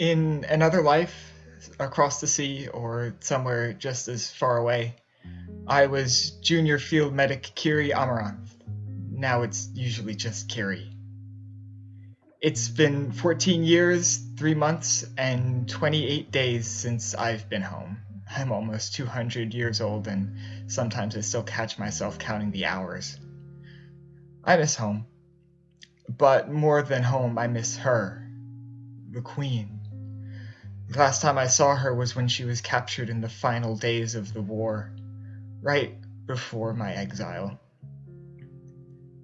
In another life, across the sea or somewhere just as far away, I was Junior Field Medic Kiri Amaranth. Now it's usually just Kiri. It's been 14 years, 3 months, and 28 days since I've been home. I'm almost 200 years old, and sometimes I still catch myself counting the hours. I miss home. But more than home, I miss her. The Queen. The last time I saw her was when she was captured in the final days of the war, right before my exile.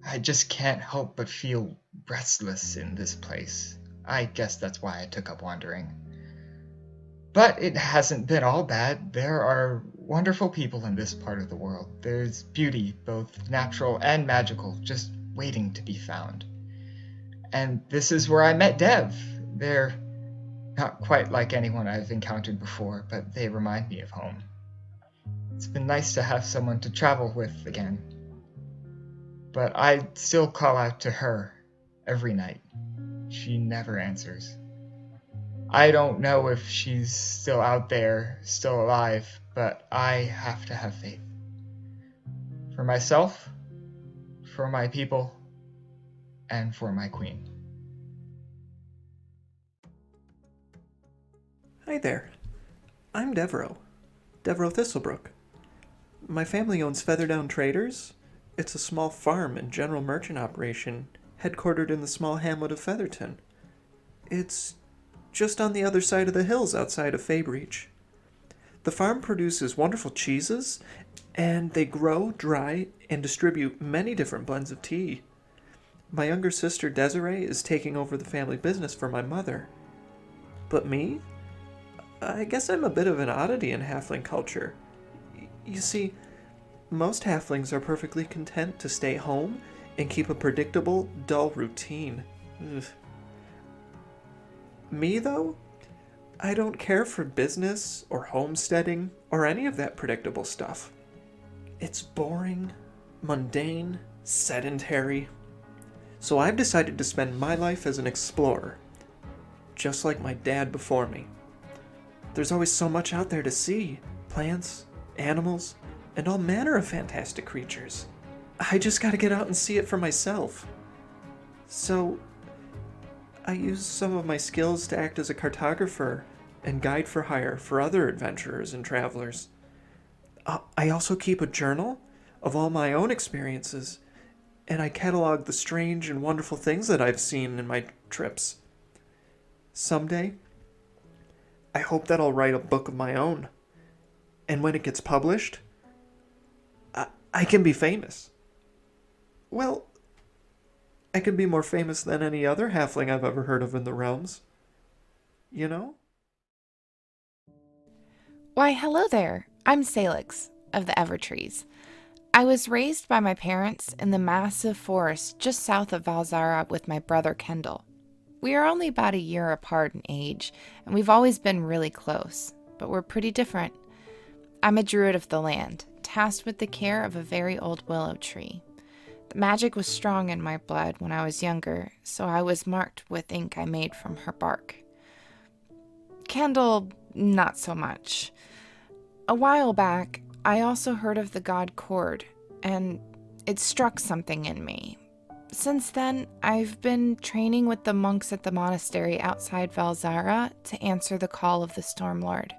I just can't help but feel restless in this place. I guess that's why I took up wandering. But it hasn't been all bad. There are wonderful people in this part of the world. There's beauty, both natural and magical, just waiting to be found. And this is where I met Dev. They're not quite like anyone I've encountered before, but they remind me of home. It's been nice to have someone to travel with again. But I still call out to her every night. She never answers. I don't know if she's still out there, still alive, but I have to have faith. For myself, for my people, and for my queen. Hi there. I'm Devereaux Thistlebrook. My family owns Featherdown Traders. It's a small farm and general merchant operation headquartered in the small hamlet of Featherton. It's just on the other side of the hills outside of Faybreach. The farm produces wonderful cheeses, and they grow, dry, and distribute many different blends of tea. My younger sister Desiree is taking over the family business for my mother. But me? I guess I'm a bit of an oddity in halfling culture. You see, most halflings are perfectly content to stay home and keep a predictable, dull routine. Ugh. Me, though? I don't care for business or homesteading or any of that predictable stuff. It's boring, mundane, sedentary. So I've decided to spend my life as an explorer, just like my dad before me. There's always so much out there to see. Plants, animals, and all manner of fantastic creatures. I just gotta get out and see it for myself. So, I use some of my skills to act as a cartographer and guide for hire for other adventurers and travelers. I also keep a journal of all my own experiences, and I catalog the strange and wonderful things that I've seen in my trips. Someday, I hope that I'll write a book of my own. And when it gets published, I can be famous. Well, I can be more famous than any other halfling I've ever heard of in the realms. You know? Why, hello there. I'm Salix of the Evertrees. I was raised by my parents in the massive forest just south of Valzara with my brother Kendall. We are only about a year apart in age, and we've always been really close, but we're pretty different. I'm a druid of the land, tasked with the care of a very old willow tree. The magic was strong in my blood when I was younger, so I was marked with ink I made from her bark. Kendall, not so much. A while back, I also heard of the god Cord, and it struck something in me. Since then, I've been training with the monks at the monastery outside Valzara to answer the call of the Stormlord.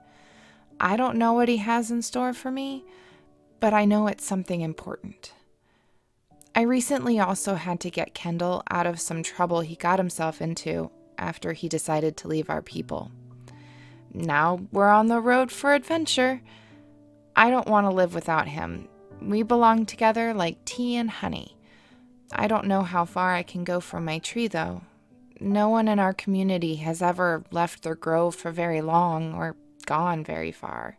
I don't know what he has in store for me, but I know it's something important. I recently also had to get Kendall out of some trouble he got himself into after he decided to leave our people. Now we're on the road for adventure. I don't want to live without him. We belong together like tea and honey. I don't know how far I can go from my tree, though. No one in our community has ever left their grove for very long or gone very far.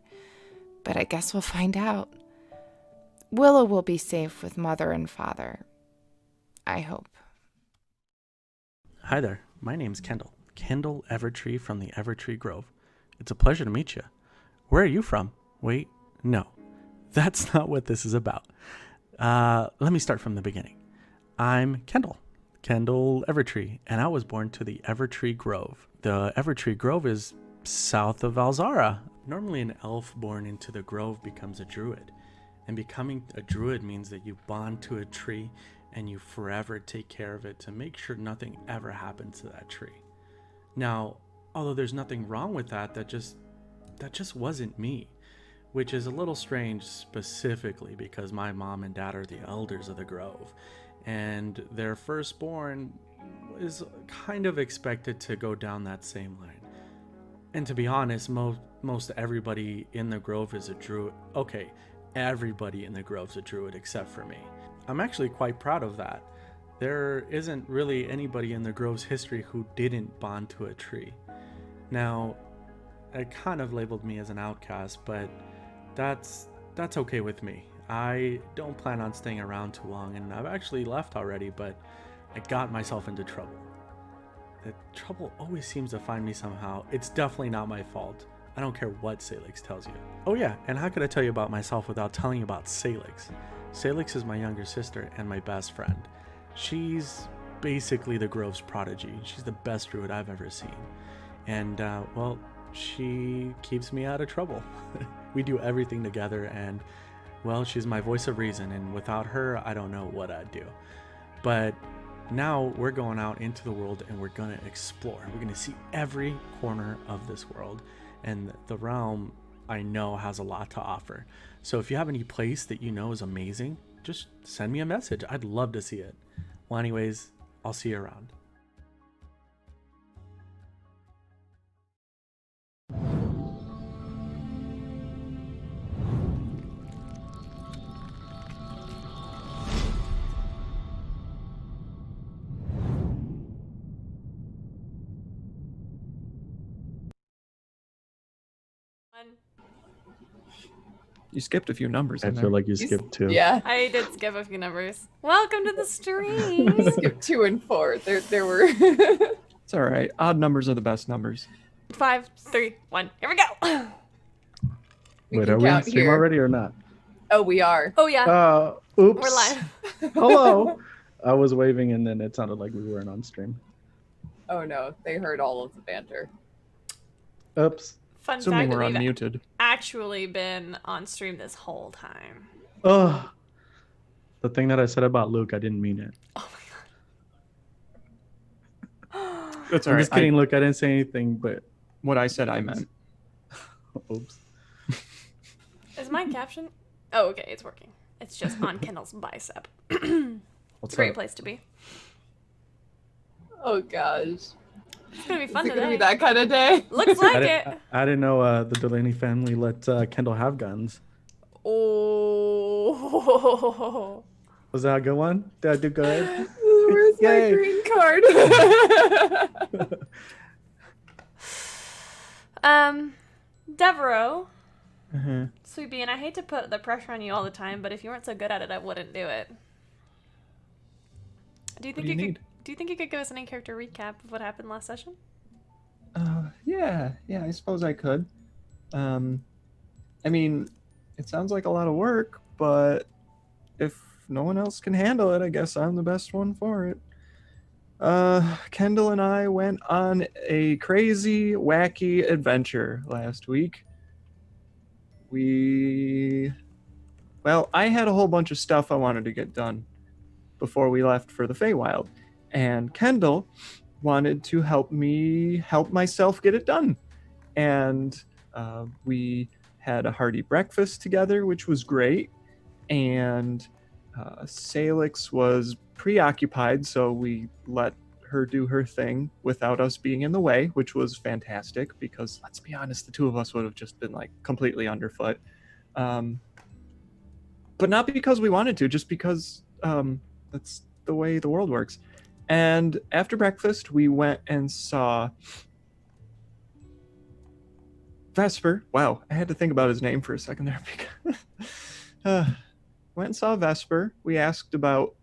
But I guess we'll find out. Willow will be safe with Mother and Father. I hope. Hi there, my name's Kendall Evertree from the Evertree Grove. It's a pleasure to meet you. Where are you from? Wait, no, that's not what this is about. Let me start from the beginning. I'm Kendall Evertree, and I was born to the Evertree Grove. The Evertree Grove is south of Alzara. Normally an elf born into the grove becomes a druid. And becoming a druid means that you bond to a tree and you forever take care of it to make sure nothing ever happens to that tree. Now, although there's nothing wrong with that, that just wasn't me, which is a little strange specifically because my mom and dad are the elders of the grove, and their firstborn is kind of expected to go down that same line. And to be honest, most everybody in the grove is a druid. Okay, everybody in the grove's a druid except for me. I'm actually quite proud of that. There isn't really anybody in the grove's history who didn't bond to a tree. Now, it kind of labeled me as an outcast, but that's okay with me. I don't plan on staying around too long, and I've actually left already, but I got myself into trouble. The trouble always seems to find me somehow. It's definitely not my fault. I don't care what Salix tells you. Oh yeah, and how could I tell you about myself without telling you about Salix? Salix is my younger sister and my best friend. She's basically the grove's prodigy. She's the best druid I've ever seen. And, well, she keeps me out of trouble. We do everything together, and, well, she's my voice of reason, and without her, I don't know what I'd do. But now we're going out into the world, and we're going to explore. We're going to see every corner of this world, and the realm, I know, has a lot to offer. So if you have any place that you know is amazing, just send me a message. I'd love to see it. Well, anyways, I'll see you around. You skipped a few numbers. I in feel there. like you skipped 2. Yeah. I did skip a few numbers. Welcome to the stream. Skip 2 and 4. There were. It's all right. Odd numbers are the best numbers. 5, 3, 1. Here we go. Wait, can are we on count stream here. already or not? Oh, we are. Oh yeah, Oops. we're live. Hello. I was waving and then it sounded like we weren't on stream. Oh no, they heard all of the banter. Oops. Fun Assuming fact: we're we've unmuted. actually been on stream this whole time. Oh. The thing that I said about Luke, I didn't mean it. Oh my god. That's all I'm right. just kidding, Luke. I didn't say anything, but What I said, I meant. oops. Is my caption? Oh, okay, it's working. It's just on Kendall's bicep. It's What's a great up? place to be. Oh gosh. It's gonna be Is fun it gonna today. be that kind of day? Looks I like didn't, it. I didn't know the Delaney family let Kendall have guns. Oh. Was that a good one? Did I do good? Where's my Yay. green card? Devereaux. Uh-huh. Sweetie, and I hate to put the pressure on you all the time, but if you weren't so good at it, I wouldn't do it. Do you think do you you could? need? Do you think you could give us an in-character recap of what happened last session? Yeah, I suppose I could. I mean, it sounds like a lot of work, but if no one else can handle it, I guess I'm the best one for it. Kendall and I went on a crazy, wacky adventure last week. Well, I had a whole bunch of stuff I wanted to get done before we left for the Feywild, and Kendall wanted to help me help myself get it done. And we had a hearty breakfast together, which was great. And Salix was preoccupied, so we let her do her thing without us being in the way, which was fantastic because, let's be honest, the two of us would have just been like completely underfoot. But not because we wanted to, just because that's the way the world works. And after breakfast, we went and saw Vesper. Wow, I had to think about his name for a second there. Went and saw Vesper. We asked about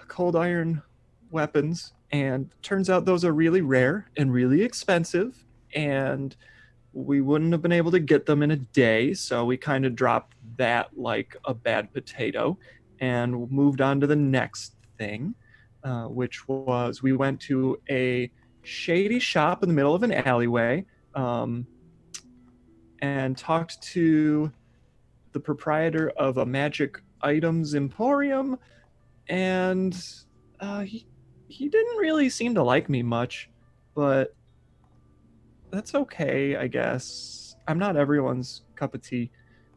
cold iron weapons, and turns out those are really rare and really expensive, and we wouldn't have been able to get them in a day, so we kind of dropped that like a bad potato and moved on to the next thing. which was we went to a shady shop in the middle of an alleyway, and talked to the proprietor of a magic items emporium, and he didn't really seem to like me much, but that's okay, I guess. I'm not everyone's cup of tea.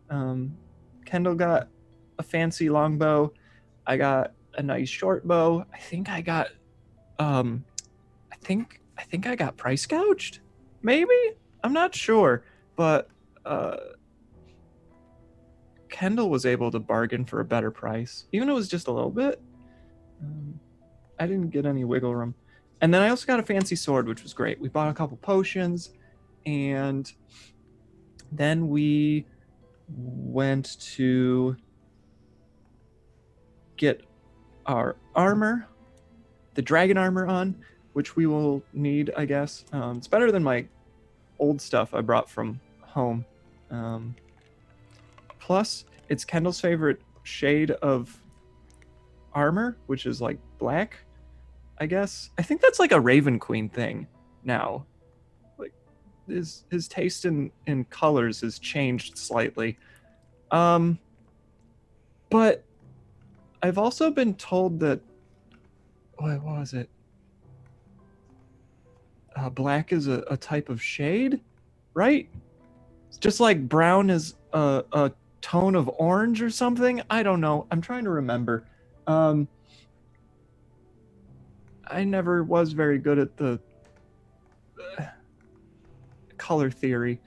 Kendall got a fancy longbow. I got a nice short bow. I think I got I think I got price gouged. Maybe? I'm not sure, but Kendall was able to bargain for a better price, even if it was just a little bit. I didn't get any wiggle room. And then I also got a fancy sword, which was great. We bought a couple potions, and then we went to get our armor, the dragon armor on, which we will need, I guess. It's better than my old stuff I brought from home. Plus, it's Kendall's favorite shade of armor, which is like black, I guess. I think that's like a Raven Queen thing now. Like his taste in colors has changed slightly. But I've also been told that what was it? Black is a type of shade, right? It's just like brown is a tone of orange or something. I don't know. I'm trying to remember. I never was very good at the color theory.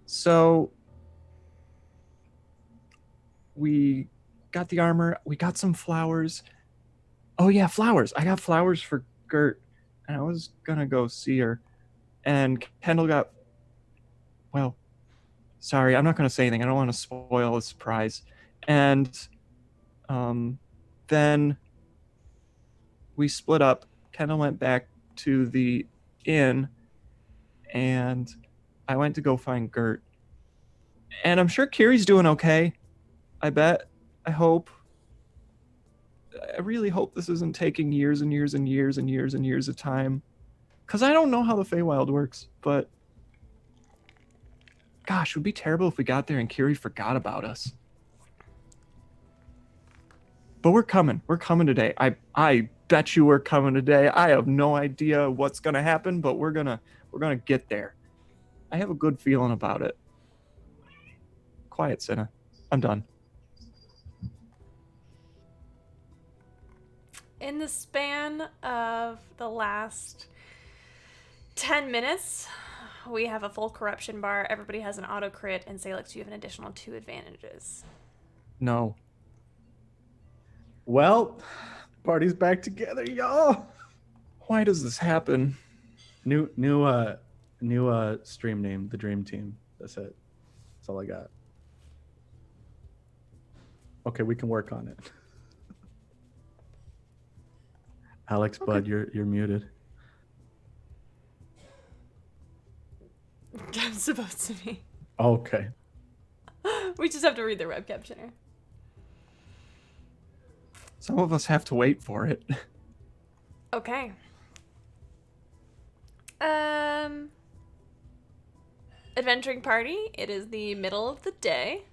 So we got the armor. We got some flowers. Oh yeah, flowers. I got flowers for Gert, and I was gonna go see her. And Kendall got, well, sorry, I'm not gonna say anything. I don't want to spoil the surprise. And then we split up. Kendall went back to the inn, and I went to go find Gert. And I'm sure Kiri's doing okay. I bet. I hope. I really hope this isn't taking years and years and years and years and years of time. Because I don't know how the Feywild works, but gosh, it would be terrible if we got there and Kiri forgot about us. But we're coming. We're coming today. I bet you we're coming today. I have no idea what's gonna happen, but we're gonna get there. I have a good feeling about it. Quiet, Cinna. I'm done. In the span of the last 10 minutes, we have a full corruption bar. Everybody has an auto crit, and Salix, you have an additional 2 advantages. No. Well, party's back together, y'all. Why does this happen? New stream name, the Dream Team. That's it. That's all I got. Okay, we can work on it. Alex, okay. Bud, you're muted. I'm supposed to be. Okay. We just have to read the web captioner. Some of us have to wait for it. Okay. Adventuring party. It is the middle of the day.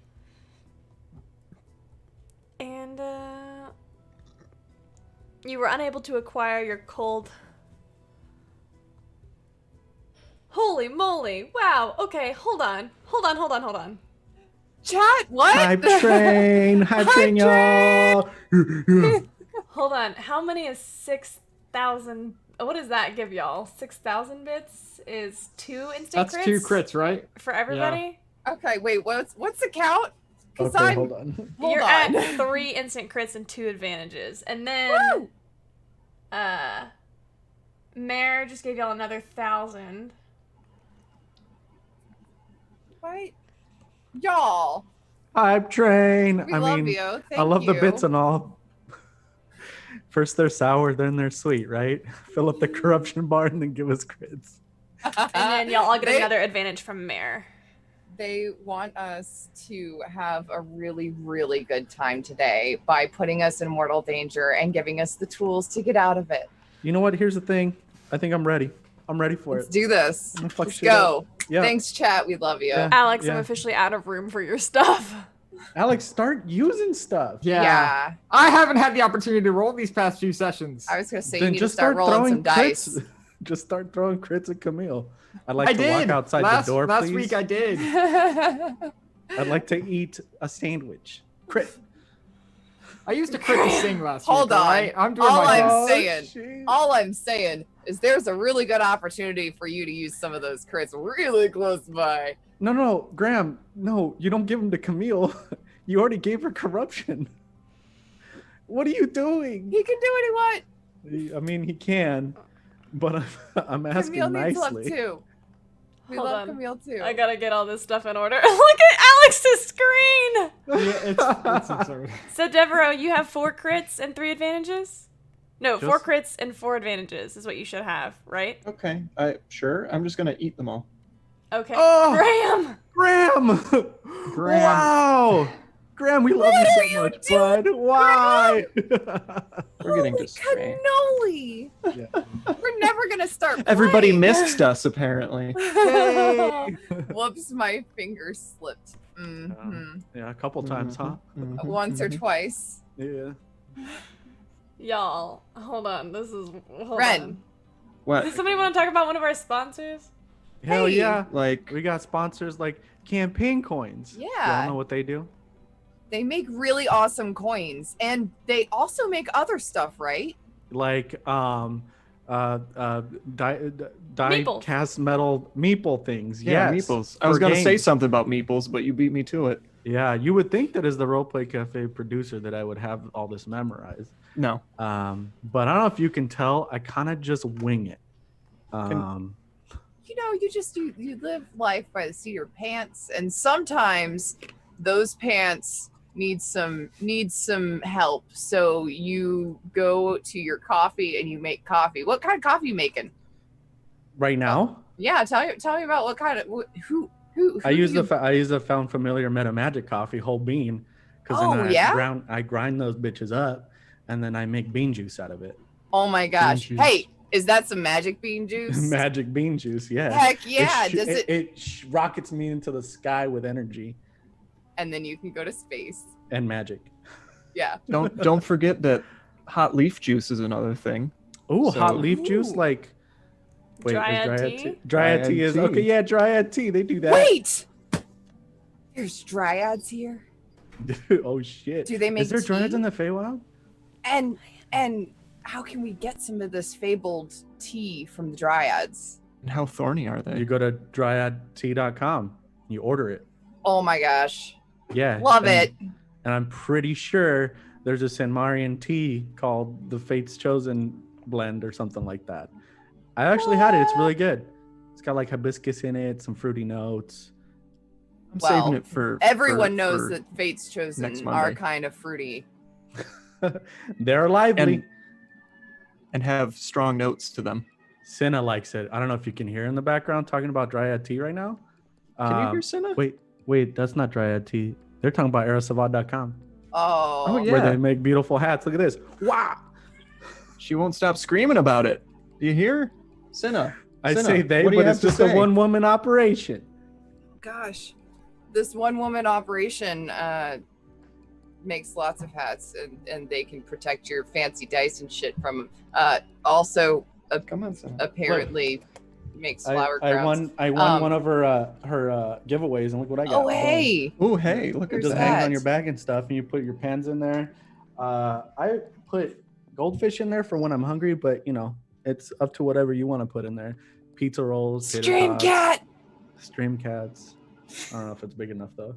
And, you were unable to acquire your cold... Holy moly! Wow! Okay, hold on. Chat, what? Hype train! Hype train, y'all! Hold on. How many is 6,000? What does that give y'all? 6,000 bits is 2 instant crits? That's 2 crits, right? For everybody? Yeah. Okay, wait, what's the count? Okay, hold on. You're at 3 instant crits and 2 advantages. And then, Mare just gave y'all another 1,000. What? Y'all. Hype train. We love you. Thank I love you. the bits and all. First they're sour, then they're sweet, right? Fill up the corruption bar and then give us crits. And then y'all all get another advantage from Mare. They want us to have a really, really good time today by putting us in mortal danger and giving us the tools to get out of it. You know what? Here's the thing. I think I'm ready. I'm ready for Let's it. do this. I'm gonna fuck Let's shit up. go. Yeah. Thanks, chat. We love you. Yeah. Alex, I'm Yeah. officially out of room for your stuff. Alex, start using stuff. Yeah. I haven't had the opportunity to roll these past few sessions. I was going to say, Then you need to just start rolling some dice. crits. Just start throwing crits at Camille. I'd like I to did. walk outside last, the door, last please. week I did. I'd like to eat a sandwich. Crit. I used to crit and sing last Hold week. on. Right? I'm doing All my I'm best. saying- shit. All I'm saying is there's a really good opportunity for you to use some of those crits really close by. No, Graham. No, you don't give them to Camille. You already gave her corruption. What are you doing? He can do what he wants. I mean, he can, but I'm asking Camille needs love nicely. too. We Hold love on. Camille too. I gotta get all this stuff in order. Look at Alex's screen! Yeah, it's absurd. So, Devereaux, you have 4 crits and 3 advantages? No, 4 Just- crits and 4 advantages is what you should have, right? Okay, sure. I'm just gonna eat them all. Okay. Oh! Graham! Graham! Wow! Graham, we love What you are so you much, doing, bud. Why? We're getting Holy distracted. cannoli! Yeah. We're never gonna start. Everybody playing. missed us apparently. Yay! Whoops, my finger slipped. Mhm. Yeah, a couple times, huh? Mhm, Once or mhm. twice. Yeah. Y'all, hold on. This is. Hold Ren. on. What? Does somebody want to talk about one of our sponsors? Hell Hey. yeah. Like, We got sponsors like Campaign Coins. Yeah. Y'all know what they do? They make really awesome coins, and they also make other stuff, right? Like die Meeples. cast metal meeple things. yeah, Yes. meeples. I was For gonna say games. something about meeples, but you beat me to it. Yeah, you would think that as the Roleplay Cafe producer that I would have all this memorized. No. But I don't know if you can tell, I kind of just wing it. You know, you live life by the seat of your pants, and sometimes those pants need some help. So you go to your coffee and you make coffee. What kind of coffee you making? Right now, Yeah, tell me about what kind of who I use you- the Found Familiar Meta Magic coffee, whole bean, because Oh, then yeah? I grind those bitches up, and then I make bean juice out of it. Oh my gosh! juice. Hey, is that some magic bean juice? Magic bean juice, yeah. Heck yeah! Does it rockets me into the sky with energy And then you can go to space. and magic. Yeah. Don't forget that hot leaf juice is another thing. Ooh, So- hot leaf juice, Ooh. like Dryad tea? Dryad Dryad tea is tea. okay. Yeah, dryad tea. They do that. Wait. There's dryads here, Oh shit. Do they make Is there dryads tea? in the Feywild? and how can we get some of this fabled tea from the dryads? And how thorny are they? You go to dryadtea.com. You order it. Oh my gosh! Yeah. Love and- it. And I'm pretty sure there's a Sanmarian tea called the Fates Chosen blend or something like that. I actually had it. It's really good. It's got like hibiscus in it, some fruity notes. I'm Well, saving it for Everyone knows for- that Fates Chosen next are Monday. kind of fruity. They're lively. and have strong notes to them. Cinna likes it. I don't know if you can hear in the background talking about dryad tea right now. Can you hear Cinna? Wait, that's not dryad tea. They're talking about erosavad.com, Oh. Oh, yeah. where they make beautiful hats. Look at this. Wow. She won't stop screaming about it. Do you hear? Cinna. I Cinna, say they, what do you but have it's to just a say? one-woman operation. Gosh, this one woman operation makes lots of hats, and they can protect your fancy dice and shit from also Come on, Cinna. apparently makes flower I crowns. won one of her giveaways, and look what I got. Oh hey, Oh, hey, look It at Where's just that. hangs on that? your bag and stuff, and you put your pens in there. I put goldfish in there for when I'm hungry, but you know, it's up to whatever you want to put in there. Pizza rolls, tater Stream tots, Cat. stream cats. I don't know if it's big enough though.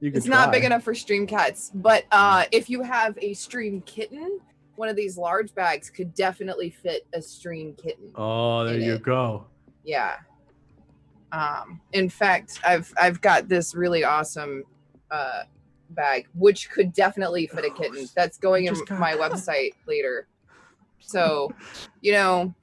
You could It's not big try. enough for stream cats, but if you have a stream kitten, one of these large bags could definitely fit a stream kitten. Oh, there in you it. go. Yeah. In fact, I've got this really awesome bag, which could definitely fit a kitten. That's going in just got- my website later. So, you know,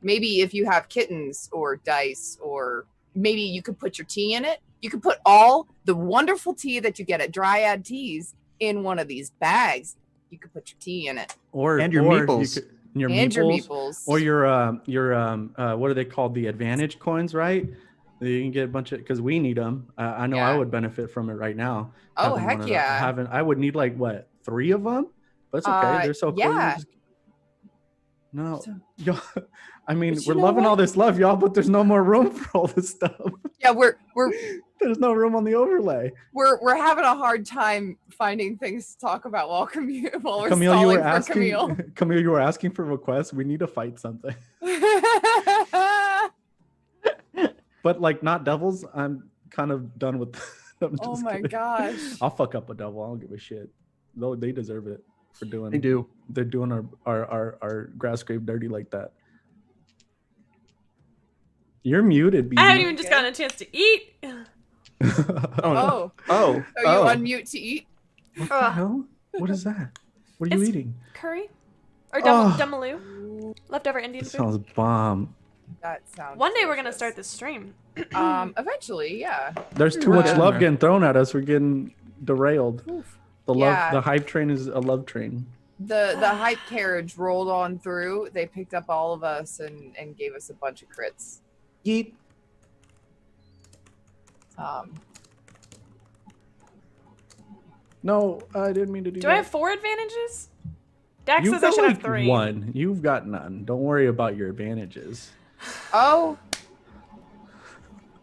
maybe if you have kittens or dice or maybe you could put your tea in it. You could put all the wonderful tea that you get at Dryad Teas in one of these bags. You could put your tea in it. And your meeples. Your meeples. Or your what are they called? The advantage coins, right? You can get a bunch of, because we need them. I know I would benefit from it right now. Oh, heck yeah. I would need like what, 3 of them? But it's okay. They're so cool. Yeah. No, y'all, I mean, we're loving all this love, y'all, but there's no more room for all this stuff. Yeah, we're there's no room on the overlay. We're having a hard time finding things to talk about while we're Camille, stalling you were for asking, Camille. Camille, you were asking for requests. We need to fight something. But like, not devils. I'm kind of done with. Oh my gosh! I'll fuck up a devil. I don't give a shit. Though they deserve it for doing. They do. They're doing our grass grave dirty like that. You're muted. BB. I haven't even just gotten a chance to eat. Oh. Oh. Are you on mute to eat? What the hell? What is that? What are you It's eating? Curry? Or Oh. dumaloo? Leftover Indian That food? sounds bomb. That sounds. One day we're gonna delicious. start this stream. Eventually, yeah. There's too much Yeah. love getting thrown at us. We're getting derailed. Yeah. The hype train is a love train. The hype carriage rolled on through. They picked up all of us and gave us a bunch of crits. Yeet. No, I didn't mean to do Do that. I have 4 advantages? Dax You've says I got should like have 3. 1. You've got none. Don't worry about your advantages. Oh,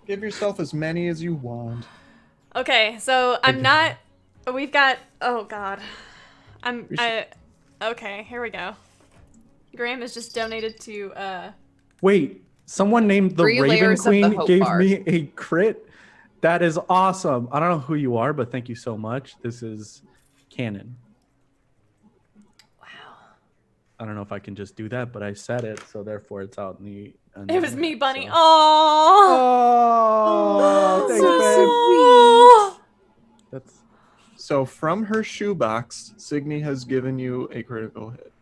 Give yourself as many as you want. Okay, so I'm not. We've got. Oh God. Okay, here we go. Graham has just donated to. Wait, someone named the 3 Raven layers of the Queen hope gave bar. me a crit. That is awesome. I don't know who you are, but thank you so much. This is canon. Wow. I don't know if I can just do that, but I said it, so therefore it's out in the. It was me, Bunny. So. Oh. Oh, thanks, So babe. That's So from her shoebox, Signy has given you a critical hit.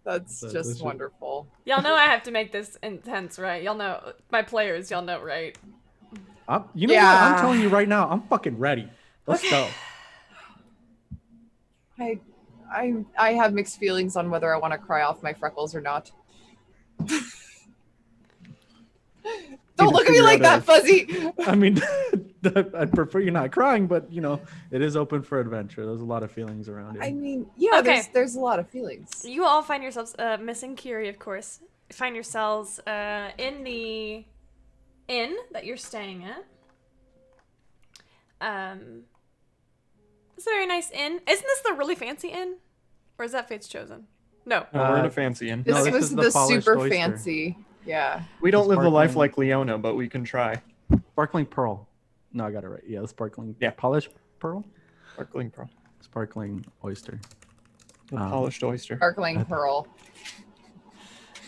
that's So just this is- wonderful. Y'all know I have to make this intense, right? Y'all know my players. Y'all know, right? you know what? Yeah. I'm telling you right now, I'm fucking ready. Let's go. I have mixed feelings on whether I want to cry off my freckles or not. Don't look at me figure like out that, Fuzzy. I mean, I'd prefer you not crying, but you know, it is open for adventure. There's a lot of feelings around it. I mean, yeah, Okay. there's a lot of feelings. You all find yourselves missing Kiri, of course. Find yourselves in the inn that you're staying at. It's a very nice inn. Isn't this the really fancy inn? Or is that Fate's Chosen? No. We're in a fancy inn. This No, this was is the the polished super oyster. fancy. Yeah. We don't live a life Sparkling. like Leona, but we can try. Sparkling pearl. No, I got it right. Yeah, the sparkling. Yeah. Polished pearl. Sparkling pearl. Sparkling oyster. The polished oyster. Sparkling pearl.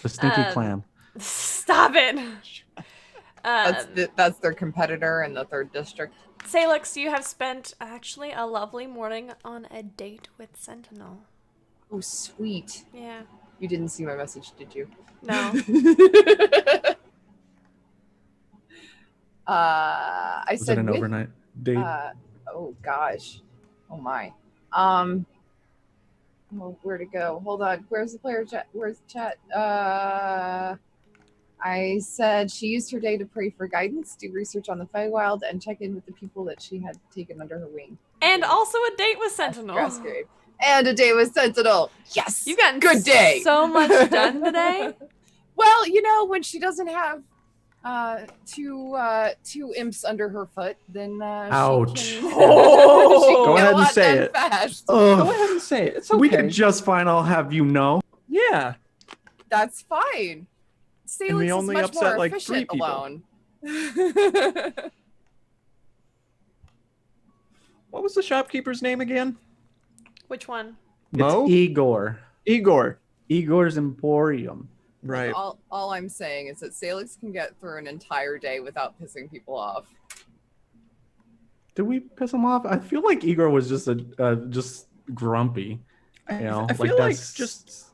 The stinky Um, clam. Stop it. That's their competitor in the 3rd district. Salix, you have spent actually a lovely morning on a date with Sentinel. Oh, sweet. Yeah. You didn't see my message, did you? No. I Was said it an with, overnight date? oh gosh. Oh my. Well, where to go? Hold on. Where's the player chat? Where's the chat? I said she used her day to pray for guidance, do research on the Feywild, and check in with the people that she had taken under her wing. And also a date with Sentinel. Grassgrave. And a day with Sentinel. Yes. You've gotten good day. so much done today. Well, you know, when she doesn't have two imps under her foot, then Ouch. she can, Oh, she can go get ahead a and lot say done it. fast. Go ahead and say it. It's okay. We could just fine. I'll have you know. Yeah. That's fine. Salix we is only much upset, more like, efficient 3 people. alone. What was the shopkeeper's name again? Which one? Mo? It's Igor. Igor. Igor's Emporium. Right. All I'm saying is that Salix can get through an entire day without pissing people off. Did we piss him off? I feel like Igor was just just grumpy. You know, I feel like that's just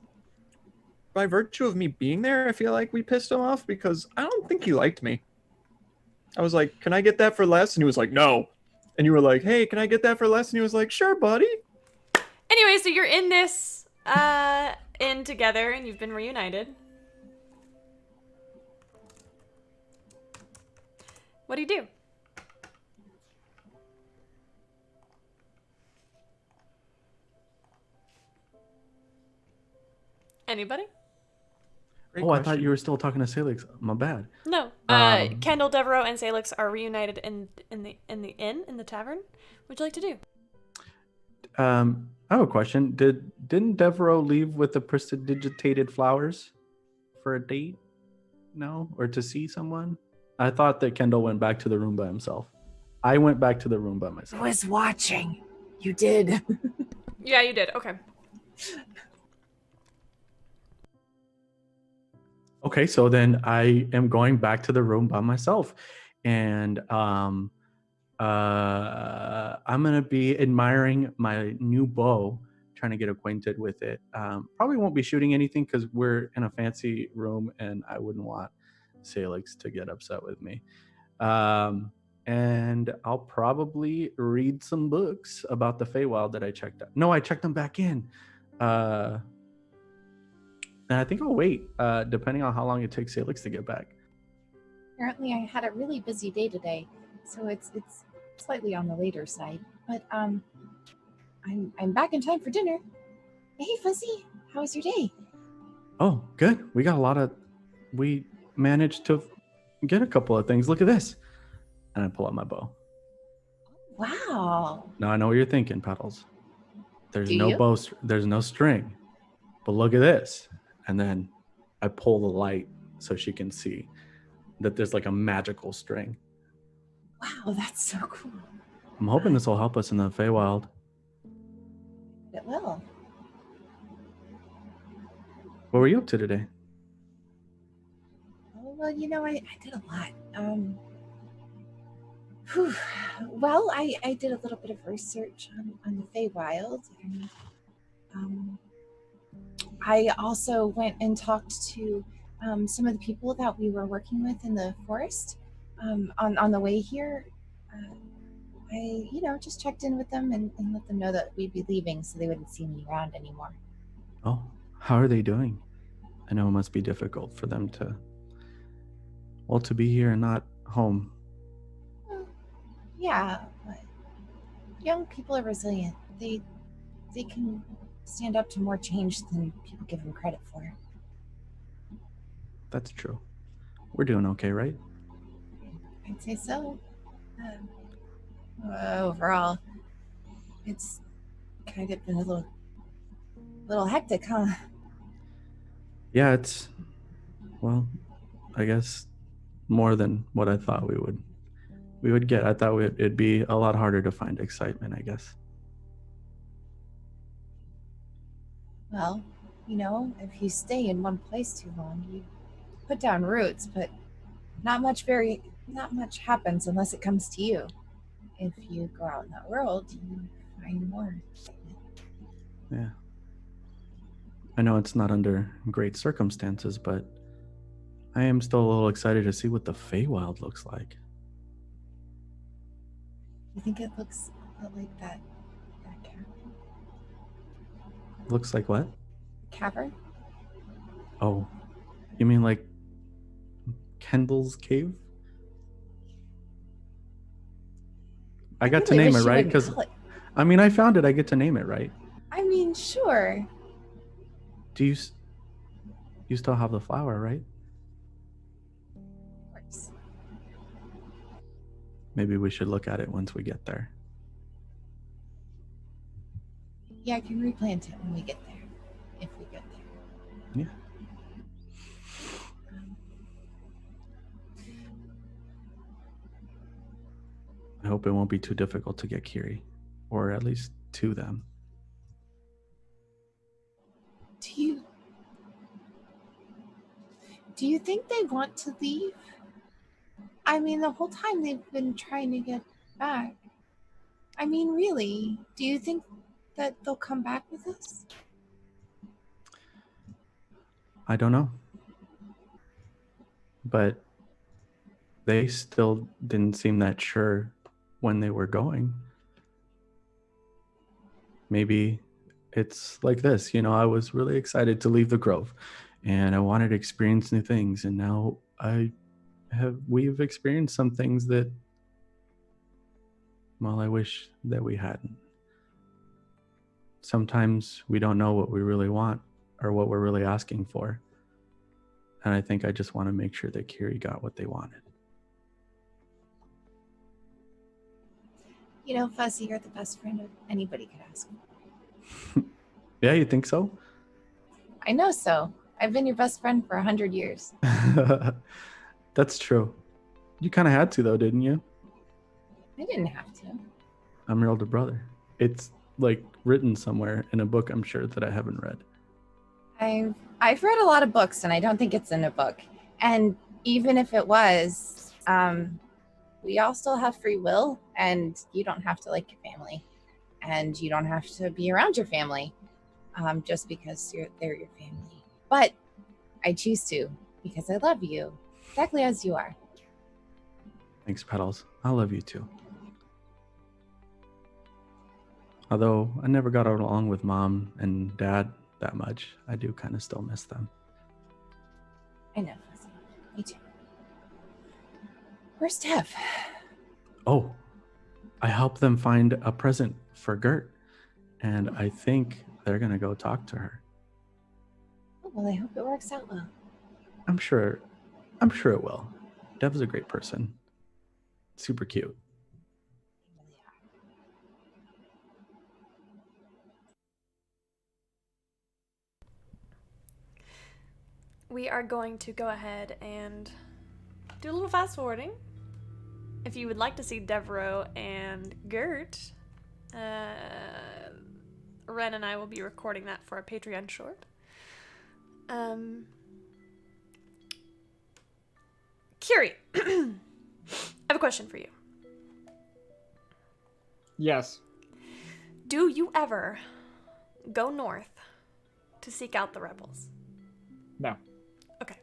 by virtue of me being there, I feel like we pissed him off because I don't think he liked me. I was like, can I get that for less? And he was like, no. And you were like, hey, can I get that for less? And he was like, sure, buddy. Anyway, so you're in this inn together, and you've been reunited. What do you do? Anybody? Great I thought question. you were still talking to Salix. My bad. No. Kendall, Devereaux, and Salix are reunited in the tavern. What'd you like to do? I have a question. Didn't Devereaux leave with the prestidigitated flowers for a date? No? Or to see someone? I thought that Kendall went back to the room by himself. I went back to the room by I myself. was watching. You did. Yeah, you did. Okay. Okay, so then I am going back to the room by myself. And I'm gonna be admiring my new bow, trying to get acquainted with it. Probably won't be shooting anything because we're in a fancy room and I wouldn't want Salix to get upset with me. And I'll probably read some books about the Feywild that I checked out. No, I checked them back in. And I think I'll wait, depending on how long it takes Salix to get back. Apparently, I had a really busy day today, so it's slightly on the later side. But I'm back in time for dinner. Hey, Fuzzy, how was your day? Oh, good. We managed to get a couple of things. Look at this. And I pull out my bow. Wow. Now I know what you're thinking, Petals. There's Do no you? bow, there's no string. But look at this. And then I pull the light so she can see that there's like a magical string. Wow, that's so cool. I'm hoping this will help us in the Feywild. It will. What were you up to today? Oh, well, I did a lot. Well, I did a little bit of research on the Feywild, and I also went and talked to some of the people that we were working with in the forest on the way here. I just checked in with them and let them know that we'd be leaving so they wouldn't see me around anymore. Oh, how are they doing? I know it must be difficult for them to be here and not home. Yeah, but young people are resilient. They can stand up to more change than people give them credit for. That's true. We're doing okay, right? I'd say so. Overall, it's kind of been a little hectic, huh? Yeah, it's, well, I guess more than what I thought we would get. I thought it'd be a lot harder to find excitement, I guess. Well, if you stay in one place too long, you put down roots, but not much happens unless it comes to you. If you go out in that world, you find more excitement. Yeah. I know it's not under great circumstances, but I am still a little excited to see what the Feywild looks like. You think it looks a lot like that cavern? Looks like what? Cavern? Oh, you mean like Kendall's cave? I got to really name wish it, you right? wouldn't Because, call it- I mean, I found it. I get to name it, right? I mean, sure. Do you still have the flower, right? Of course. Maybe we should look at it once we get there. Yeah, I can replant it when we get there. If we get there. Yeah. I hope it won't be too difficult to get Kiri, or at least to them. Do you think they want to leave? I mean, the whole time they've been trying to get back. I mean, really, do you think that they'll come back with us? I don't know. But they still didn't seem that sure when they were going. Maybe it's like this, I was really excited to leave the Grove and I wanted to experience new things, and now we've experienced some things that, well, I wish that we hadn't. Sometimes we don't know what we really want or what we're really asking for. And I think I just want to make sure that Kiri got what they wanted. Fuzzy, you're the best friend anybody could ask. Yeah, you think so? I know so. I've been your best friend for 100 years. That's true. You kind of had to, though, didn't you? I didn't have to. I'm your older brother. It's like written somewhere in a book, I'm sure, that I haven't read. I've read a lot of books, and I don't think it's in a book. And even if it was, we all still have free will, and you don't have to like your family, and you don't have to be around your family just because they're your family. But I choose to because I love you exactly as you are. Thanks, Petals. I love you too. Although I never got along with Mom and Dad that much, I do kind of still miss them. I know, Fuzzy. Me too. Where's Dev? Oh, I helped them find a present for Gert, and I think they're gonna go talk to her. Oh, well, I hope it works out well. I'm sure it will. Dev's a great person. Super cute. They really are. We are going to go ahead and do a little fast forwarding. If you would like to see Devereaux and Gert, Ren and I will be recording that for a Patreon short. Kiri, I have a question for you. Yes. Do you ever go north to seek out the rebels? No. Okay.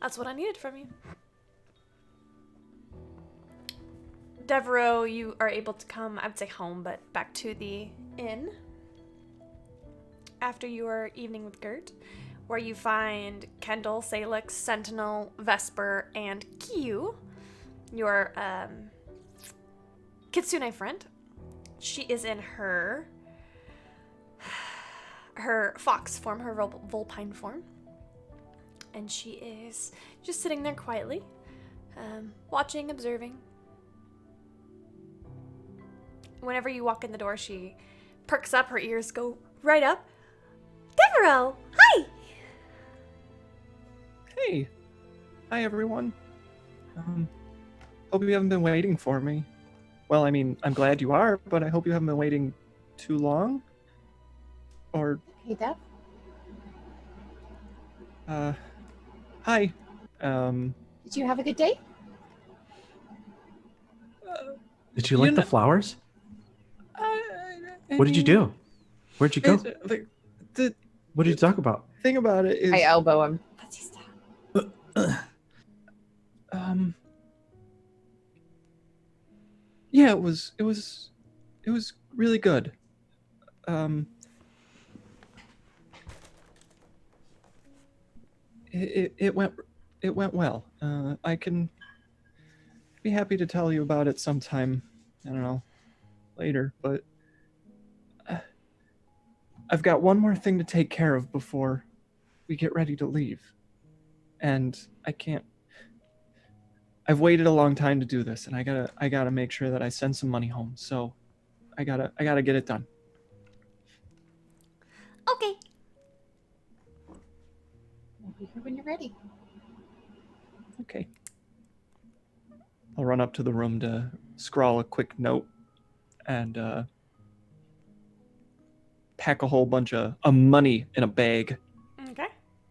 That's what I needed from you. Devereaux, you are able to come, I would say home, but back to the inn after your evening with Gert, where you find Kendall, Salix, Sentinel, Vesper, and Q, your Kitsune friend. She is in her fox form, her vulpine form. And she is just sitting there quietly, watching, observing. Whenever you walk in the door, she perks up, her ears go right up. Devereaux, hi! Hey. Hi, everyone. Hope you haven't been waiting for me. Well, I mean, I'm glad you are, but I hope you haven't been waiting too long. Or, Hey, Dev. hi. Did you have a good day? Did you like the flowers? What did you do? Where'd you go? What did you talk about? Thing about it is, I elbow him. Fuzzy, stop. yeah, it was really good. It went well. I can be happy to tell you about it sometime. I don't know, later, but I've got one more thing to take care of before we get ready to leave. And I can't. I've waited a long time to do this, and I gotta make sure that I send some money home. So I gotta get it done. Okay. We'll be here when you're ready. Okay. I'll run up to the room to scrawl a quick note and pack a whole bunch of money in a bag. Okay.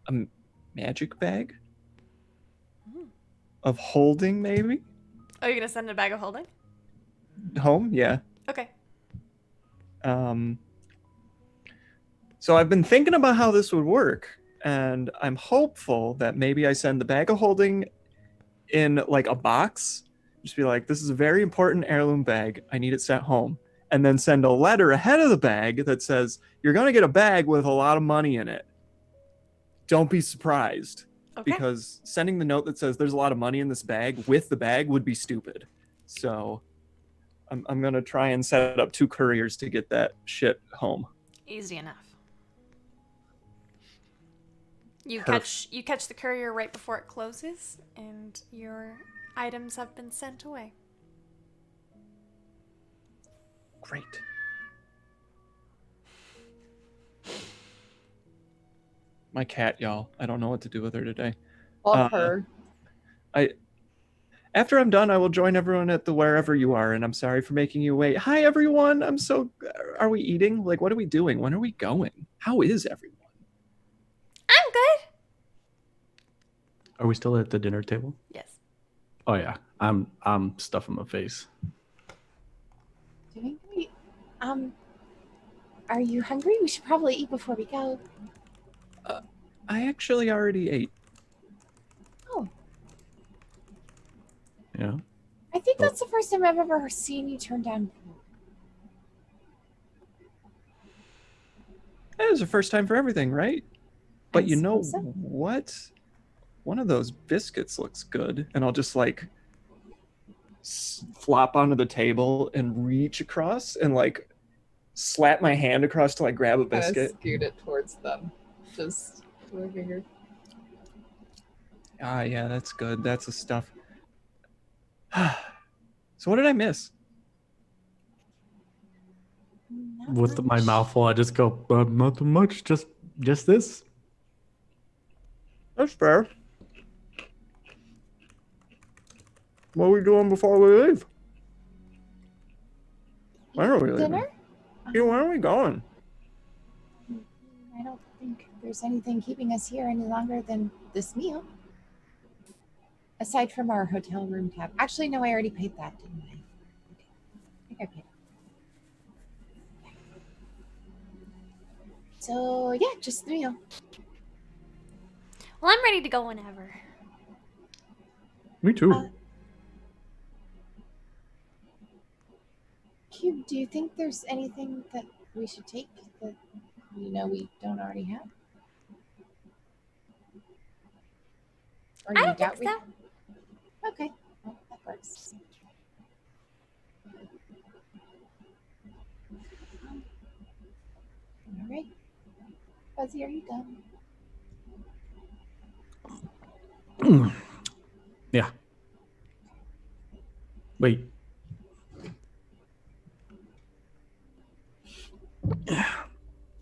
A magic bag? Of holding, maybe? Oh, you're gonna send a bag of holding? Home? Yeah. Okay. So I've been thinking about how this would work, and I'm hopeful that maybe I send the bag of holding in like a box. Just be like, this is a very important heirloom bag. I need it sent home. And then send a letter ahead of the bag that says, you're going to get a bag with a lot of money in it. Don't be surprised. Okay. Because sending the note that says there's a lot of money in this bag with the bag would be stupid. So I'm going to try and set up 2 couriers to get that shit home. Easy enough. You Perf. catch the courier right before it closes, and your items have been sent away. Great. My cat, y'all. I don't know what to do with her today. Love her. After I'm done, I will join everyone at the wherever you are, and I'm sorry for making you wait. Hi, everyone. Are we eating? Like, what are we doing? When are we going? How is everyone? I'm good. Are we still at the dinner table? Yes. Oh yeah, I'm stuffing my face. Doing great. Are you hungry? We should probably eat before we go. I actually already ate. Oh, Yeah. I think that's the first time I've ever seen you turn down food. It was the first time for everything, right? But I you know suppose so. what? One of those biscuits looks good, and I'll just like flop onto the table and reach across and like slap my hand across to like grab a Kind of biscuit. scoot it towards them. Just with my finger. Ah, yeah, that's good. That's the stuff. So what did I miss? Not With my much. mouth full, I just go, not too much, just this. That's fair. What are we doing before we leave? When are we leaving? Dinner? Yeah, where are we going? I don't think there's anything keeping us here any longer than this meal. Aside from our hotel room tab. Actually, no, I already paid that, didn't I? Okay. I think I paid it. So, yeah, just the meal. Well, I'm ready to go whenever. Me too. Cube, do you think there's anything that we should take that we don't already have? Or I you don't doubt think so. Okay, well, that works. All right. Fuzzy, are you done? Yeah. Wait.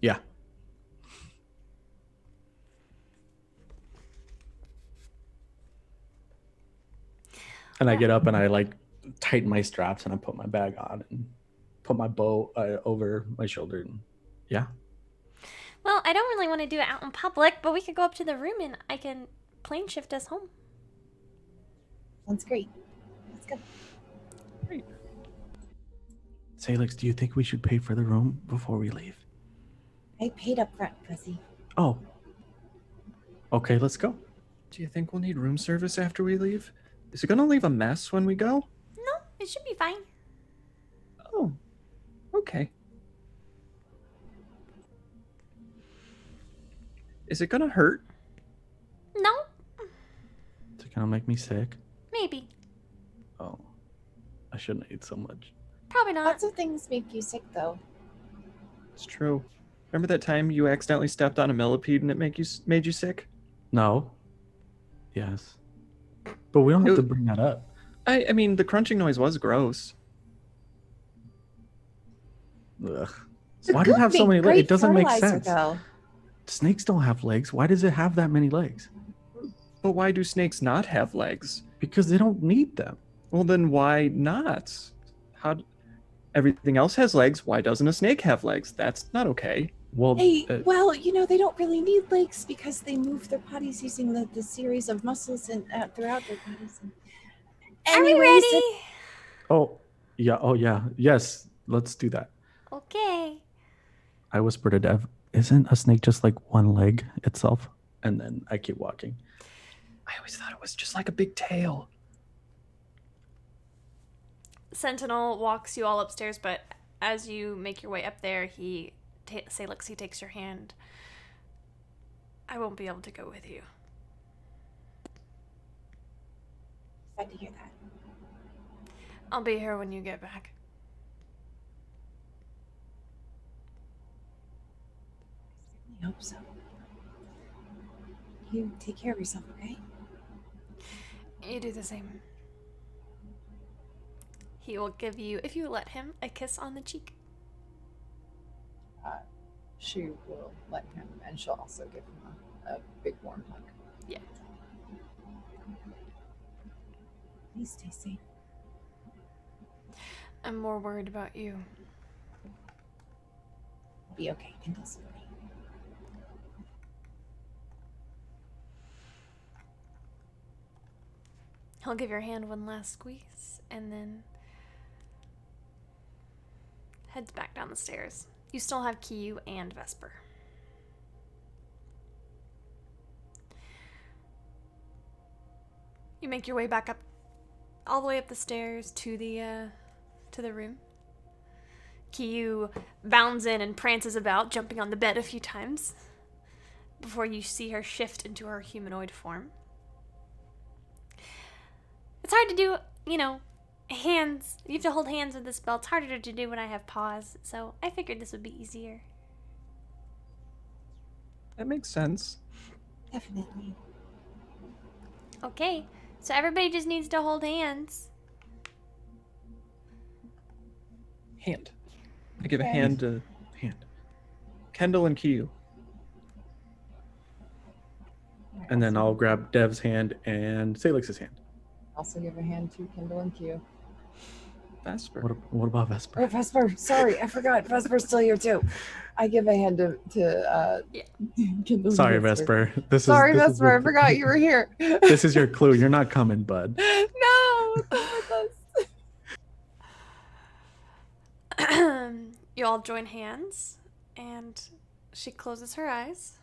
Yeah. And I get up and I like tighten my straps and I put my bag on and put my bow over my shoulder. And yeah. Well, I don't really want to do it out in public, but we could go up to the room and I can plane shift us home. Sounds great. Let's go. Salix, do you think we should pay for the room before we leave? I paid up front, Fuzzy. Oh. Okay, let's go. Do you think we'll need room service after we leave? Is it gonna leave a mess when we go? No, it should be fine. Oh, okay. Is it gonna hurt? No, Is it gonna make me sick? maybe. Oh. I shouldn't eat so much. Probably not. Lots of things make you sick, though. It's true. Remember that time you accidentally stepped on a millipede and it made you sick? No. Yes. But we don't have It- to bring that up. I mean, the crunching noise was gross. Ugh. It's Why does it have so many legs? It doesn't make sense. Though. Snakes don't have legs. Why does it have that many legs? But why do snakes not have legs? Because they don't need them. Well, then why not? Everything else has legs. Why doesn't a snake have legs? That's not okay. Well, Hey, well, they don't really need legs because they move their bodies using the series of muscles and throughout their bodies. Are we Anyways, ready? oh, yeah. Oh, yeah. Yes. Let's do that. Okay. I whisper to Dev, isn't a snake just like one leg itself? And then I keep walking. I always thought it was just like a big tail. Sentinel walks you all upstairs, but as you make your way up there, Salix, he takes your hand. I won't be able to go with you. Glad to hear that. I'll be here when you get back. I hope so. You take care of yourself, okay? You do the same. He will give you, if you let him, a kiss on the cheek. She will let him, and she'll also give him a big warm hug. Yeah. Please stay safe. I'm more worried about you. Be okay. Kendall's funny. He'll give your hand one last squeeze, and then heads back down the stairs. You still have Kiyu and Vesper. You make your way back up, all the way up the stairs to the room. Kiyu bounds in and prances about, jumping on the bed a few times before you see her shift into her humanoid form. It's hard to do, hands. You have to hold hands with this spell. It's harder to do when I have paws, so I figured this would be easier. That makes sense. Definitely. Okay, so everybody just needs to hold hands. Hand. I give a hand to Kendall and Kiyu. And then I'll grab Dev's hand and Salix's hand. Also give a hand to Kendall and Q. Vesper. What about Vesper? Oh, Vesper. Sorry, I forgot. Vesper's still here too. I give a hand to Kendall. Sorry, and Vesper. Sorry, Vesper. I forgot you were here. This is your clue. You're not coming, bud. No, come with us. You all join hands, and she closes her eyes.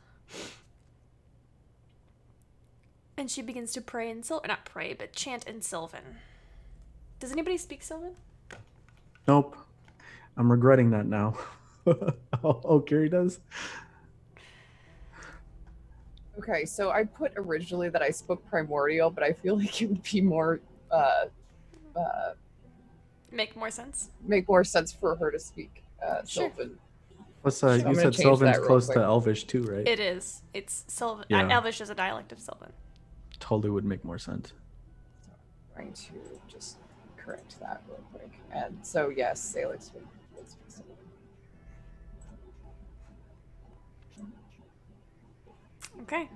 And she begins to pray in Sylvan. Not pray, but chant in Sylvan. Does anybody speak Sylvan? Nope. I'm regretting that now. Oh, Gary does? Okay, so I put originally that I spoke Primordial, but I feel like it would be more Make more sense? make more sense for her to speak Sure. Sylvan. What's I'm you gonna said change Sylvan's that real close to quick. Elvish too, right? It is. It's Sylvan. Yeah. Elvish is a dialect of Sylvan. Totally would make more sense. Trying to just correct that real quick. And so yes, Salix would speak Sylvan. Okay.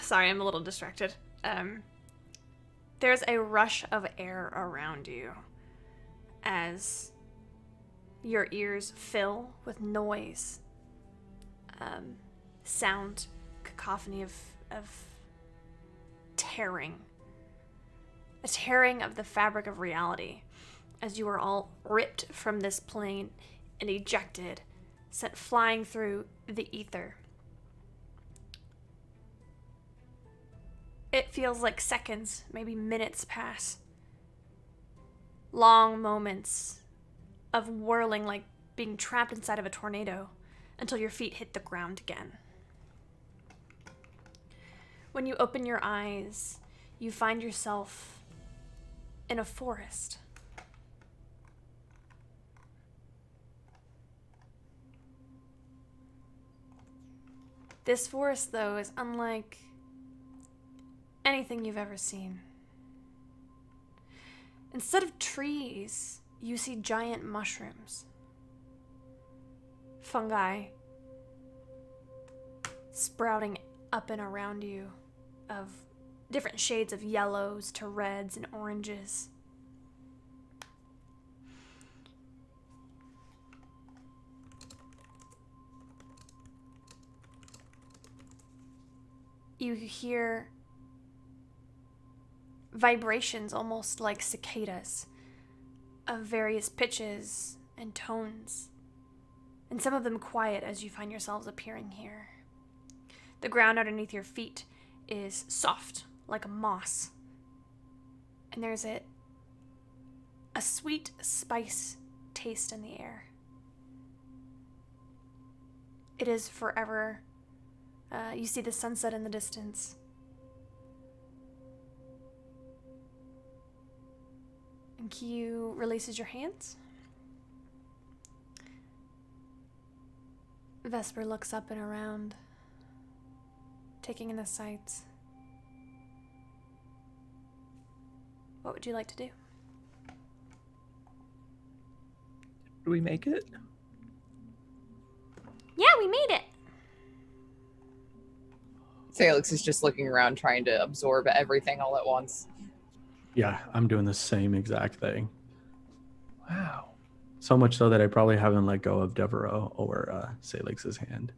Sorry, I'm a little distracted. There's a rush of air around you as your ears fill with noise, sound, cacophony of tearing. A tearing of the fabric of reality as you are all ripped from this plane and ejected, sent flying through the ether. It feels like seconds, maybe minutes pass. Long moments of whirling like being trapped inside of a tornado until your feet hit the ground again. When you open your eyes, you find yourself in a forest. This forest, though, is unlike anything you've ever seen. Instead of trees, you see giant mushrooms. Fungi sprouting up and around you of different shades of yellows to reds and oranges. you hear vibrations almost like cicadas of various pitches and tones, and some of them quiet as you find yourselves appearing here. The ground underneath your feet is soft, like a moss, and there's a sweet spice taste in the air. It is forever. You see the sunset in the distance. And Kiyu releases your hands. Vesper looks up and around, taking in the sights. What would you like to do? Do we make it? Yeah, we made it. Salix is just looking around trying to absorb everything all at once. Yeah, I'm doing the same exact thing. Wow. So much so that I probably haven't let go of Devereaux or Salix's hand.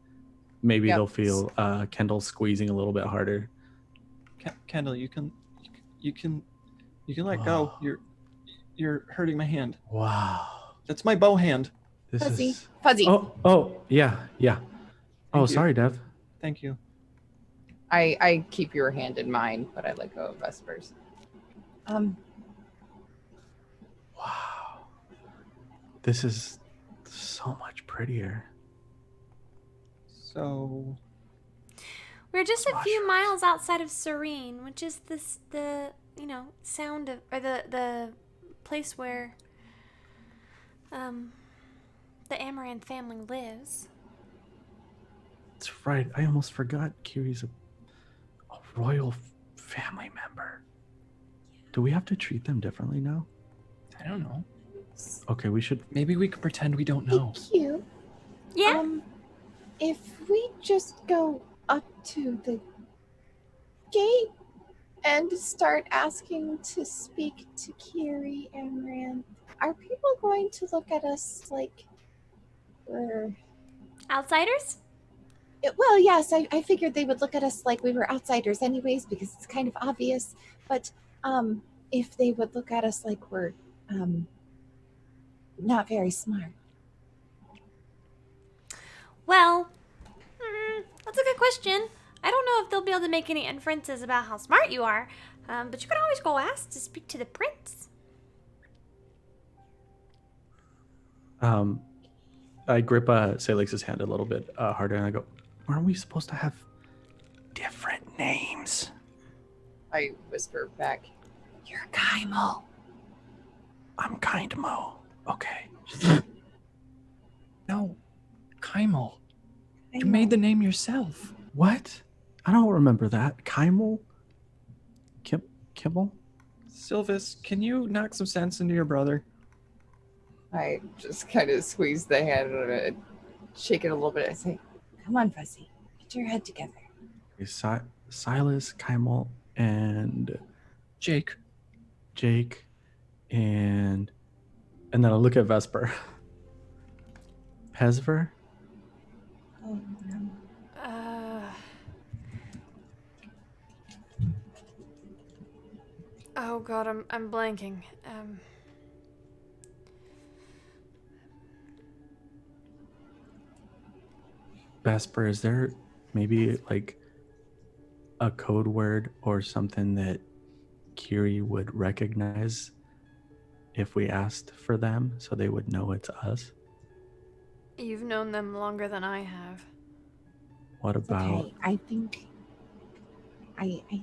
Maybe Yep. they'll feel Kendall squeezing a little bit harder. Kendall, you can let go. You're hurting my hand. Wow. That's my bow hand. This Fuzzy. is. Fuzzy, Oh, yeah. Oh, Thank you. sorry, Dev. Thank you. I keep your hand in mine, but I let go of Vesper's. Wow. This is so much prettier. So, We're just a few Mushrooms. miles outside of Serene, which is the sound of, or the place where the Amaranth family lives. That's right. I almost forgot Kiri's a royal family member. Do we have to treat them differently now? I don't know. Okay, we should. Maybe we could pretend we don't know. Thank you. Yeah. If we just go up to the gate and start asking to speak to Kiri Amaranth, are people going to look at us like we're... Outsiders? Well, yes, I figured they would look at us like we were outsiders anyways, because it's kind of obvious. But if they would look at us like we're not very smart. Well, that's a good question. I don't know if they'll be able to make any inferences about how smart you are, but you can always go ask to speak to the prince. I grip Salix's hand a little bit harder and I go, aren't we supposed to have different names? I whisper back, You're Kaimo. I'm kind Mo. Okay. No, Kaimel. You made the name yourself. What? I don't remember that. Kaimel? Kimmel? Sylvis, can you knock some sense into your brother? I just kind of squeeze the hand and shake it a little bit. I say, Come on, Fuzzy. Get your head together. Silas, Kaimel, and Jake. Jake, and then I look at Vesper. Pesver? Oh, no. Oh god, I'm blanking. Vesper, is there maybe like a code word or something that Kiri would recognize if we asked for them so they would know it's us? You've known them longer than I have. What It's about okay. I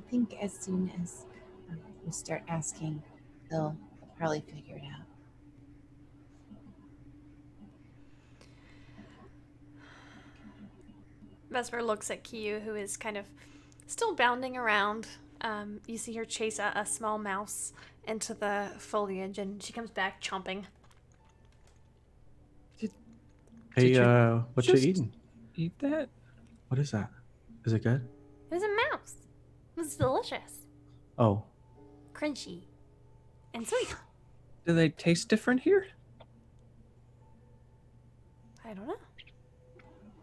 think as soon as we start asking, they'll probably figure it out. Vesper looks at Kiyu, who is kind of still bounding around. You see her chase a small mouse into the foliage, and she comes back chomping. Hey, Did you what you just eating? Eat that? What is that? Is it good? It was a mouse. It was delicious. Oh, Crunchy. And sweet. Do they taste different here? I don't know.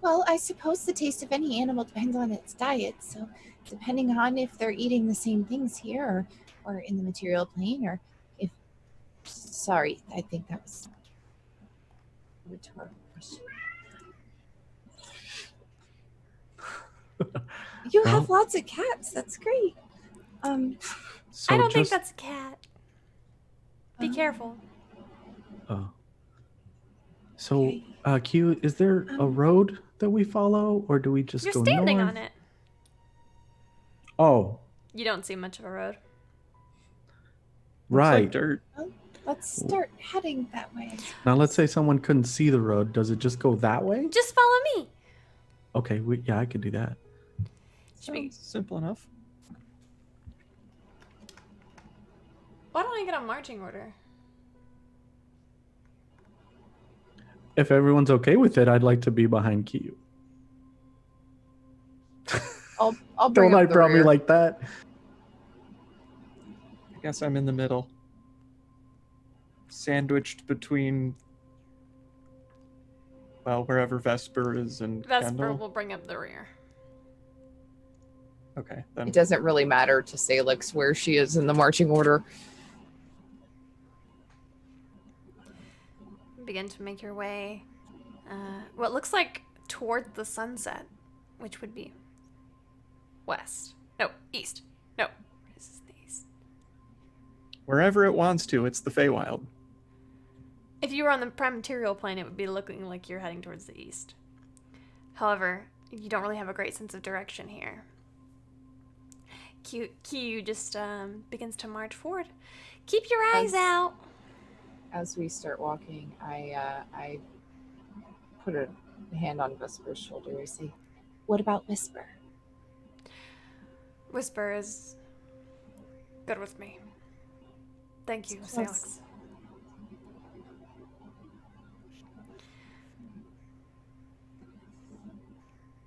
Well, I suppose the taste of any animal depends on its diet. So, depending on if they're eating the same things here or in the material plane, or if. Sorry, I think that was a rhetorical question. You Well- have lots of cats. That's great. So I don't think just, that's a cat. Be careful. Oh. So, Okay. Q, is there a road that we follow, or do we just You're go standing north? on it. Oh, You don't see much of a road. Looks like right. dirt. Let's start heading that way. Now, let's say someone couldn't see the road. Does it just go that way? Just follow me. Okay, yeah, I could do that. Should we- Sounds simple enough. Why don't I get a marching order? If everyone's okay with it, I'd like to be behind Q. I'll bring Don't I up the brought me rear. like that? I guess I'm in the middle. Sandwiched between, well, wherever Vesper is and Vesper Kendall. will bring up the rear. Okay, then It doesn't really matter to Salix where she is in the marching order. Begin to make your way, what looks like toward the sunset, which would be west. No, east. No, this is the east. wherever it wants to, it's the Feywild. If you were on the prime material plane, it would be looking like you're heading towards the east. However, you don't really have a great sense of direction here. Q just begins to march forward. Keep your eyes out. As we start walking, I put a hand on Vesper's shoulder. I say, What about Whisper? Whisper is good with me. Thank you, Close. Salix.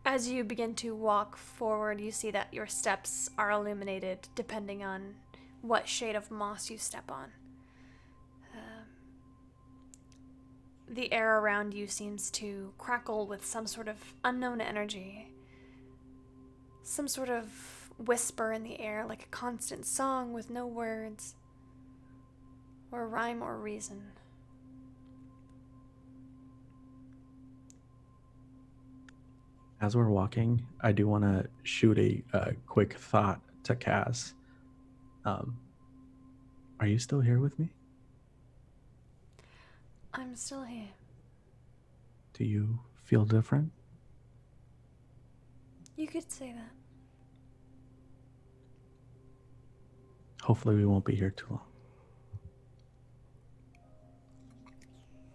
As you begin to walk forward, you see that your steps are illuminated depending on what shade of moss you step on. The air around you seems to crackle with some sort of unknown energy. Some sort of whisper in the air, like a constant song with no words, or rhyme or reason. As we're walking, I do want to shoot a quick thought to Cass. Are you still here with me? I'm still here. Do you feel different? You could say that. Hopefully we won't be here too long.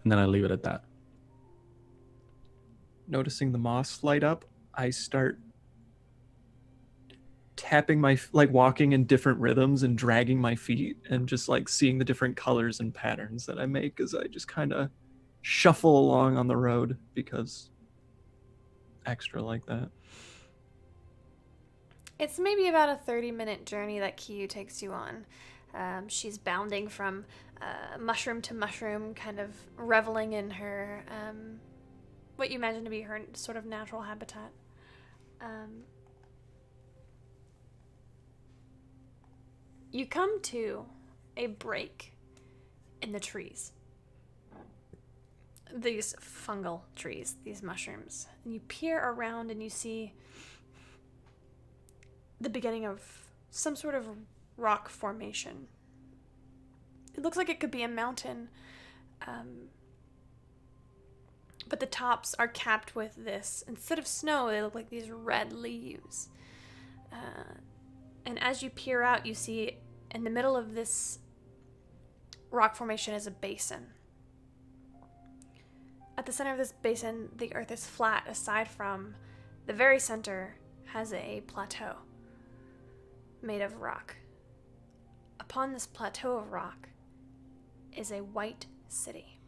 And then I leave it at that. Noticing the moss light up, I start tapping like walking in different rhythms and dragging my feet and just like seeing the different colors and patterns that I make as I just kind of shuffle along on the road because extra like that. It's maybe about a 30-minute journey that Kiyu takes you on. She's bounding from mushroom to mushroom, kind of reveling in her, what you imagine to be her sort of natural habitat. You come to a break in the trees. These fungal trees, these mushrooms. And you peer around and you see the beginning of some sort of rock formation. It looks like it could be a mountain, but the tops are capped with this. Instead of snow, they look like these red leaves. And as you peer out, you see in the middle of this rock formation is a basin. At the center of this basin, the earth is flat, aside from the very center has a plateau made of rock. Upon this plateau of rock is a white city.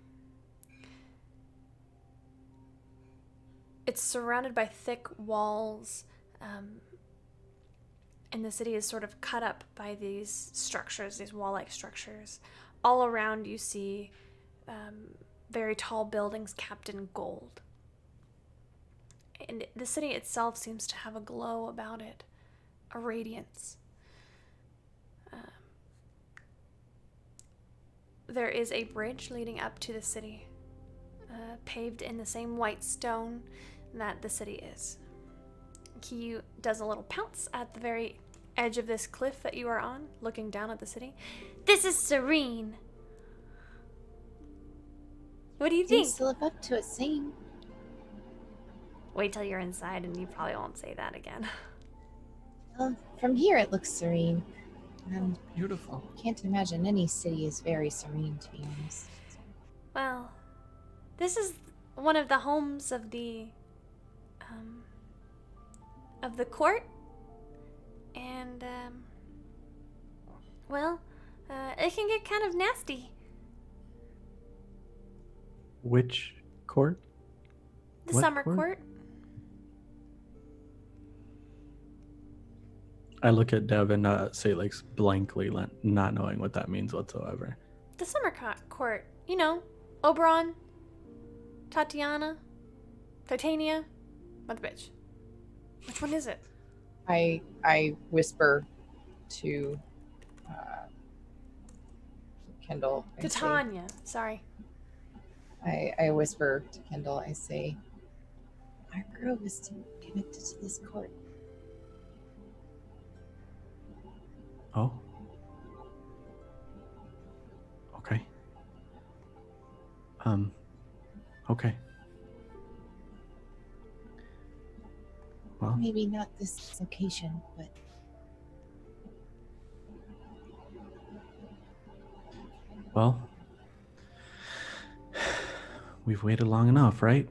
It's surrounded by thick walls, and the city is sort of cut up by these structures, these wall-like structures. All around you see very tall buildings capped in gold. And the city itself seems to have a glow about it, a radiance. There is a bridge leading up to the city, paved in the same white stone that the city is. He does a little pounce at the very edge of this cliff that you are on, looking down at the city. This is serene. What do you think? Seems to live up to its name. Wait till you're inside and you probably won't say that again. Well, from here it looks serene. Beautiful. Can't imagine any city is very serene, to be honest. Well, this is one of the homes of the court, and it can get kind of nasty. Which court? The What summer court? court. I look at Dev and Salix blankly, not knowing what that means whatsoever. The summer court. You know, Oberon, Titania. What the bitch? Which one is it? I whisper to Kendall. I say- Titania. Sorry. I whisper to Kendall. I say, Our grove is connected to this court. Oh. Okay. Okay. Well, Maybe not this location, but well, we've waited long enough, right?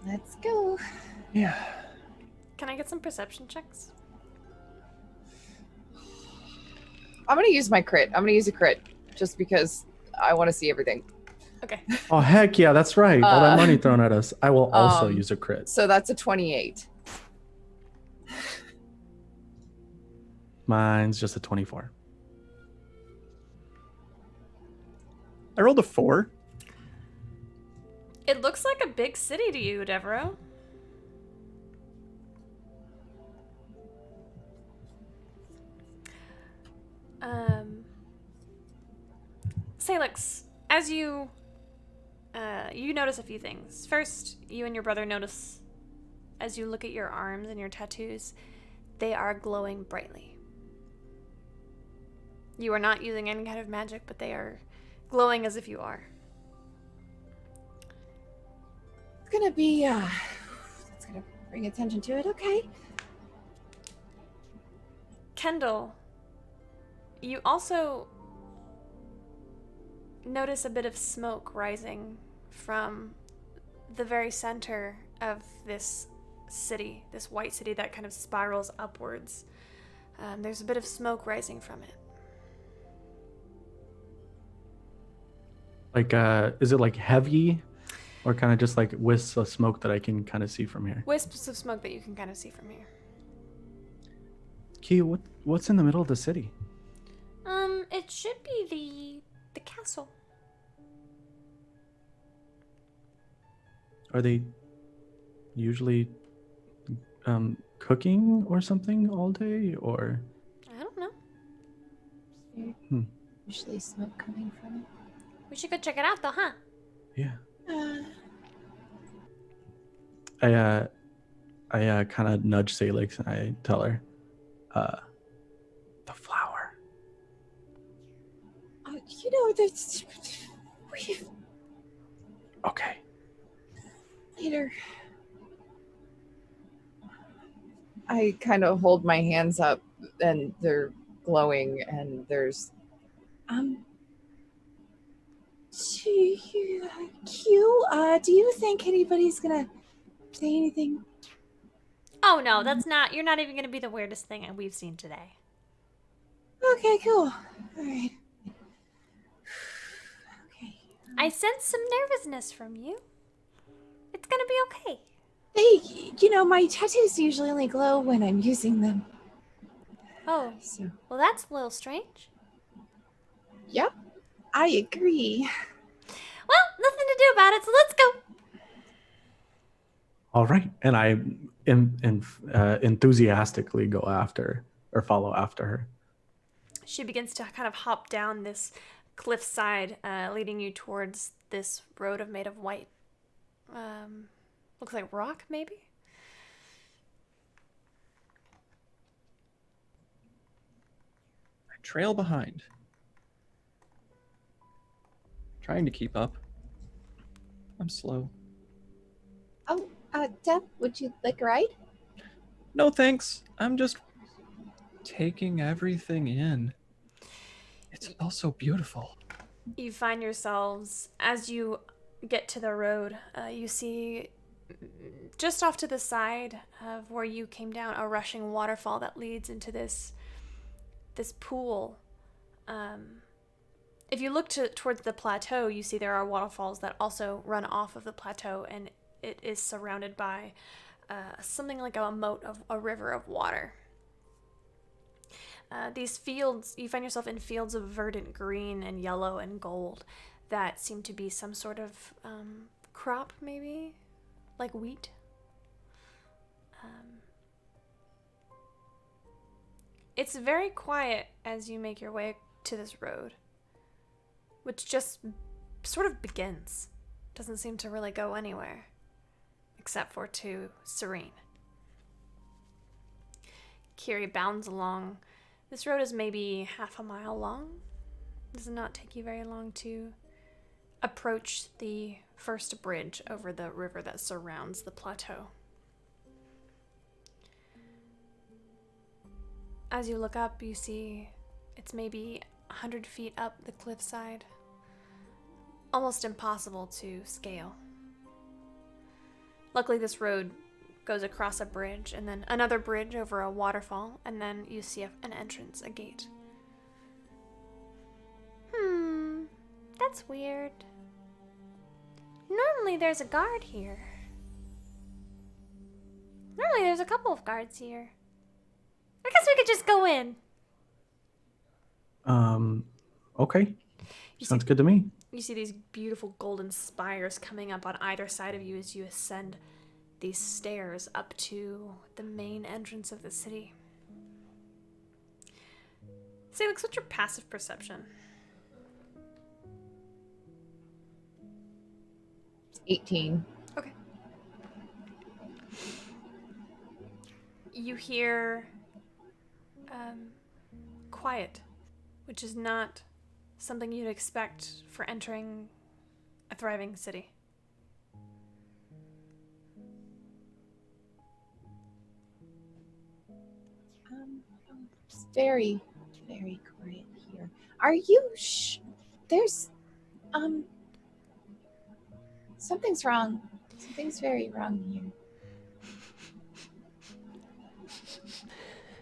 let's go. Yeah. Can I get some perception checks? I'm gonna use my crit. I'm gonna use a crit just because I want to see everything. Okay. Oh, heck yeah, that's right. All that Uh, money thrown at us. I will also um, use a crit. So that's a 28. Mine's just a 24. I rolled a 4. It looks like a big city to you, Devereaux. Salix, as you notice a few things. First, you and your brother notice, as you look at your arms and your tattoos, they are glowing brightly. You are not using any kind of magic, but they are glowing as if you are. It's gonna be, that's gonna bring attention to it. Okay. Kendall, you also notice a bit of smoke rising from the very center of this city, this white city that kind of spirals upwards. There's a bit of smoke rising from it. Like, is it like heavy or kind of just like wisps of smoke that I can kind of see from here? Wisps of smoke that you can kind of see from here. Key, what's in the middle of the city? It should be the castle. Are they usually cooking or something all day, or? I don't know. Usually smoke coming from it. We should go check it out, though, huh? Yeah. Uh, I kind of nudge Salix and I tell her, the flower. you know, that's we've Okay. later. I kind of hold my hands up and they're glowing and there's Q, do you think anybody's gonna say anything? Oh, no, that's not. You're not even going to be the weirdest thing we've seen today. Okay, cool. All right. Okay. I sense some nervousness from you. It's going to be okay. My tattoos usually only glow when I'm using them. Oh, So, well, that's a little strange. yep, I agree. Well, nothing nothing to do about it, so let's go. All right. And I enthusiastically go after or follow after her. She begins to kind of hop down this cliffside, leading you towards this road made of white, looks like rock, maybe? I trail behind, trying to keep up. I'm slow. Oh, Deb, would you like a ride? No thanks. I'm just taking everything in. It's all so beautiful. You find yourselves, as you get to the road, you see just off to the side of where you came down a rushing waterfall that leads into this pool. If you look towards the plateau, you see there are waterfalls that also run off of the plateau, and it is surrounded by something like a moat of a river of water. These fields, you find yourself in fields of verdant green and yellow and gold that seem to be some sort of crop, maybe, like wheat. It's very quiet as you make your way to this road, which just sort of begins. Doesn't seem to really go anywhere, except for to Serene. Kiri bounds along. This road is maybe half a mile long. It does not take you very long to approach the first bridge over the river that surrounds the plateau. As you look up, you see it's maybe 100 feet up the cliffside. Almost impossible to scale. Luckily, this road goes across a bridge, and then another bridge over a waterfall, and then you see an entrance, a gate. That's weird. Normally there's a guard here. Normally there's a couple of guards here. I guess we could just go in. Okay. Sounds good to me. You see these beautiful golden spires coming up on either side of you as you ascend these stairs up to the main entrance of the city. Salix, what's your passive perception? 18. Okay. You hear quiet, which is not something you'd expect for entering a thriving city. It's very, very quiet here. Are you there's something's wrong. Something's very wrong here.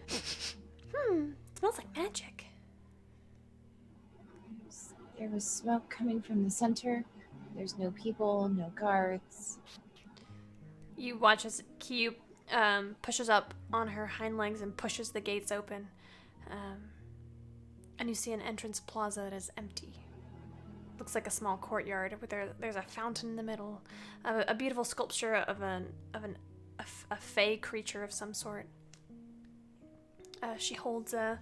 It smells like magic. There was smoke coming from the center. There's no people, no guards. You watch as Kiyu pushes up on her hind legs and pushes the gates open. And you see an entrance plaza that is empty. Looks like a small courtyard where there's a fountain in the middle, a beautiful sculpture of a fey creature of some sort. She holds a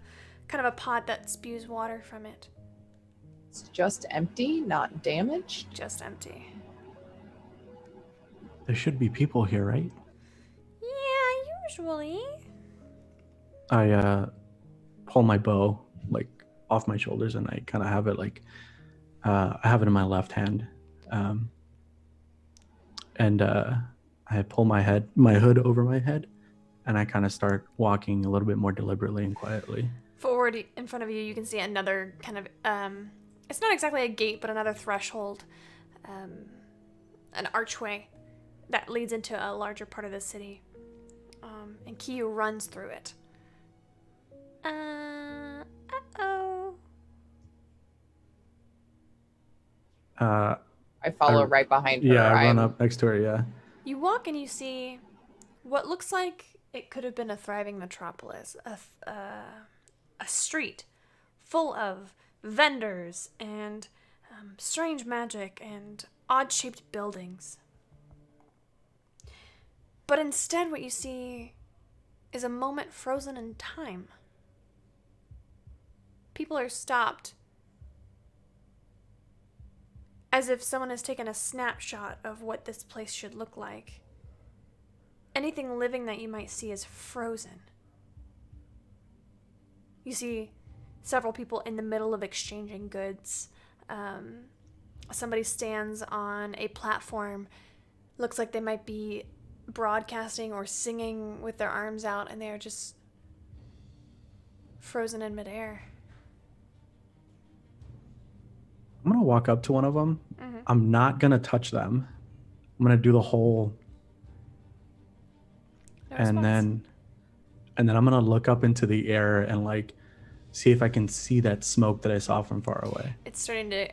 kind of a pot that spews water from it. It's just empty, not damaged. Just empty. There should be people here, right? Yeah, usually. I pull my bow like off my shoulders, and I kind of have it like I have it in my left hand, and I pull my hood over my head, and I kind of start walking a little bit more deliberately and quietly. Forward in front of you, you can see another kind of it's not exactly a gate, but another threshold, an archway that leads into a larger part of the city. And Kiyu runs through it. Uh-oh. I follow right behind her. Yeah, I run up next to her, yeah. You walk and you see what looks like it could have been a thriving metropolis. A street full of vendors and strange magic and odd-shaped buildings. But instead what you see is a moment frozen in time. People are stopped as if someone has taken a snapshot of what this place should look like. Anything living that you might see is frozen. You see several people in the middle of exchanging goods. Somebody stands on a platform. Looks like they might be broadcasting or singing with their arms out, and they are just frozen in midair. I'm gonna walk up to one of them. Mm-hmm. I'm not gonna touch them. I'm gonna do the whole, No and response. then I'm gonna look up into the air and like see if I can see that smoke that I saw from far away. It's starting to,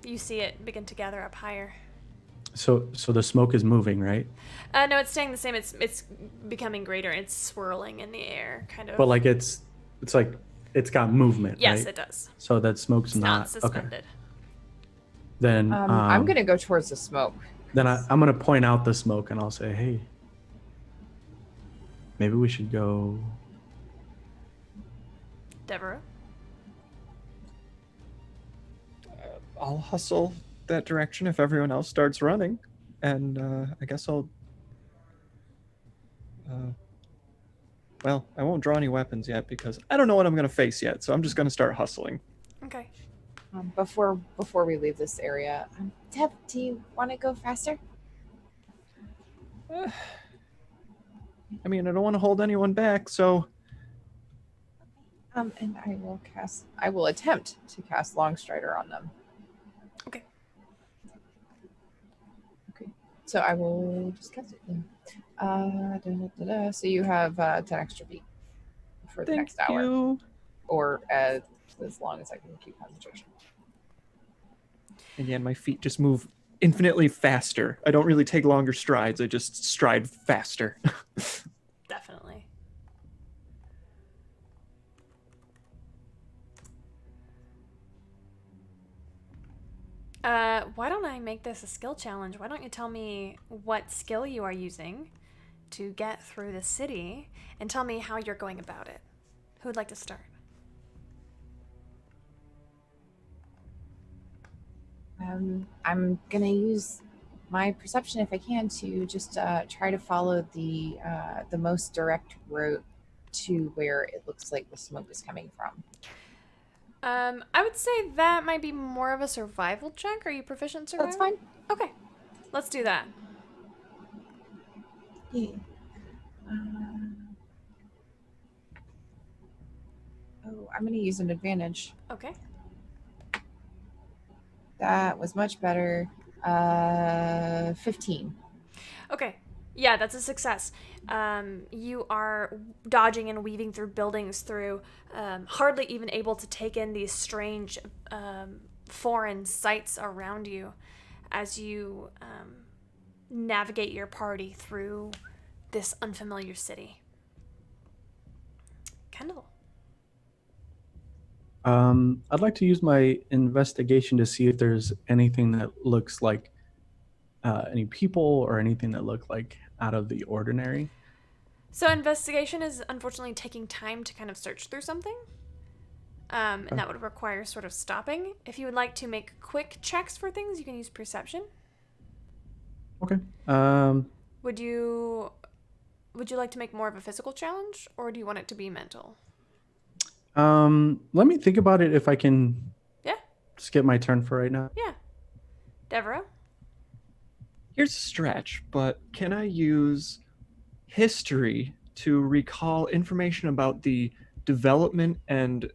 you see it begin to gather up higher. So the smoke is moving, right? No, it's staying the same. It's becoming greater. It's swirling in the air, kind of. But like it's like it's got movement, yes, right? it does. So that smoke's It's not okay. suspended. Then I'm gonna go towards the smoke. Then I'm gonna point out the smoke and I'll say, hey, maybe we should go. Deborah? I'll hustle that direction if everyone else starts running, and I guess I'll. Well, I won't draw any weapons yet because I don't know what I'm gonna face yet, so I'm just gonna start hustling. Okay. Before we leave this area, Deb, do you want to go faster? I mean, I don't want to hold anyone back, so and I will attempt to cast Longstrider on them. Okay. Okay. So I will just cast it then. So you have 10 extra feet for the thank next hour, you. or as long as I can keep concentration. Again, my feet just move infinitely faster. I don't really take longer strides. I just stride faster. Definitely. Why don't I make this a skill challenge? Why don't you tell me what skill you are using to get through the city, and tell me how you're going about it. Who would like to start? I'm gonna use my perception if I can to just try to follow the most direct route to where it looks like the smoke is coming from. I would say that might be more of a survival check. Are you proficient in survival? That's fine. Okay, let's do that. Yeah. I'm gonna use an advantage. Okay. That was much better. 15. Okay. Yeah, that's a success. You are dodging and weaving through buildings, through hardly even able to take in these strange foreign sights around you as you navigate your party through this unfamiliar city. Kendall. I'd like to use my investigation to see if there's anything that looks like any people or anything that look like out of the ordinary. So investigation is unfortunately taking time to kind of search through something. And that would require sort of stopping. If you would like to make quick checks for things, you can use perception. Okay. Would you like to make more of a physical challenge, or do you want it to be mental? Let me think about it if I can. Yeah. Skip my turn for right now. Yeah. Deborah? Here's a stretch, but can I use history to recall information about the development and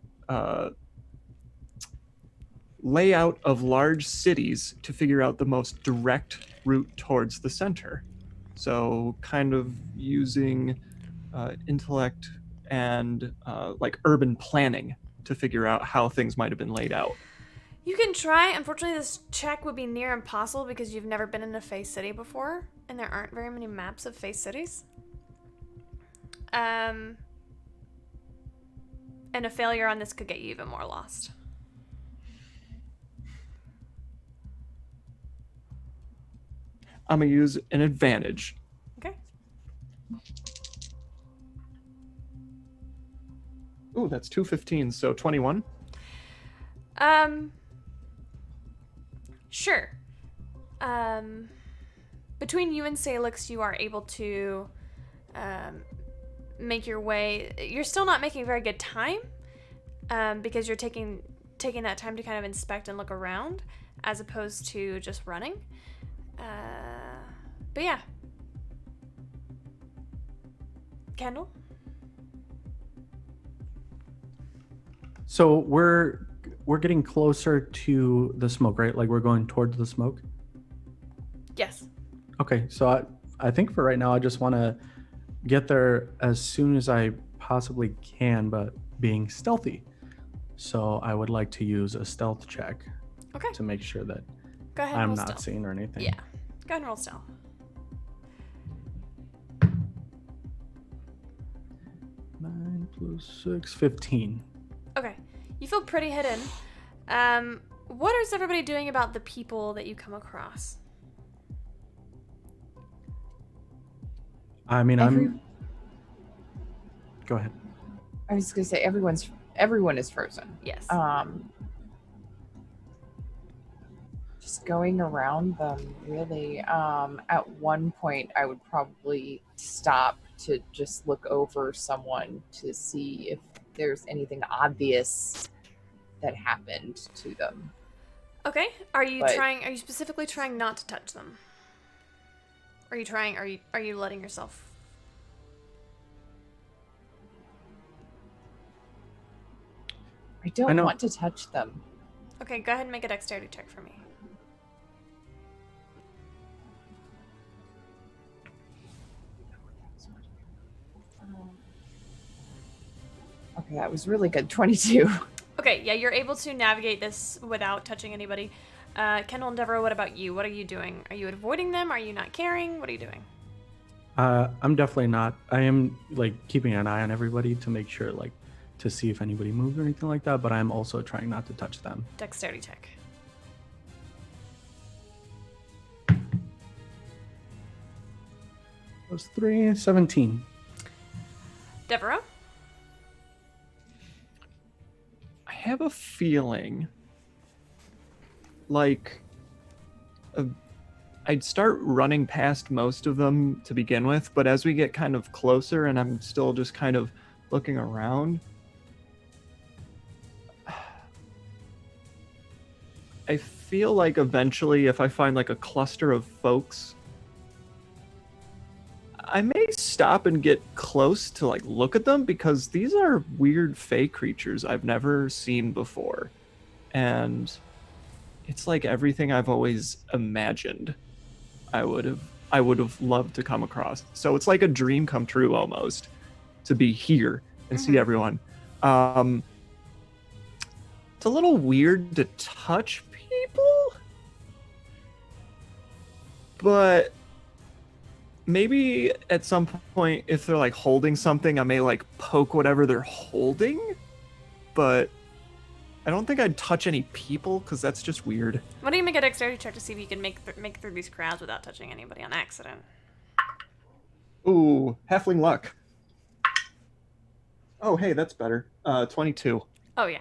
layout of large cities to figure out the most direct route towards the center? So kind of using intellect and like urban planning to figure out how things might have been laid out. You can try. Unfortunately, this check would be near impossible because you've never been in a Fae City before, and there aren't very many maps of Fae Cities. And a failure on this could get you even more lost. I'm gonna use an advantage. Okay. Ooh, that's 2 15s, so 21. Sure. Between you and Salix, you are able to make your way. You're still not making very good time, because you're taking that time to kind of inspect and look around, as opposed to just running. But yeah. Kendall? So we're getting closer to the smoke, right? Like we're going towards the smoke. Yes. Okay, so I think for right now I just want to get there as soon as I possibly can, but being stealthy. So I would like to use a stealth check Okay. to make sure that Go ahead and I'm roll not stealth. seen or anything. Yeah. Go ahead and roll stealth. 9 + 6, 15. Okay. You feel pretty hidden. What is everybody doing about the people that you come across? I mean, Go ahead. I was gonna say everyone is frozen. Yes. Just going around them, really. At one point, I would probably stop to just look over someone to see if there's anything obvious that happened to them. Okay. Are you But- Are you specifically trying not to touch them? Are you letting yourself? I don't know. want to touch them. Okay, go ahead and make a dexterity check for me. Okay, that was really good. 22. Okay, yeah, you're able to navigate this without touching anybody. Kendall and Deborah, what about you? What are you doing? Are you avoiding them? Are you not caring? What are you doing? I'm definitely not. I am like keeping an eye on everybody to make sure, like, to see if anybody moves or anything like that. But I'm also trying not to touch them. Dexterity check. Plus 3, 17. Deborah? I have a feeling like I'd start running past most of them to begin with, but as we get kind of closer and I'm still just kind of looking around, I feel like eventually if I find like a cluster of folks, I may stop and get close to like look at them, because these are weird fey creatures I've never seen before. And it's like everything I've always imagined I would have loved to come across. So it's like a dream come true almost to be here and see everyone. It's a little weird to touch people, but maybe at some point, if they're like holding something, I may like poke whatever they're holding, but I don't think I'd touch any people because that's just weird. Why don't you make a dexterity check to see if you can make through these crowds without touching anybody on accident? Ooh, halfling luck. Oh, hey, that's better. 22. Oh, yeah.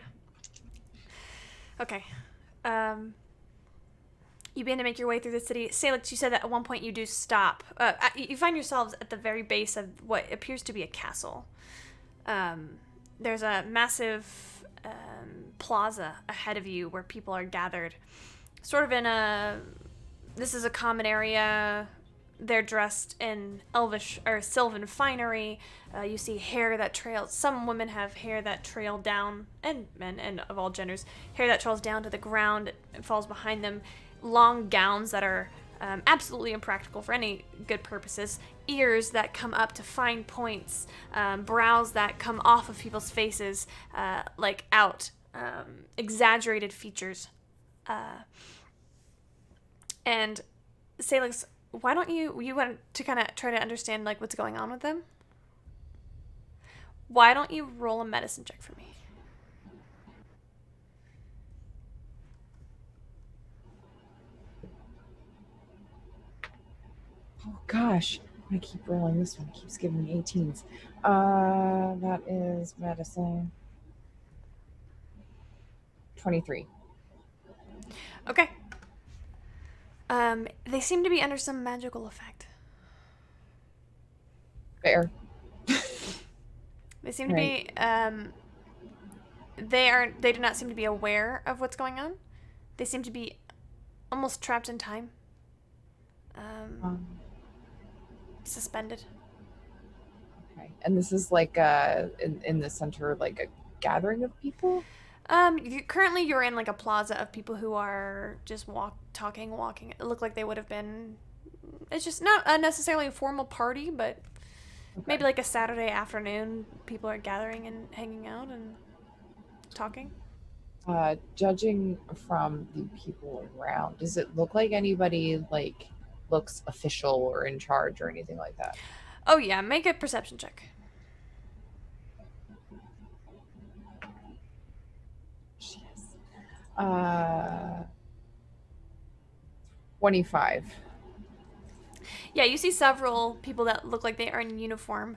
Okay. You begin to make your way through the city. Salix, you said that at one point you do stop. You find yourselves at the very base of what appears to be a castle. There's a massive plaza ahead of you where people are gathered. Sort of this is a common area. They're dressed in elvish or sylvan finery. You see hair that trails. Some women have hair that trail down, and men and of all genders, hair that trails down to the ground and falls behind them. Long gowns that are absolutely impractical for any good purposes. Ears that come up to fine points. Brows that come off of people's faces, like out. Exaggerated features. And Salix, why don't you want to kind of try to understand like what's going on with them? Why don't you roll a medicine check for me? Oh gosh, I keep rolling this one. It keeps giving me 18s. That is medicine. 23. Okay. They seem to be under some magical effect. Fair. They seem to be they do not seem to be aware of what's going on. They seem to be almost trapped in time. Suspended. Okay. And this is like in the center, like a gathering of people? Currently you're in like a plaza of people who are just walking. It looked like they would have been. It's just not necessarily a formal party, but maybe like a Saturday afternoon. People are gathering and hanging out and talking. Judging from the people around, does it look like anybody like looks official or in charge or anything like that? Oh yeah, make a perception check. Yes. 25. Yeah, you see several people that look like they are in uniform.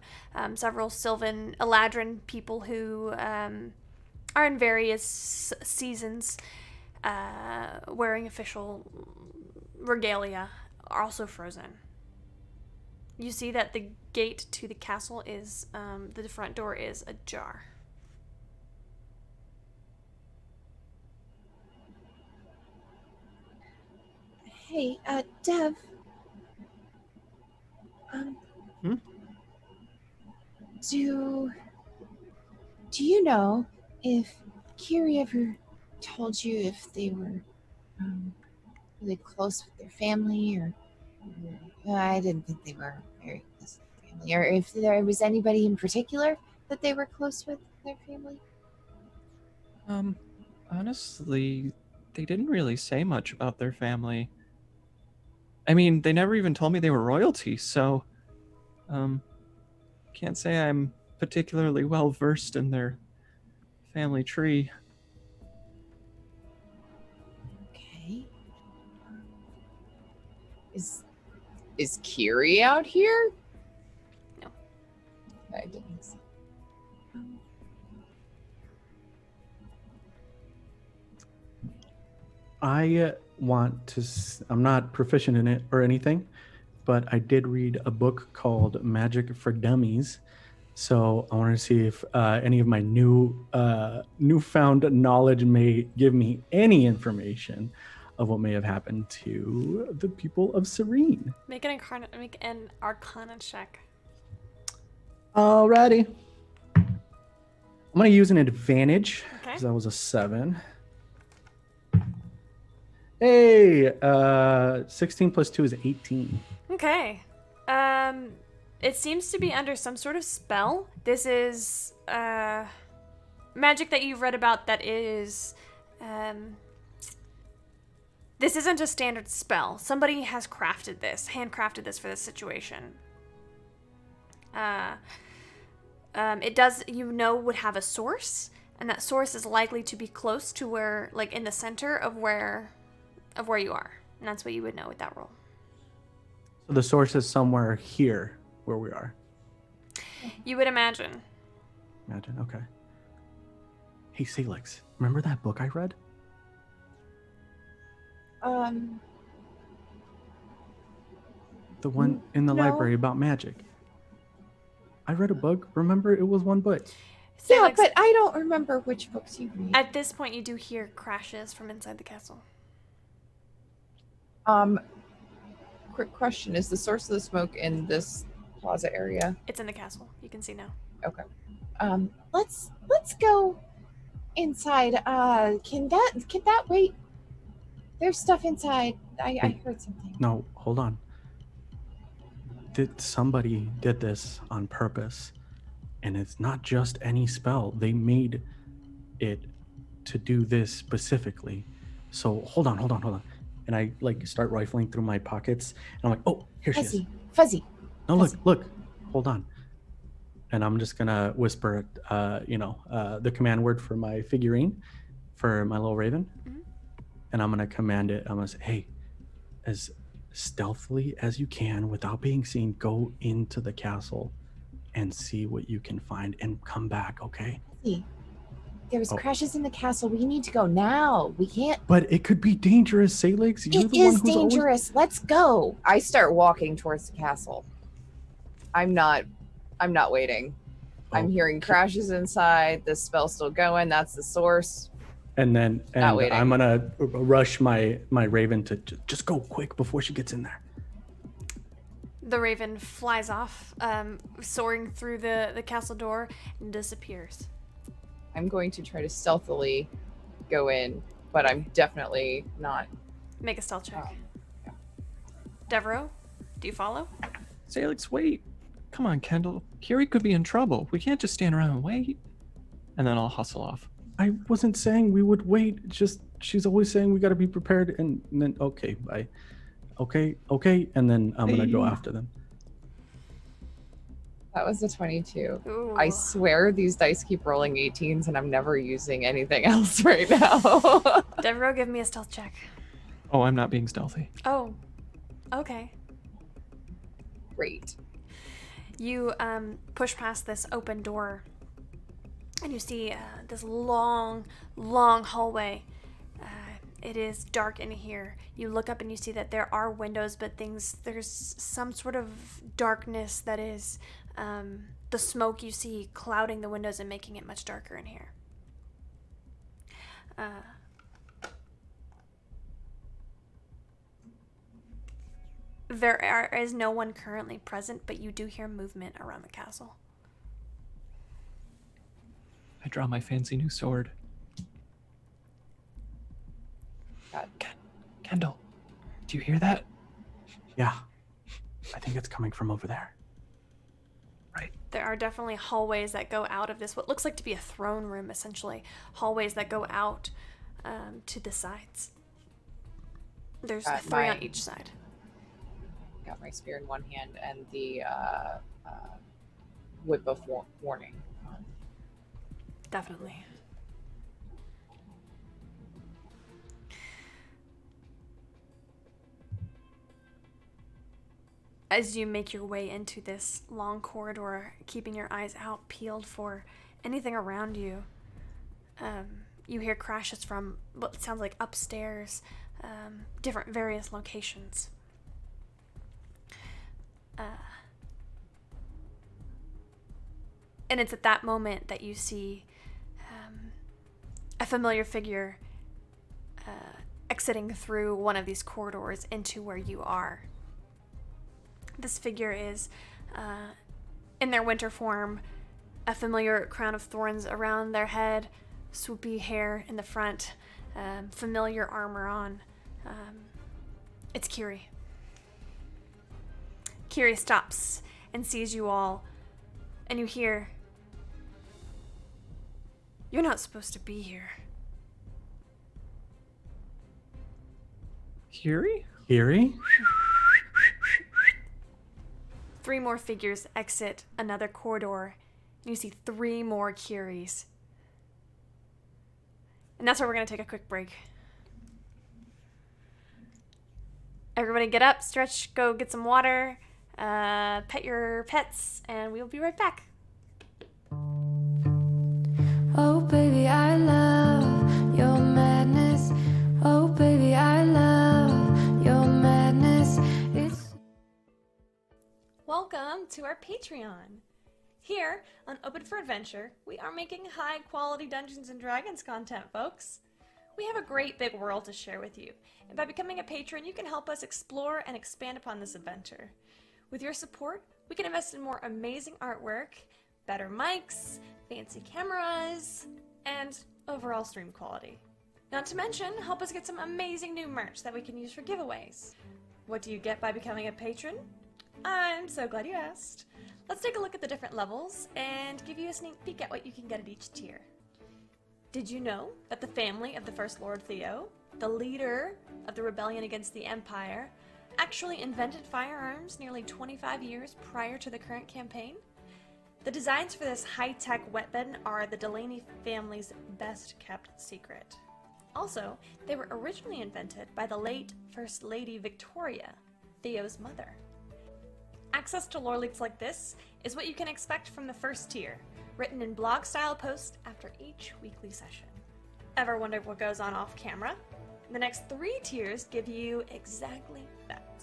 Several Sylvan Eladrin people who are in various seasons wearing official regalia are also frozen. You see that the gate to the castle is, the front door is ajar. Hey, Dev. Do you know if Kiri ever told you if they were really close with their family, or I didn't think they were very close with their family, or if there was anybody in particular that they were close with their family? Honestly, they didn't really say much about their family. I mean, they never even told me they were royalty, so can't say I'm particularly well versed in their family tree. Okay. Is Kiri out here? No. I didn't see. I want to. I'm not proficient in it or anything, but I did read a book called Magic for Dummies. So I wanted to see if any of my newfound knowledge may give me any information of what may have happened to the people of Serene. Make an Arcana check. Alrighty. I'm going to use an advantage Okay. because that was a 7. Hey, 16 plus 2 is 18. Okay. It seems to be under some sort of spell. This is magic that you've read about that is this isn't a standard spell. Somebody has handcrafted this for this situation. It does, would have a source, and that source is likely to be close to where, like in the center of where you are. And that's what you would know with that roll. So the source is somewhere here where we are. You would imagine. Imagine, okay. Hey, Salix, remember that book I read? The one in the no. library about magic. I read a book. Remember, it was one book. Yeah, Salix, but I don't remember which books you read. at this point, you do hear crashes from inside the castle. Quick question: is the source of the smoke in this plaza area? It's in the castle. You can see now. Okay. Let's go inside. Can that wait? There's stuff inside. I heard something. No, hold on. Somebody did this on purpose, and it's not just any spell. They made it to do this specifically. So hold on. And I start rifling through my pockets, and I'm like, oh, here she is. Fuzzy. No, Fuzzy. look, hold on. And I'm just gonna whisper, the command word for my figurine, for my little raven, Mhm. and I'm gonna command it. I'm gonna say, hey, as stealthily as you can without being seen, go into the castle and see what you can find and come back, okay? There's Oh. crashes in the castle. We need to go now. We can't. But it could be dangerous, Salix. You're It the one is who's always... dangerous. Let's go. I start walking towards the castle. I'm not waiting. I'm hearing crashes inside. The spell's still going. That's the source. And then Not waiting. I'm gonna rush my raven to just go quick before she gets in there. The raven flies off, soaring through the castle door and disappears. I'm going to try to stealthily go in, but I'm definitely not. Make a stealth check. Yeah. Devereaux, do you follow? Salix, wait. Come on, Kendall. Kiri could be in trouble. We can't just stand around and wait. And then I'll hustle off. I wasn't saying we would wait. Just she's always saying we got to be prepared. And then okay, bye. Okay, and then I'm gonna go after them. That was a 22. Ooh. I swear these dice keep rolling 18s and I'm never using anything else right now. Devereaux, give me a stealth check. Oh, I'm not being stealthy. Oh, okay. Great. You push past this open door, and you see this long hallway. It is dark in here. You look up and you see that there are windows, but there's some sort of darkness that is the smoke you see clouding the windows and making it much darker in here. There is no one currently present, but you do hear movement around the castle. I draw my fancy new sword. God. Kendall, do you hear that? Yeah, I think it's coming from over there. Right. There are definitely hallways that go out of this, what looks like to be a throne room, essentially. Hallways that go out to the sides. There's three on each side. Got my spear in one hand and the whip of warning. Definitely. As you make your way into this long corridor, keeping your eyes out peeled for anything around you, you hear crashes from what sounds like upstairs, different various locations. And it's at that moment that you see a familiar figure exiting through one of these corridors into where you are. This figure is in their winter form, a familiar crown of thorns around their head, swoopy hair in the front, familiar armor on. It's Kiri. Kiri stops and sees you all, and you hear, "You're not supposed to be here." Kiri? Kiri? Three more figures exit another corridor, and you see three more Kiris. And that's where we're going to take a quick break. Everybody get up, stretch, go get some water, pet your pets, and we'll be right back. Oh baby, I love your madness. Oh baby, I love your madness. Welcome to our Patreon. Here on Open for Adventure, we are making high quality Dungeons & Dragons content, folks. We have a great big world to share with you, and by becoming a patron, you can help us explore and expand upon this adventure. With your support, we can invest in more amazing artwork, better mics, fancy cameras, and overall stream quality. Not to mention, help us get some amazing new merch that we can use for giveaways. What do you get by becoming a patron? I'm so glad you asked. Let's take a look at the different levels and give you a sneak peek at what you can get at each tier. Did you know that the family of the First Lord Theo, the leader of the rebellion against the Empire, actually invented firearms nearly 25 years prior to the current campaign? The designs for this high-tech weapon are the Delaney family's best-kept secret. Also, they were originally invented by the late First Lady Victoria, Theo's mother. Access to lore leaks like this is what you can expect from the first tier, written in blog-style posts after each weekly session. Ever wondered what goes on off camera? The next 3 tiers give you exactly that.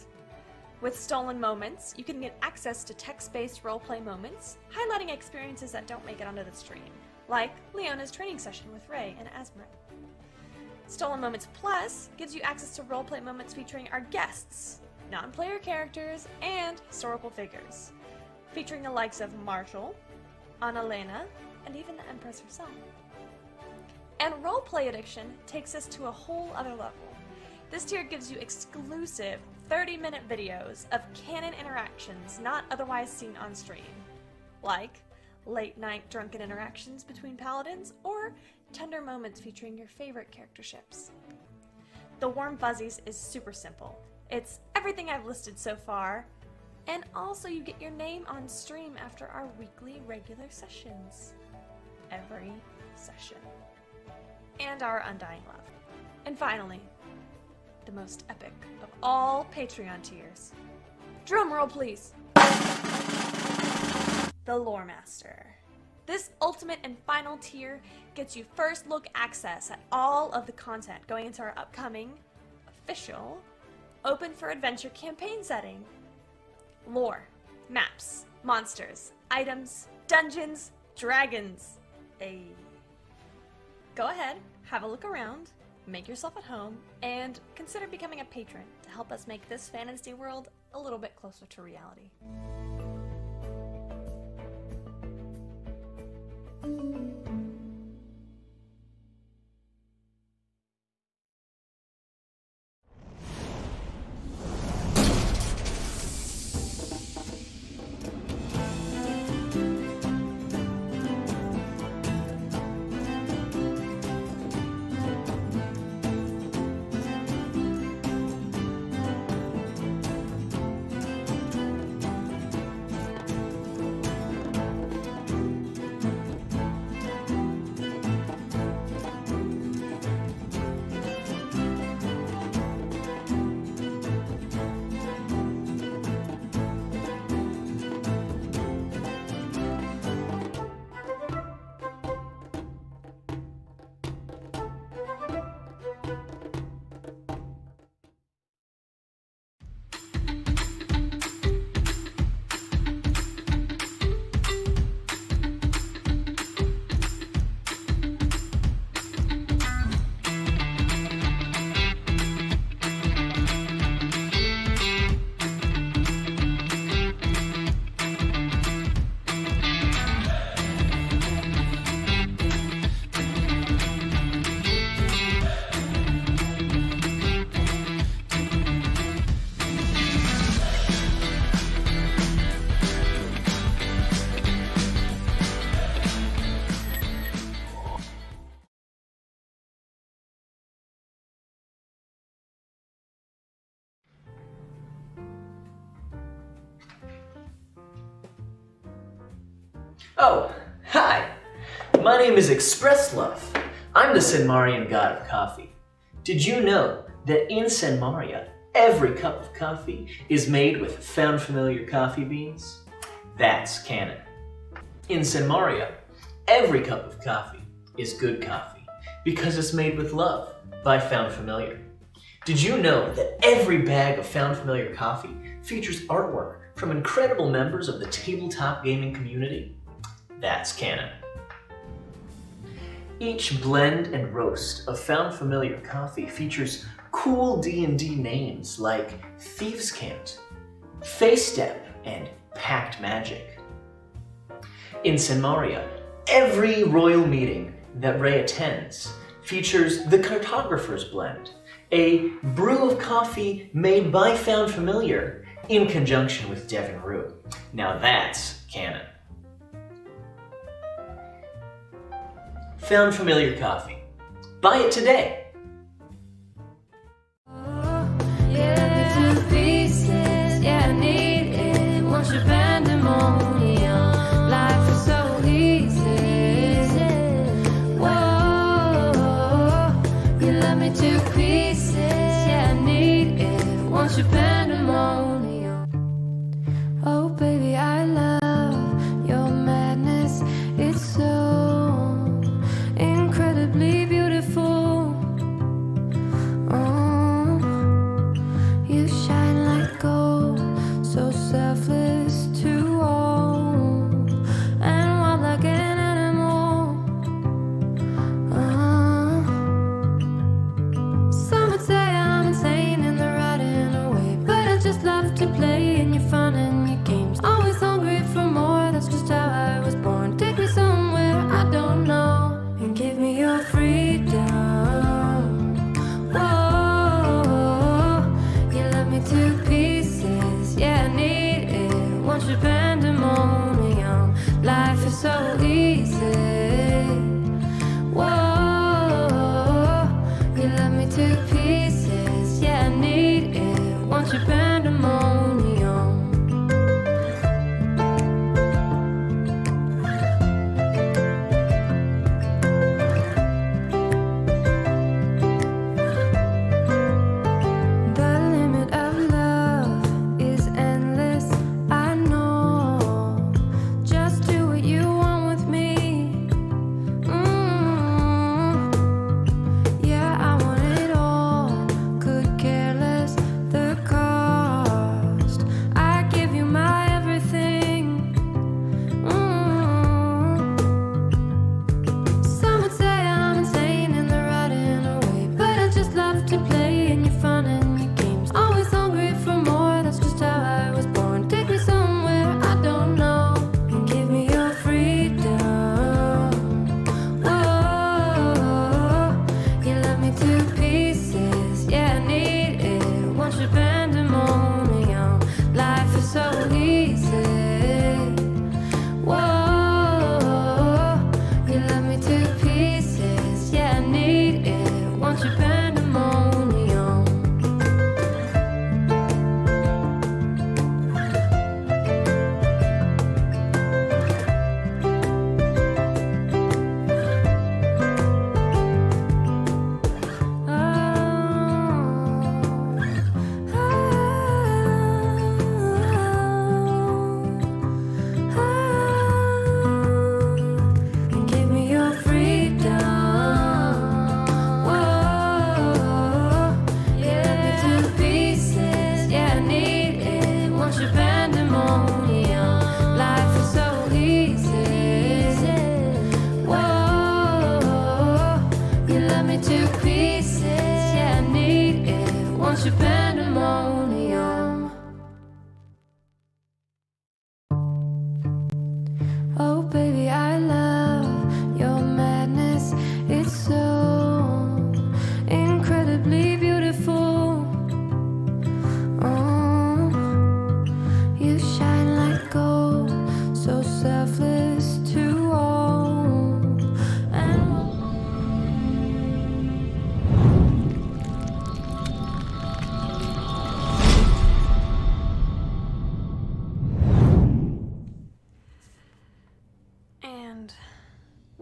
With Stolen Moments, you can get access to text-based roleplay moments, highlighting experiences that don't make it onto the stream, like Leona's training session with Ray and Asmrit. Stolen Moments Plus gives you access to roleplay moments featuring our guests, non-player characters, and historical figures, featuring the likes of Marshall, Annalena, and even the Empress herself. And Roleplay Addiction takes us to a whole other level. This tier gives you exclusive 30-minute videos of canon interactions not otherwise seen on stream, like late-night drunken interactions between paladins or tender moments featuring your favorite character ships. The Warm Fuzzies is super simple. It's everything I've listed so far, and also you get your name on stream after our weekly regular sessions. Every session. And our undying love. And finally, the most epic of all Patreon tiers. Drum roll, please. The Lore Master. This ultimate and final tier gets you first look access at all of the content going into our upcoming, official, open for adventure campaign setting. Lore, maps, monsters, items, dungeons, dragons. Go ahead, have a look around, make yourself at home, and consider becoming a patron to help us make this fantasy world a little bit closer to reality. Oh, hi! My name is Express Love. I'm the Senmarian god of coffee. Did you know that in Senmaria, every cup of coffee is made with found familiar coffee beans? That's canon. In Senmaria, every cup of coffee is good coffee because it's made with love by Found Familiar. Did you know that every bag of Found Familiar coffee features artwork from incredible members of the tabletop gaming community? That's canon. Each blend and roast of Found Familiar coffee features cool D&D names like Thieves' Cant, Face Step, and Pact Magic. In Senmaria, every royal meeting that Ray attends features the Cartographer's Blend, a brew of coffee made by Found Familiar in conjunction with Devin Rue. Now that's canon. Found Familiar coffee. Buy it today. Yeah, to pieces, yeah, I need it. Once you're pandemonium, life is so easy. Whoa, you love me to pieces, yeah, I need it. Once you're pandemonium.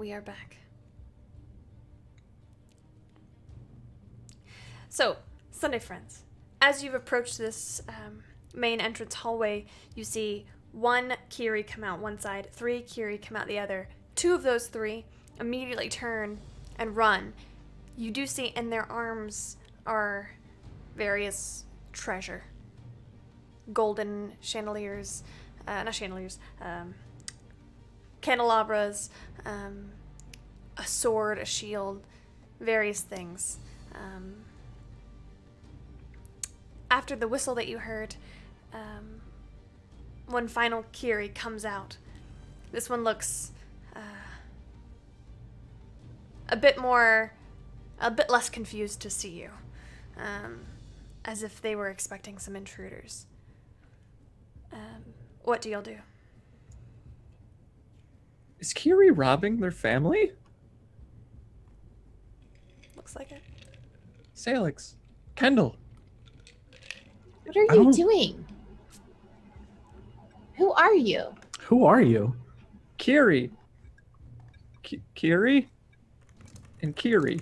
we are back. So, Sunday friends, as you've approached this main entrance hallway, you see 1 Kiri come out one side, 3 Kiri come out the other. 2 of those 3 immediately turn and run. You do see in their arms are various treasure. Golden chandeliers, not chandeliers, candelabras, a sword, a shield, various things. After the whistle that you heard, one final Kiri comes out. This one looks a bit less confused to see you, as if they were expecting some intruders. What do y'all do? Is Kiri robbing their family? Looks like it. Salix, Kendall. What are you doing? Who are you? Who are you? Kiri. Kiri? And Kiri.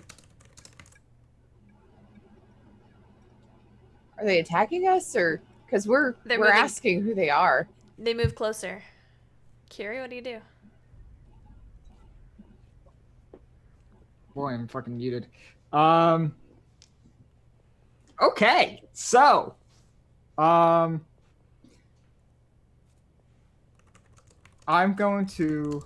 Are they attacking us, or because we're They're moving. asking who they are? They move closer. Kiri, what do you do? Boy, I'm fucking muted. Okay, so, I'm going to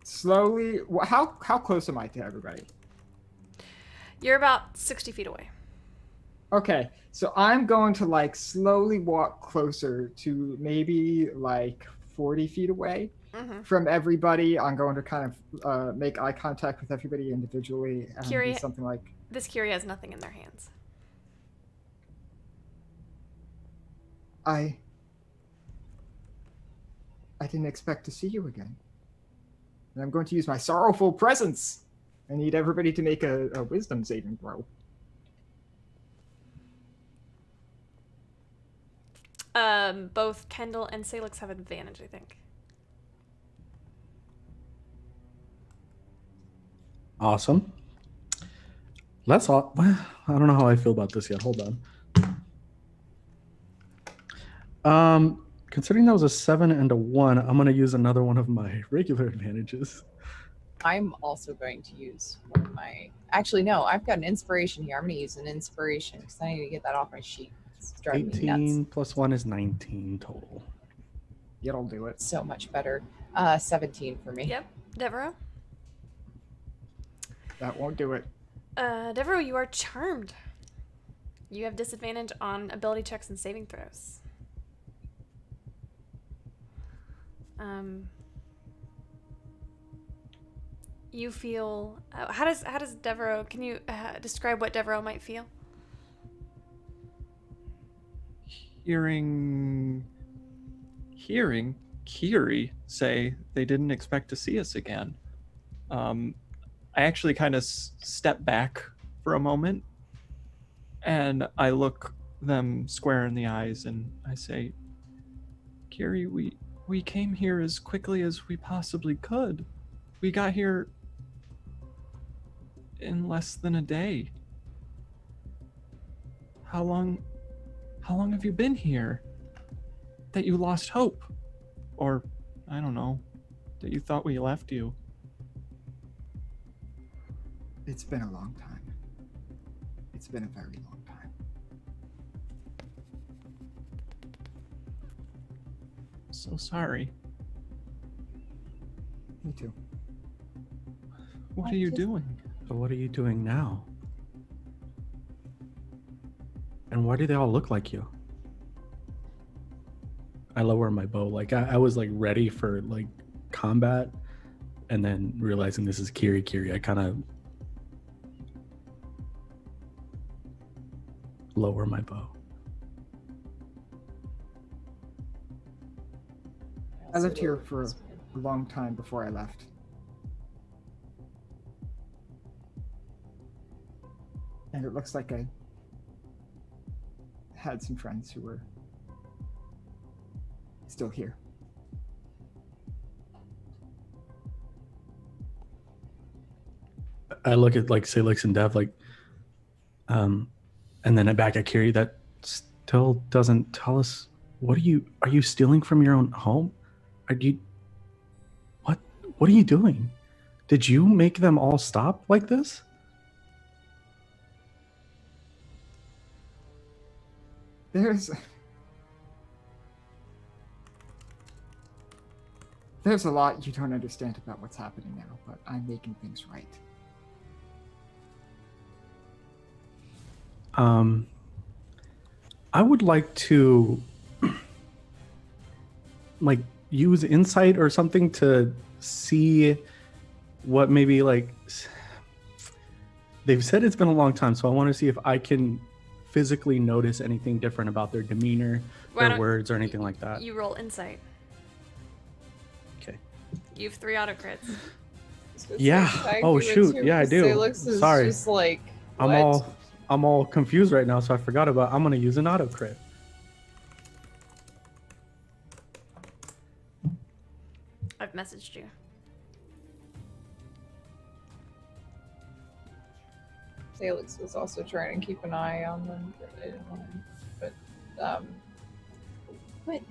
slowly. How close am I to everybody? You're about 60 feet away. Okay, so I'm going to like slowly walk closer to maybe like 40 feet away from everybody. I'm going to kind of make eye contact with everybody individually and Kiri, do something like. This Kiri has nothing in their hands. I didn't expect to see you again. And I'm going to use my sorrowful presence. I need everybody to make a wisdom saving throw. Both Kendall and Salix have advantage, I think. Awesome. Let's all. I don't know how I feel about this yet. Hold on. Considering that was a 7 and a 1, I'm gonna use another one of my regular advantages. I'm also going to use one of my. Actually, no, I've got an inspiration here. I'm going to use an inspiration because I need to get that off my sheet. It's driving me 18 nuts. plus 1 is 19 total. It'll do it. So much better. 17 for me. Yep. Devereaux? That won't do it. Devereaux, you are charmed. You have disadvantage on ability checks and saving throws. You feel. How does Devereaux? Can you describe what Devereaux might feel? Hearing Kiri say they didn't expect to see us again. I actually kind of step back for a moment and I look them square in the eyes and I say, Kiri, we came here as quickly as we possibly could. We got here in less than a day. How long have you been here? That you lost hope? Or, I don't know, that you thought we left you? It's been a long time. It's been a very long time. So sorry. Me too. What are you doing? So what are you doing now? And why do they all look like you? I lower my bow. Like I was like ready for like combat, and then realizing this is Kiri, I kind of lower my bow. I lived here for a long time before I left. And it looks like I had some friends who were still here. I look at like Salix and Dev like, and then back at Kiri. That still doesn't tell us. Are you stealing from your own home? What are you doing? Did you make them all stop like this? There's a lot you don't understand about what's happening now, but I'm making things right. I would like to like use insight or something to see what maybe like they've said it's been a long time, so I want to see if I can physically notice anything different about their demeanor, their words, or anything like that. You roll insight. Okay. You have 3 auto crits. Yeah. Oh shoot. Yeah, I do. Salix is Sorry. just like, what? I'm all confused right now, so I forgot about. I'm gonna use an auto crit. I've messaged you. Salix was also trying to keep an eye on them, but they didn't want him. But What?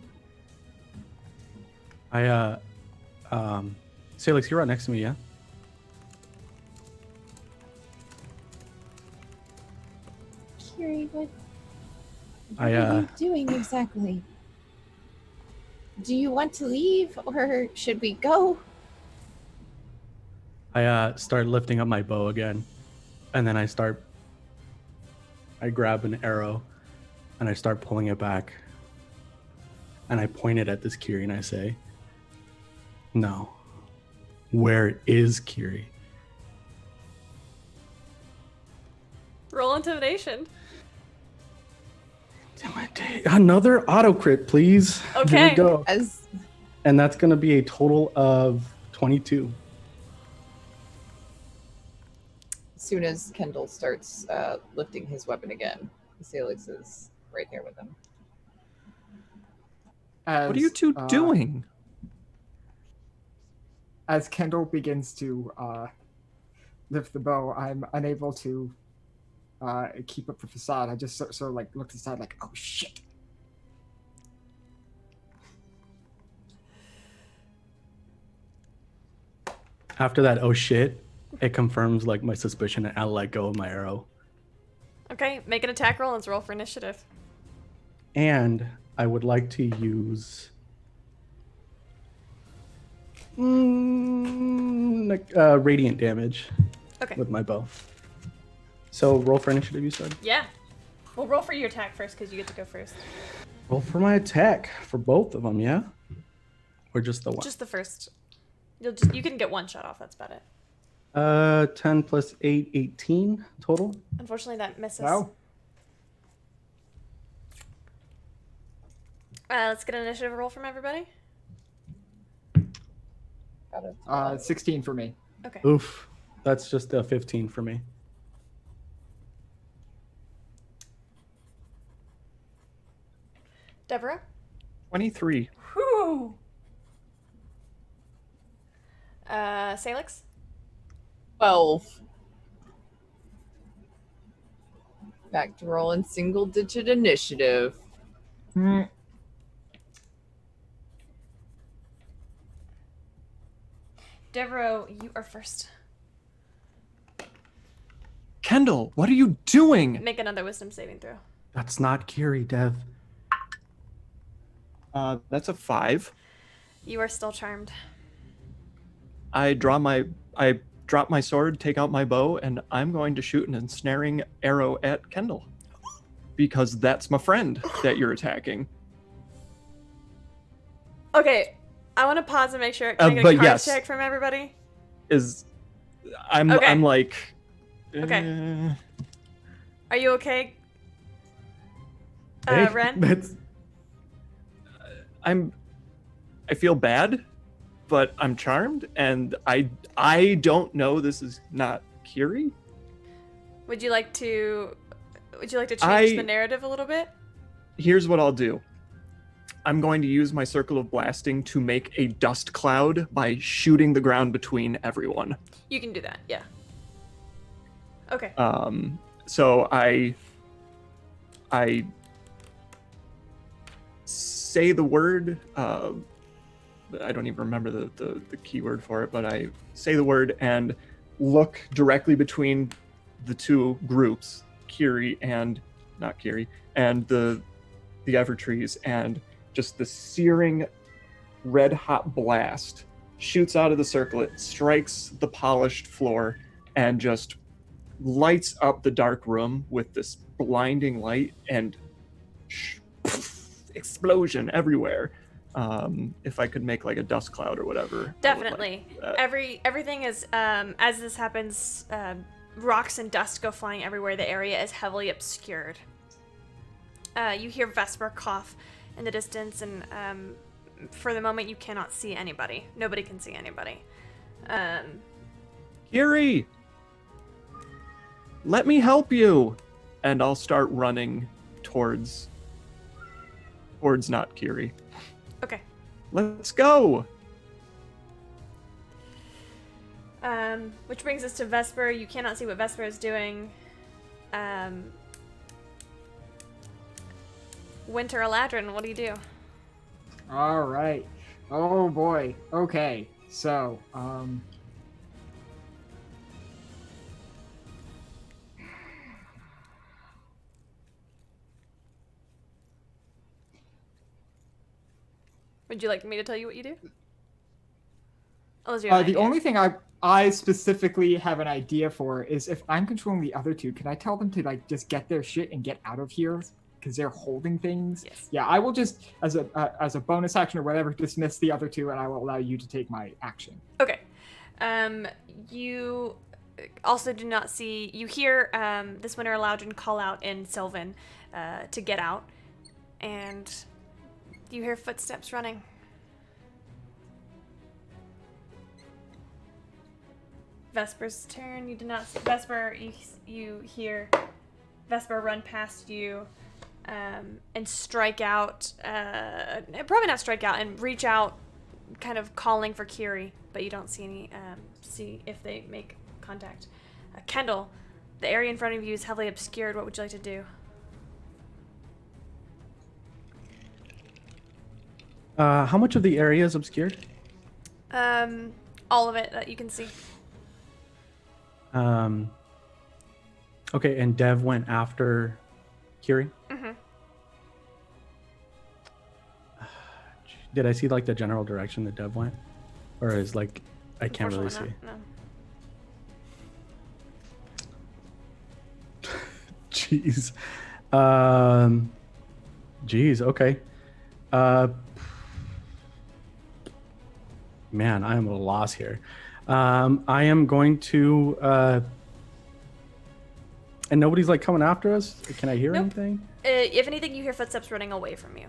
Salix, you're right next to me, yeah? Kiri, what I are you doing exactly? Do you want to leave, or should we go? I start lifting up my bow again, and then I grab an arrow, and I start pulling it back, and I point it at this Kiri, and I say, "No, where is Kiri?" Roll intimidation. Another auto crit, please. Okay. Here we go. as And that's going to be a total of 22. soon as Kendall starts lifting his weapon again, Salix is right there with him. What are you two doing? As Kendall begins to lift the bow, I'm unable to keep up the facade. I just sort of like looked aside like, oh shit. After that, oh shit, it confirms like my suspicion, and I'll let go of my arrow. Okay, make an attack roll and let's roll for initiative. And I would like to use radiant damage Okay. with my bow. So roll for initiative, you said? Yeah. We'll roll for your attack first because you get to go first. Roll for my attack for both of them, yeah? Or just the one? Just the first. You can get one shot off, that's about it. 10 plus 8, 18 total. Unfortunately, that misses. Wow. Let's get an initiative roll from everybody. Got it. 16 for me. Okay. Oof. That's just a 15 for me. Deborah? 23. Whew. Salix? 12. Back to rolling single-digit initiative. Deborah, you are first. Kendall, what are you doing? Make another wisdom saving throw. That's not Kiri, Dev. That's a 5. You are still charmed. I drop my sword, take out my bow, and I'm going to shoot an ensnaring arrow at Kendall. Because that's my friend that you're attacking. Okay, I want to pause and make sure. Can I get a but card yes. check from everybody? I'm Okay. like Okay. Are you okay? Hey, Ren? that's I feel bad, but I'm charmed, and I don't know this is not Kiri. Would you like to change the narrative a little bit? Here's what I'll do. I'm going to use my circle of blasting to make a dust cloud by shooting the ground between everyone. You can do that, yeah. Okay. So I say the word. I don't even remember the keyword for it, but I say the word and look directly between the two groups, Kiri and not Kiri, and the Evertrees, and just the searing red hot blast shoots out of the circlet, strikes the polished floor, and just lights up the dark room with this blinding light and explosion everywhere. If I could make like a dust cloud or whatever. Definitely. Like that. Everything is as this happens, rocks and dust go flying everywhere. The area is heavily obscured. You hear Vesper cough in the distance, and for the moment you cannot see anybody. Nobody can see anybody. Kiri! Let me help you! And I'll start running towards not Kiri. Okay. Let's go! Which brings us to Vesper. You cannot see what Vesper is doing. Winter Eladrin, what do you do? All right. Oh boy. Okay. So, Would you like me to tell you what you do? the only thing I specifically have an idea for is if I'm controlling the other two, can I tell them to like just get their shit and get out of here because they're holding things? Yes. Yeah, I will just as a bonus action or whatever dismiss the other two, and I will allow you to take my action. Okay. You also do not see. You hear this Winter Eladrin call out in Sylvan to get out, and you hear footsteps running. Vesper's turn. You do not see Vesper. You hear Vesper run past you and strike out. Probably not strike out, and reach out, kind of calling for Kiri, but you don't see any. See if they make contact. Kendall, the area in front of you is heavily obscured. What would you like to do? How much of the area is obscured? All of it that you can see. Okay, and Dev went after Kiri? Mm-hmm. Did I see like the general direction that Dev went? Or is like, I can't really see. No. Jeez. Jeez, okay. Man, I am at a loss here. I am going to and nobody's like coming after us? Can I hear Nope. anything? If anything, you hear footsteps running away from you.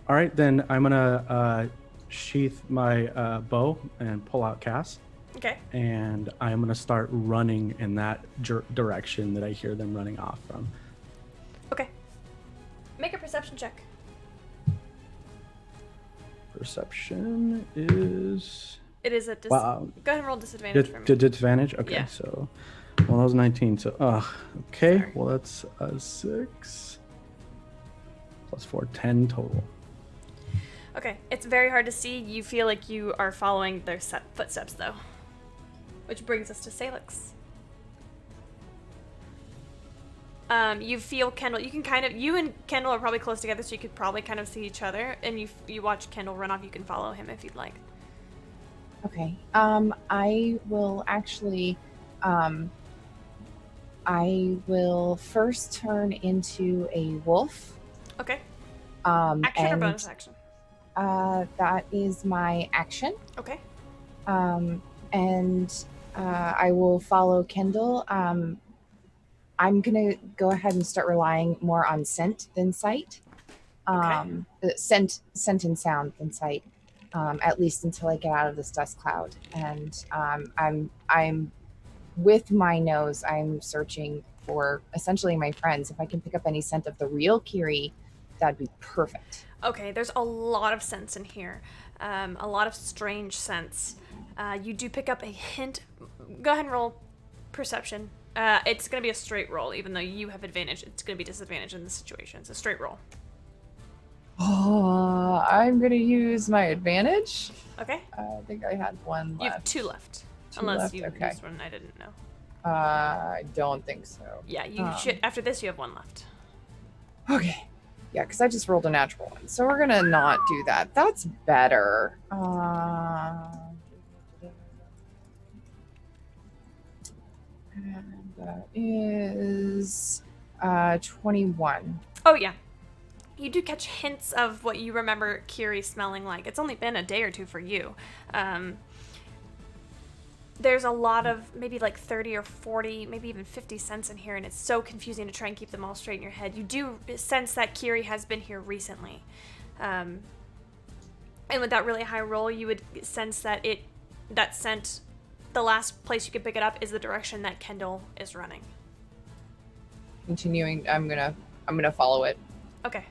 All right, then I'm gonna sheath my bow and pull out Cass. Okay. And I'm gonna start running in that direction that I hear them running off from. Okay. Make a perception check. Perception is... It is a Wow. Go ahead and roll disadvantage for me. Disadvantage? Okay, Yeah. so... Well, that was 19, so... okay, Sorry. well that's 6 plus 4, 10 total. Okay, it's very hard to see. You feel like you are following their footsteps, though. Which brings us to Salix. You feel Kendall. You can kind of. You and Kendall are probably close together, so you could probably kind of see each other. And you watch Kendall run off. You can follow him if you'd like. Okay. I will actually. I will first turn into a wolf. Okay. Action or bonus action? That is my action. Okay. And I will follow Kendall. I'm gonna go ahead and start relying more on scent than sight. Scent and sound than sight. At least until I get out of this dust cloud. And I'm with my nose. I'm searching for essentially my friends. If I can pick up any scent of the real Kiri, that'd be perfect. Okay, there's a lot of scents in here. A lot of strange scents. You do pick up a hint, go ahead and roll perception. It's going to be a straight roll, even though you have advantage. It's going to be disadvantage in this situation. It's a straight roll. Oh, I'm gonna use my advantage. Okay. I think I had one left. You have 2 left. Two Unless left? you Okay. used one I didn't know. I don't think so. Yeah, you should. After this, you have 1 left. Okay. Yeah, because I just rolled a natural one. So we're gonna not do that. That's better. And that is 21. Oh, yeah. You do catch hints of what you remember Kiri smelling like. It's only been a day or 2 for you. There's a lot of maybe like 30 or 40, maybe even 50 cents in here, and it's so confusing to try and keep them all straight in your head. You do sense that Kiri has been here recently. And with that really high roll, you would sense that that scent, the last place you could pick it up is the direction that Kendall is running. Continuing, I'm gonna follow it. Okay.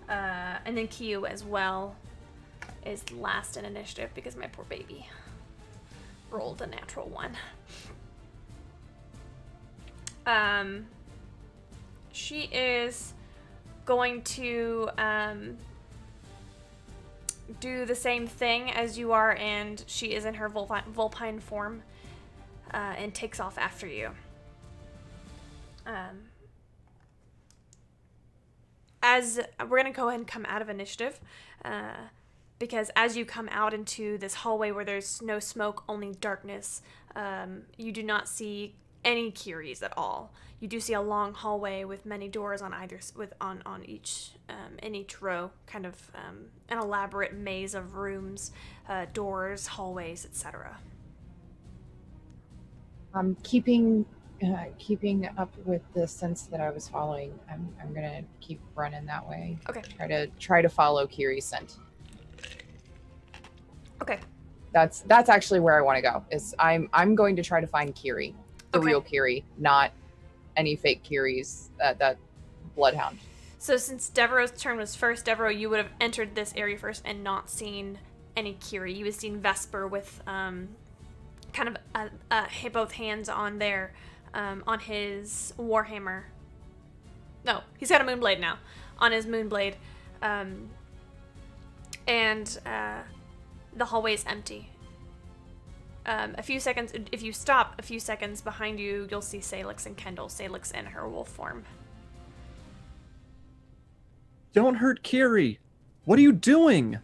And then Kiyu as well is last in initiative because my poor baby rolled a natural 1. She is going to do the same thing as you are, and she is in her vulpine form and takes off after you. As we're going to go ahead and come out of initiative, because as you come out into this hallway where there's no smoke, only darkness, you do not see any Kiris at all. You do see a long hallway with many doors on either on each in each row, kind of an elaborate maze of rooms, doors, hallways, etc. Keeping up with the sense that I was following. I'm gonna keep running that way. Okay. Try to follow Kiri's scent. Okay. That's actually where I want to go. Is I'm going to try to find Kiri, the real Kiri, not any fake Kiris. That bloodhound. So since Devereaux's turn was first, Devereaux, you would have entered this area first and not seen any Kiri. You would have seen Vesper with kind of both hands on there. On his warhammer. No, he's got a moonblade now. On his moonblade. And the hallway is empty. A few seconds, if you stop a few seconds behind you, you'll see Salix and Kendall. Salix in her wolf form. Don't hurt Kiri. What are you doing?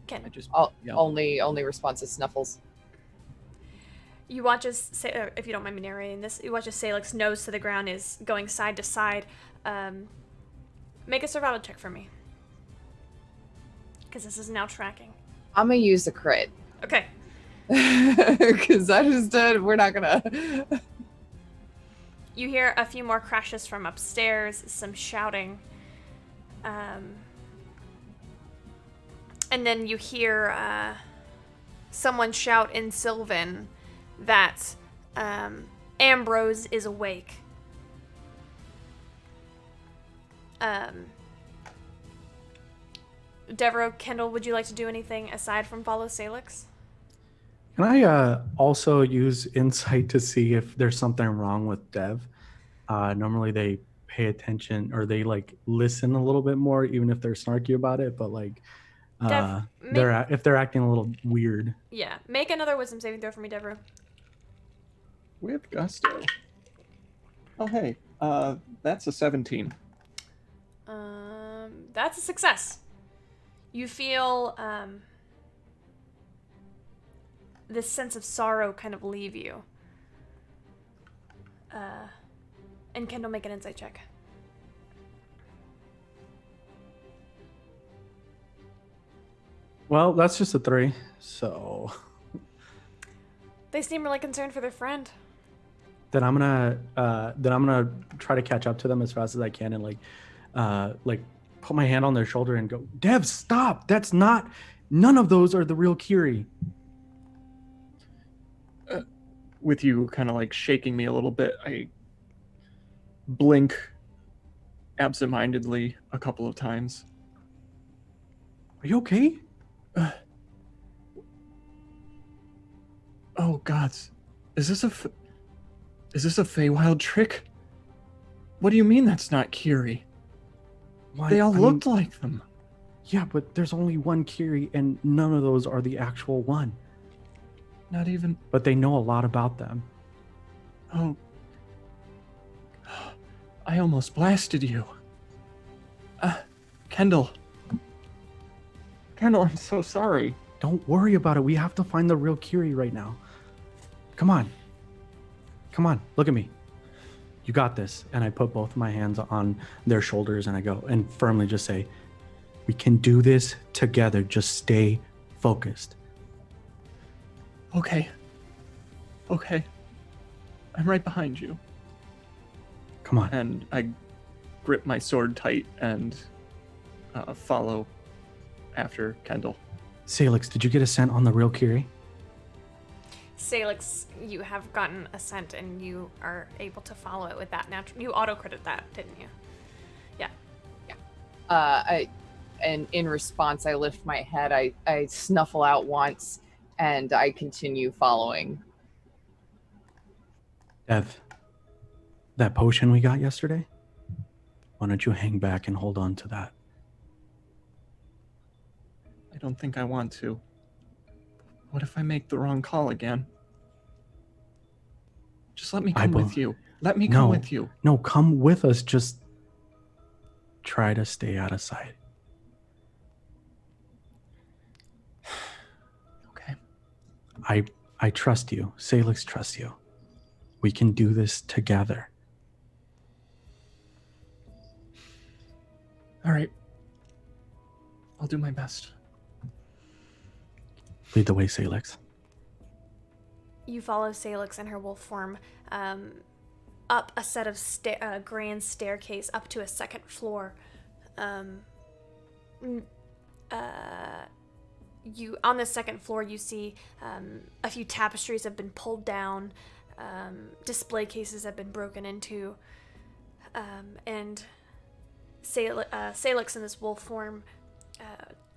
Ken. Only response is snuffles. You watch as, if you don't mind me narrating this, you watch as Salix nose to the ground is going side to side. Make a survival check for me. Because this is now tracking. I'm going to use a crit. Okay. Because I just did. We're not going to. You hear a few more crashes from upstairs, some shouting. And then you hear someone shout in Sylvan that Ambrose is awake. Devereaux, Kendall, would you like to do anything aside from follow Salix? Can I also use insight to see if there's something wrong with Dev? Normally they pay attention or they like listen a little bit more, even if they're snarky about it. But like, if they're acting a little weird. Yeah, make another wisdom saving throw for me, Devereaux. With gusto. Oh hey, that's a 17. That's a success. You feel this sense of sorrow kind of leave you. And Kendall, make an insight check. Well, that's just a 3, so. They seem really concerned for their friend. Then I'm gonna try to catch up to them as fast as I can and like put my hand on their shoulder and go, Dev, stop! None of those are the real Kiri. With you kind of like shaking me a little bit, I blink absentmindedly a couple of times. Are you okay? Oh gods, is this a Feywild trick? What do you mean that's not Kiri? Why, They all I looked mean, like them. Yeah, but there's only one Kiri, and none of those are the actual one. Not even. But they know a lot about them. Oh. I almost blasted you. Kendall. Kendall, I'm so sorry. Don't worry about it. We have to find the real Kiri right now. Come on. Come on, look at me. You got this. And I put both of my hands on their shoulders and I go and firmly just say, we can do this together. Just stay focused. Okay. Okay. I'm right behind you. Come on. And I grip my sword tight and follow after Kendall. Salix, did you get a scent on the real Kiri? Salix, you have gotten a scent and you are able to follow it with that natural. You auto-credit that, didn't you? Yeah. And in response, I lift my head. I snuffle out once, and I continue following. Dev, that potion we got yesterday? Why don't you hang back and hold on to that? I don't think I want to. What if I make the wrong call again? Just let me come with you. Let me come with you. No, come with us. Just try to stay out of sight. Okay. I trust you. Salix trusts you. We can do this together. All right. I'll do my best. Lead the way, Salix. You follow Salix in her wolf form up a set of grand staircase up to a second floor. You on the second floor you see a few tapestries have been pulled down, display cases have been broken into, and Salix in this wolf form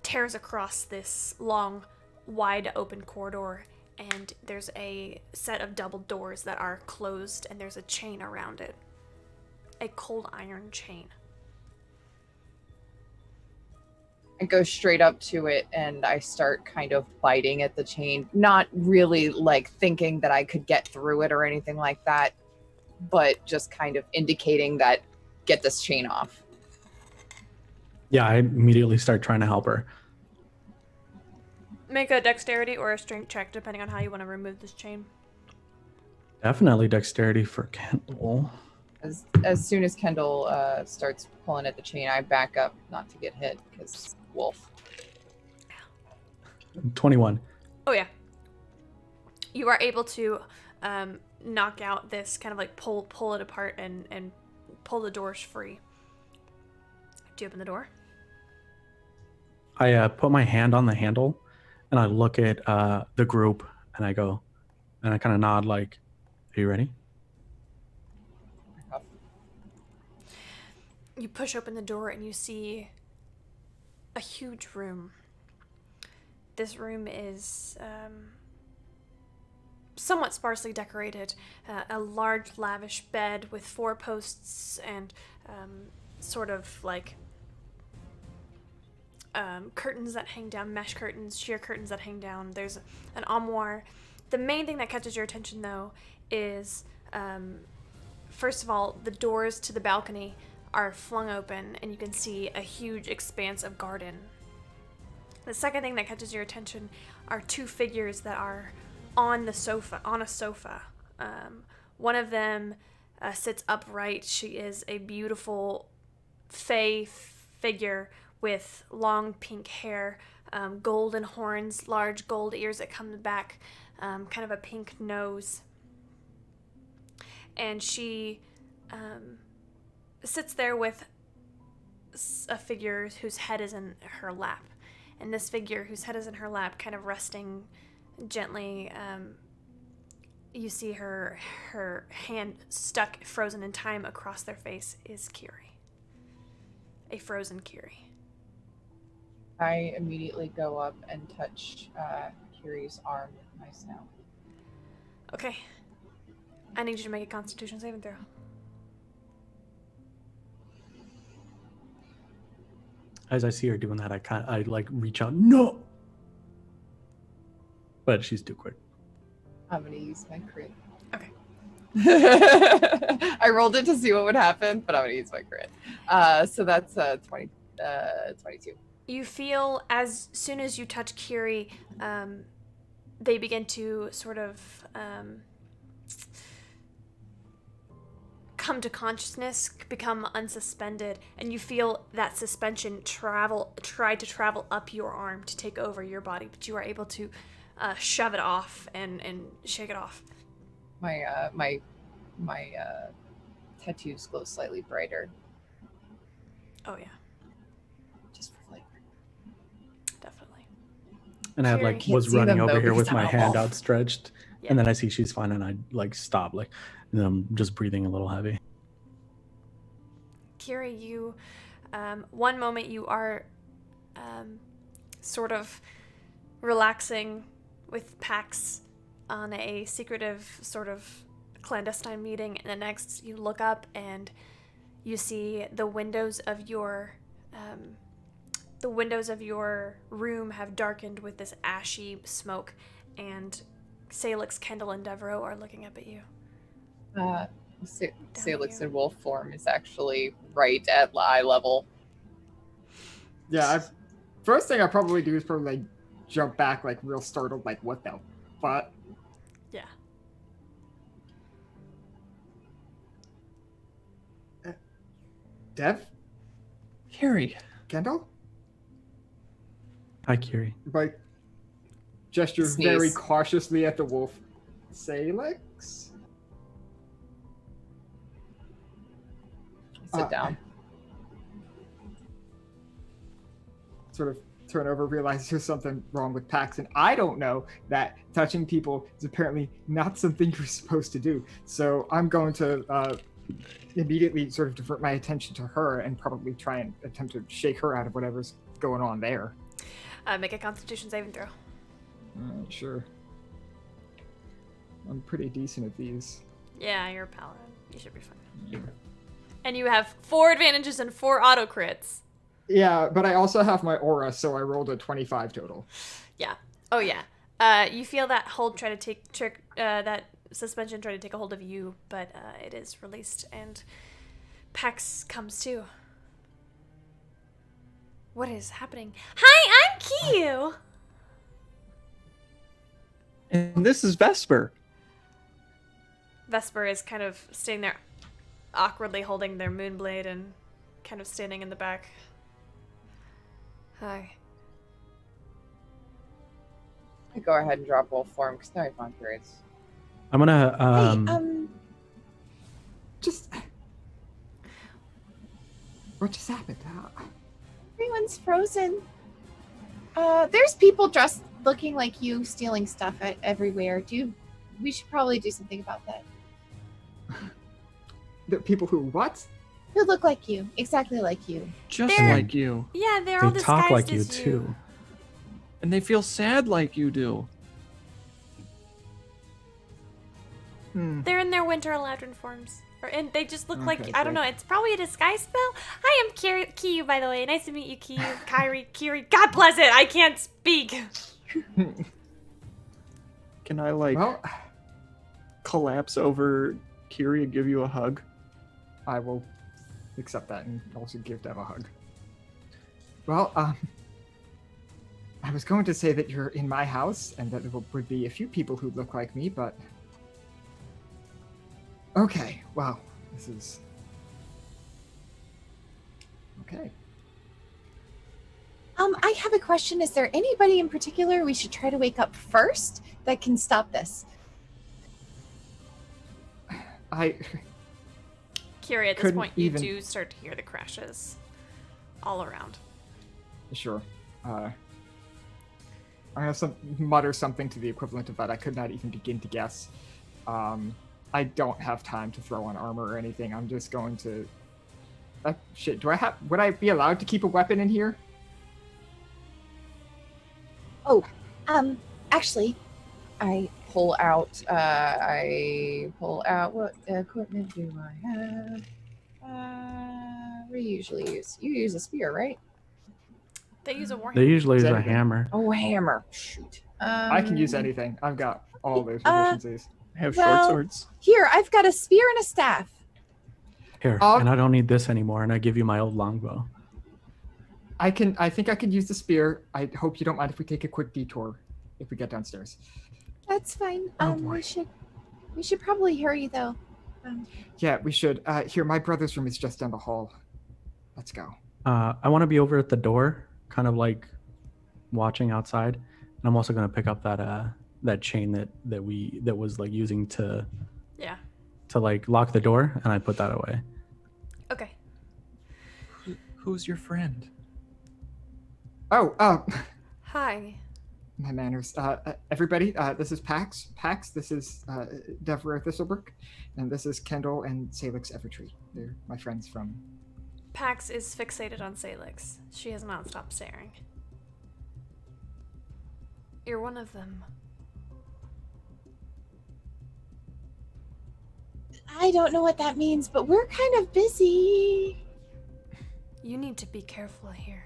tears across this long, wide open corridor, and there's a set of double doors that are closed, and there's a chain around it. A cold iron chain. I go straight up to it and I start kind of biting at the chain, not really like thinking that I could get through it or anything like that, but just kind of indicating that get this chain off. Yeah, I immediately start trying to help her. Make a dexterity or a strength check, depending on how you want to remove this chain. Definitely dexterity for Kendall. As soon as Kendall starts pulling at the chain, I back up not to get hit because wolf. 21. Oh yeah. You are able to knock out this kind of like pull it apart and pull the doors free. Do you open the door? I put my hand on the handle and I look at the group and I go, and I kind of nod like, are you ready? You push open the door and you see a huge room. This room is somewhat sparsely decorated. A large, lavish bed with 4 posts and sort of like curtains that hang down, mesh curtains, sheer curtains that hang down. There's an armoire. The main thing that catches your attention, though, is first of all, the doors to the balcony are flung open and you can see a huge expanse of garden. The second thing that catches your attention are 2 figures that are on a sofa. One of them sits upright. She is a beautiful fey figure with long pink hair, golden horns, large gold ears that come back, kind of a pink nose. And she sits there with a figure whose head is in her lap. And this figure whose head is in her lap, kind of resting gently, you see her hand stuck, frozen in time across their face, is Kiri. A frozen Kiri. I immediately go up and touch Kiri's arm with my snout. Okay. I need you to make a Constitution saving throw. As I see her doing that, I like reach out. No. But she's too quick. I'm gonna use my crit. Okay. I rolled it to see what would happen, but I'm gonna use my crit. So that's 22. You feel as soon as you touch Kiri, they begin to sort of come to consciousness, become unsuspended, and you feel that suspension try to travel up your arm to take over your body, but you are able to shove it off and shake it off. My tattoos glow slightly brighter. Oh yeah, just for flavor. Definitely. And I Kiri. like Can't was see running them, over though, here with because my I'm hand off. outstretched, Yeah. and then I see she's fine, and I like stop, like, and I'm just breathing a little heavy. Kiri, you, one moment you are sort of relaxing with Pax on a secretive sort of clandestine meeting, and the next you look up and you see the windows of your room have darkened with this ashy smoke, and Salix, Kendall, and Devereaux are looking up at you. Salix in wolf form is actually right at eye level. Yeah, first thing I probably do is probably like jump back, like real startled, like what the fuck? Yeah. Dev? Carrie. Kendall? Hi, Kiri. Like, gestures Sneeze. very cautiously at the wolf. Salix? Sit down. Sort of turn over, realize there's something wrong with Pax, and I don't know that touching people is apparently not something you're supposed to do. So I'm going to immediately sort of divert my attention to her and probably try and attempt to shake her out of whatever's going on there. Make a Constitution saving throw. Sure. I'm pretty decent at these. Yeah, you're a paladin. You should be fine. Yeah. And you have 4 advantages and 4 auto crits. Yeah, but I also have my aura, so I rolled a 25 total. Yeah. Oh yeah. You feel that hold try to take that suspension try to take a hold of you, but it is released, and Pax comes to. What is happening? Hi, I'm Kiyu. And this is Vesper. Vesper is kind of staying there, awkwardly holding their moonblade and kind of standing in the back. Hi. I go ahead and drop wolf form because now I've gone periods. I'm gonna Just what just happened? Everyone's frozen. There's people dressed looking like you stealing stuff everywhere. We should probably do something about that. The people who what? Who look like you, exactly like you. Just They're- like you. Yeah, they're all they disguised talk like you as too. And they feel sad like you do. They're in their winter Eladrin forms. And they just look like, Okay, I don't know, great. it's probably a disguise spell. Hi, I'm Kiyu, by the way. Nice to meet you, Kiyu. Kiri. God bless it, I can't speak. Can I like Well, collapse over Kiri and give you a hug? I will accept that and also give Dev a hug. Well, I was going to say that you're in my house and that there would be a few people who look like me, but okay, well, this is okay. I have a question. Is there anybody in particular we should try to wake up first that can stop this? Kiri, at this Couldn't point, you even- do start to hear the crashes all around. Sure. I'm gonna mutter something to the equivalent of that. I could not even begin to guess. I don't have time to throw on armor or anything. I'm just going to. Shit. Would I be allowed to keep a weapon in here? Oh, actually, I pull out. What equipment do I have? What do you usually use? You use a spear, right? They use a warhammer. They usually Is use a anything? hammer. Oh, a hammer. Shoot. I can use anything. I've got all those Uh, proficiencies. I have well- short swords. Here, I've got a spear and a staff. Here, I'll- and I don't need this anymore, and I give you my old longbow. I think I could use the spear. I hope you don't mind if we take a quick detour if we get downstairs. That's fine. Oh, boy. We should probably hurry though. Yeah, we should. Here, my brother's room is just down the hall. Let's go. I want to be over at the door, kind of like watching outside, and I'm also gonna pick up that chain that was like using to Yeah. like lock the door, and I put that away. Okay. Who's your friend? Oh, Hi. my manners. Everybody, this is Pax. Pax, this is Deborah Thistlebrook, and this is Kendall and Salix Evertree. They're my friends from... Pax is fixated on Salix. She has not stopped staring. You're one of them. I don't know what that means, but we're kind of busy. You need to be careful here.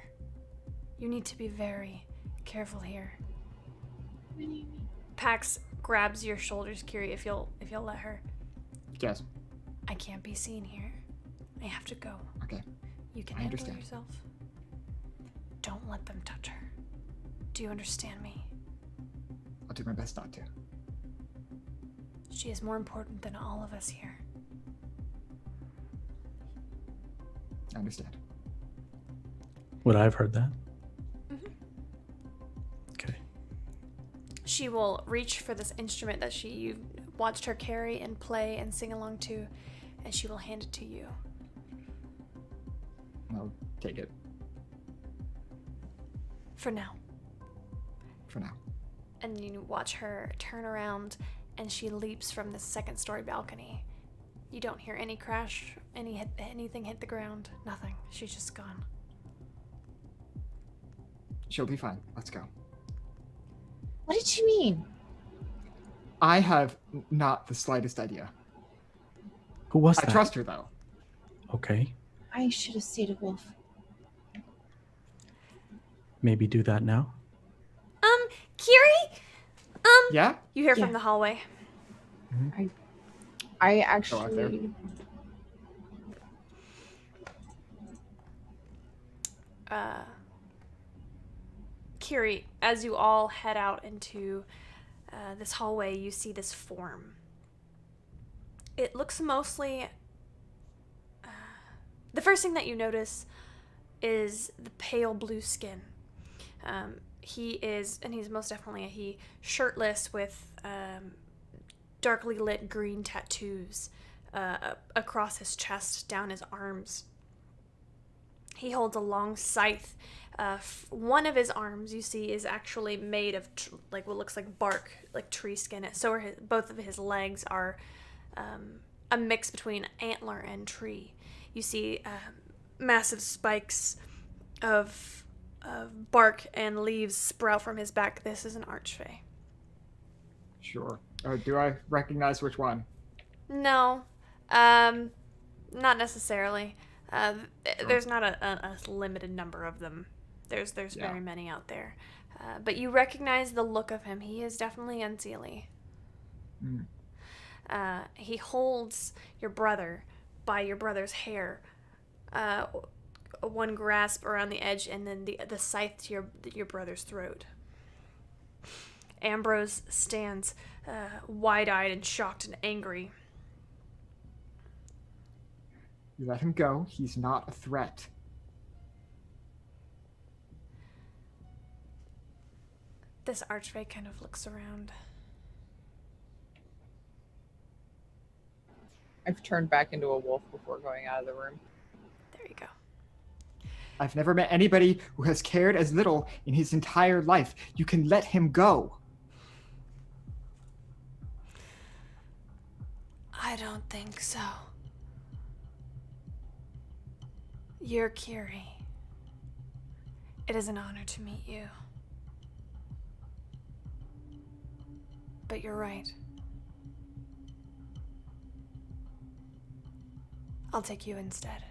You need to be very careful here. What do you mean? Pax grabs your shoulders, Kiri, if you'll let her. Yes. I can't be seen here. I have to go. Okay. You can I handle understand. yourself. Don't let them touch her. Do you understand me? I'll do my best not to. She is more important than all of us here. I understand. Would I have heard that? Mhm. Okay. She will reach for this instrument that you've watched her carry and play and sing along to, and she will hand it to you. I'll take it For now. for now. And you watch her turn around and she leaps from the second story balcony. You don't hear any crash, anything hit the ground, nothing. She's just gone. She'll be fine. Let's go. What did she mean? I have not the slightest idea. Who was I that? trust her, though. Okay. I should have stayed a wolf. Maybe do that now. Kiri? Yeah? You hear Yeah. from the hallway. I Go out actually. there. Kiri, as you all head out into this hallway, you see this form. It looks mostly. The first thing that you notice is the pale blue skin. He is, and he's most definitely a he, shirtless with darkly lit green tattoos across his chest, down his arms. He holds a long scythe. One of his arms, you see, is actually made of like what looks like bark, like tree skin. So are both of his legs are a mix between antler and tree. You see massive spikes of bark and leaves sprout from his back. This is an archfey. Sure. Do I recognize which one? No, not necessarily. There's not a limited number of them. There's Yeah. very many out there. But you recognize the look of him. He is definitely Unseelie. Mm. He holds your brother by your brother's hair. One grasp around the edge, and then the scythe to your brother's throat. Ambrose stands wide-eyed and shocked and angry. You let him go. He's not a threat. This archfey kind of looks around. I've turned back into a wolf before going out of the room. There you go. I've never met anybody who has cared as little in his entire life. You can let him go. I don't think so. You're Kiri. It is an honor to meet you. but you're right. I'll take you instead.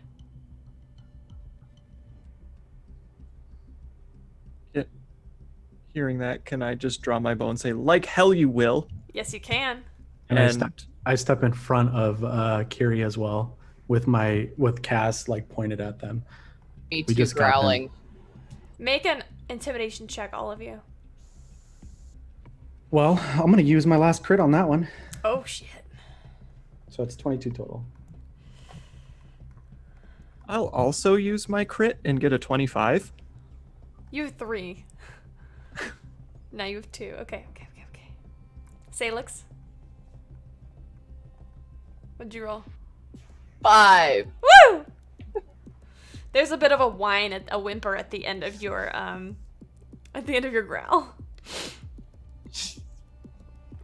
Hearing that, can I just draw my bow and say, like hell you will? Yes, you can. And I step in front of Kiri as well, with Cass like pointed at them. Me We too, just got them. growling. Make an intimidation check, all of you. Well, I'm gonna use my last crit on that one, Oh, shit. so it's 22 total. I'll also use my crit and get a 25. You have 3. Now you have 2. Okay. Salix? What'd you roll? 5. Woo! There's a bit of a whine, a whimper at the end of your growl.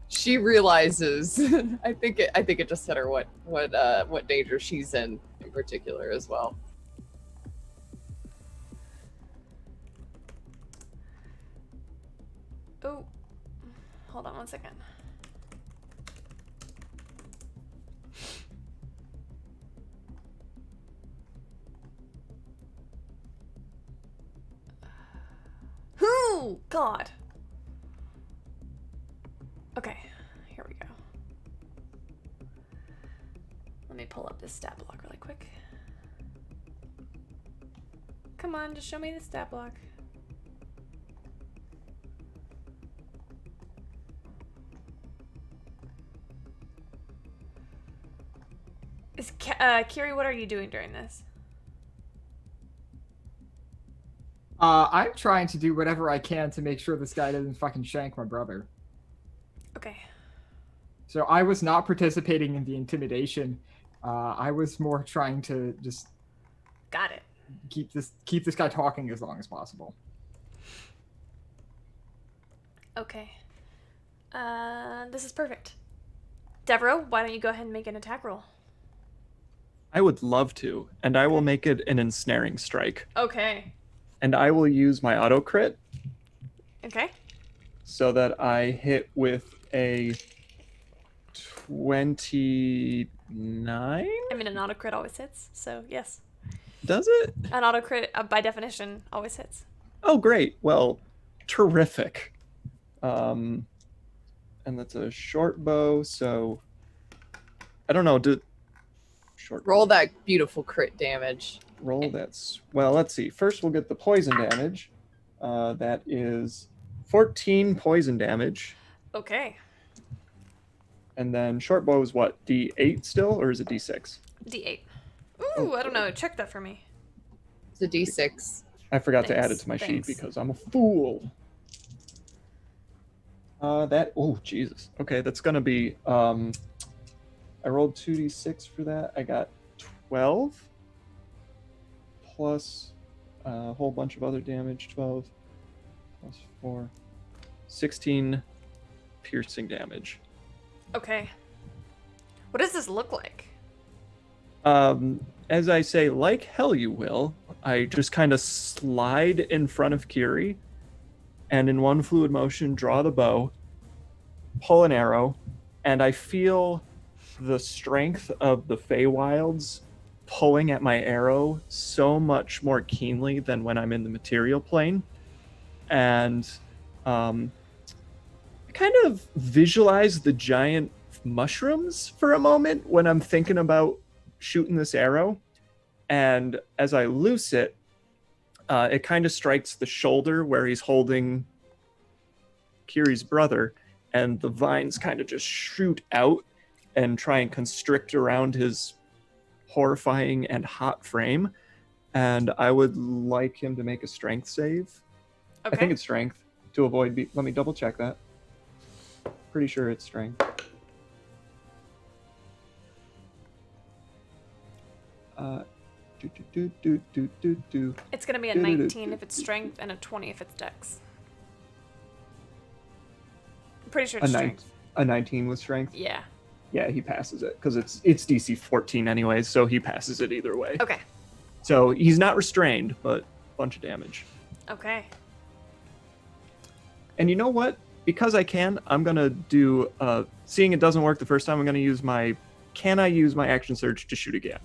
She realizes. I think it just hit her what danger she's in particular as well. Oh, hold on one second. Whoo! God. Okay, here we go. Let me pull up this stat block really quick. Come on, just show me the stat block. Kiri, what are you doing during this? I'm trying to do whatever I can to make sure this guy doesn't fucking shank my brother. Okay. So I was not participating in the intimidation. I was more trying to just Got it. keep this guy talking as long as possible. Okay. This is perfect. Devereaux, why don't you go ahead and make an attack roll? I would love to, and I will make it an ensnaring strike. Okay. And I will use my auto crit Okay. so that I hit with a 29. I mean, an auto crit always hits, so yes. Does it? An auto crit, by definition, always hits. Oh, great. Well, terrific. And that's a short bow, so I don't know. Roll that beautiful crit damage. Roll that's well. Let's see. First, we'll get the poison damage. That is 14 poison damage, Okay. and then short bow is what? D8 still, or is it D6? D8. Ooh, I don't know. Check that for me. It's a D6. I forgot to add it Thanks, to my thanks. sheet because I'm a fool. Oh Jesus. Okay, that's gonna be I rolled 2d6 for that. I got 12 plus a whole bunch of other damage. 12 plus 4, 16 piercing damage. Okay. What does this look like? As I say, like hell you will, I just kind of slide in front of Kiri and in one fluid motion draw the bow, pull an arrow, and I feel the strength of the Feywilds pulling at my arrow so much more keenly than when I'm in the material plane. And I kind of visualize the giant mushrooms for a moment when I'm thinking about shooting this arrow. And as I loose it, it kind of strikes the shoulder where he's holding Kiri's brother, and the vines kind of just shoot out and try and constrict around his horrifying and hot frame. And I would like him to make a strength save. Okay. I think it's strength to avoid. Let me double check that. Pretty sure it's strength. It's gonna be a 19 if it's strength and a 20 if it's dex. I'm pretty sure it's strength. A 19 with strength? Yeah. Yeah, he passes it because it's DC 14 anyways, so he passes it either way. Okay. So he's not restrained, but a bunch of damage. Okay. And you know what? because I can, I'm gonna do. Seeing it doesn't work the first time, I'm gonna use my. Can I use my action surge to shoot again?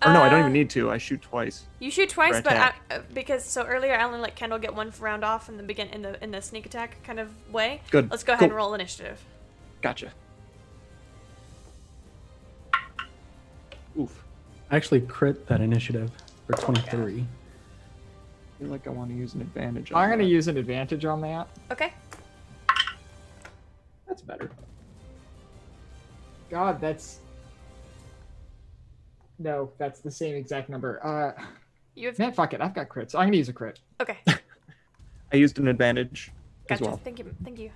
Or no, I don't even need to. I shoot twice. You shoot twice, for but attack. because so earlier I only let Kendall get one round off in the in the sneak attack kind of way. Good. Let's go ahead Cool. and roll initiative. Gotcha. Oof. I actually crit that initiative for 23. I feel like I want to use an advantage. I'm gonna use an advantage on that. Okay. That's better. God, that's. No, that's the same exact number. You have. Man, fuck it. I've got crits. I'm gonna use a crit. Okay. I used an advantage Gotcha. as well. Thank you. Thank you.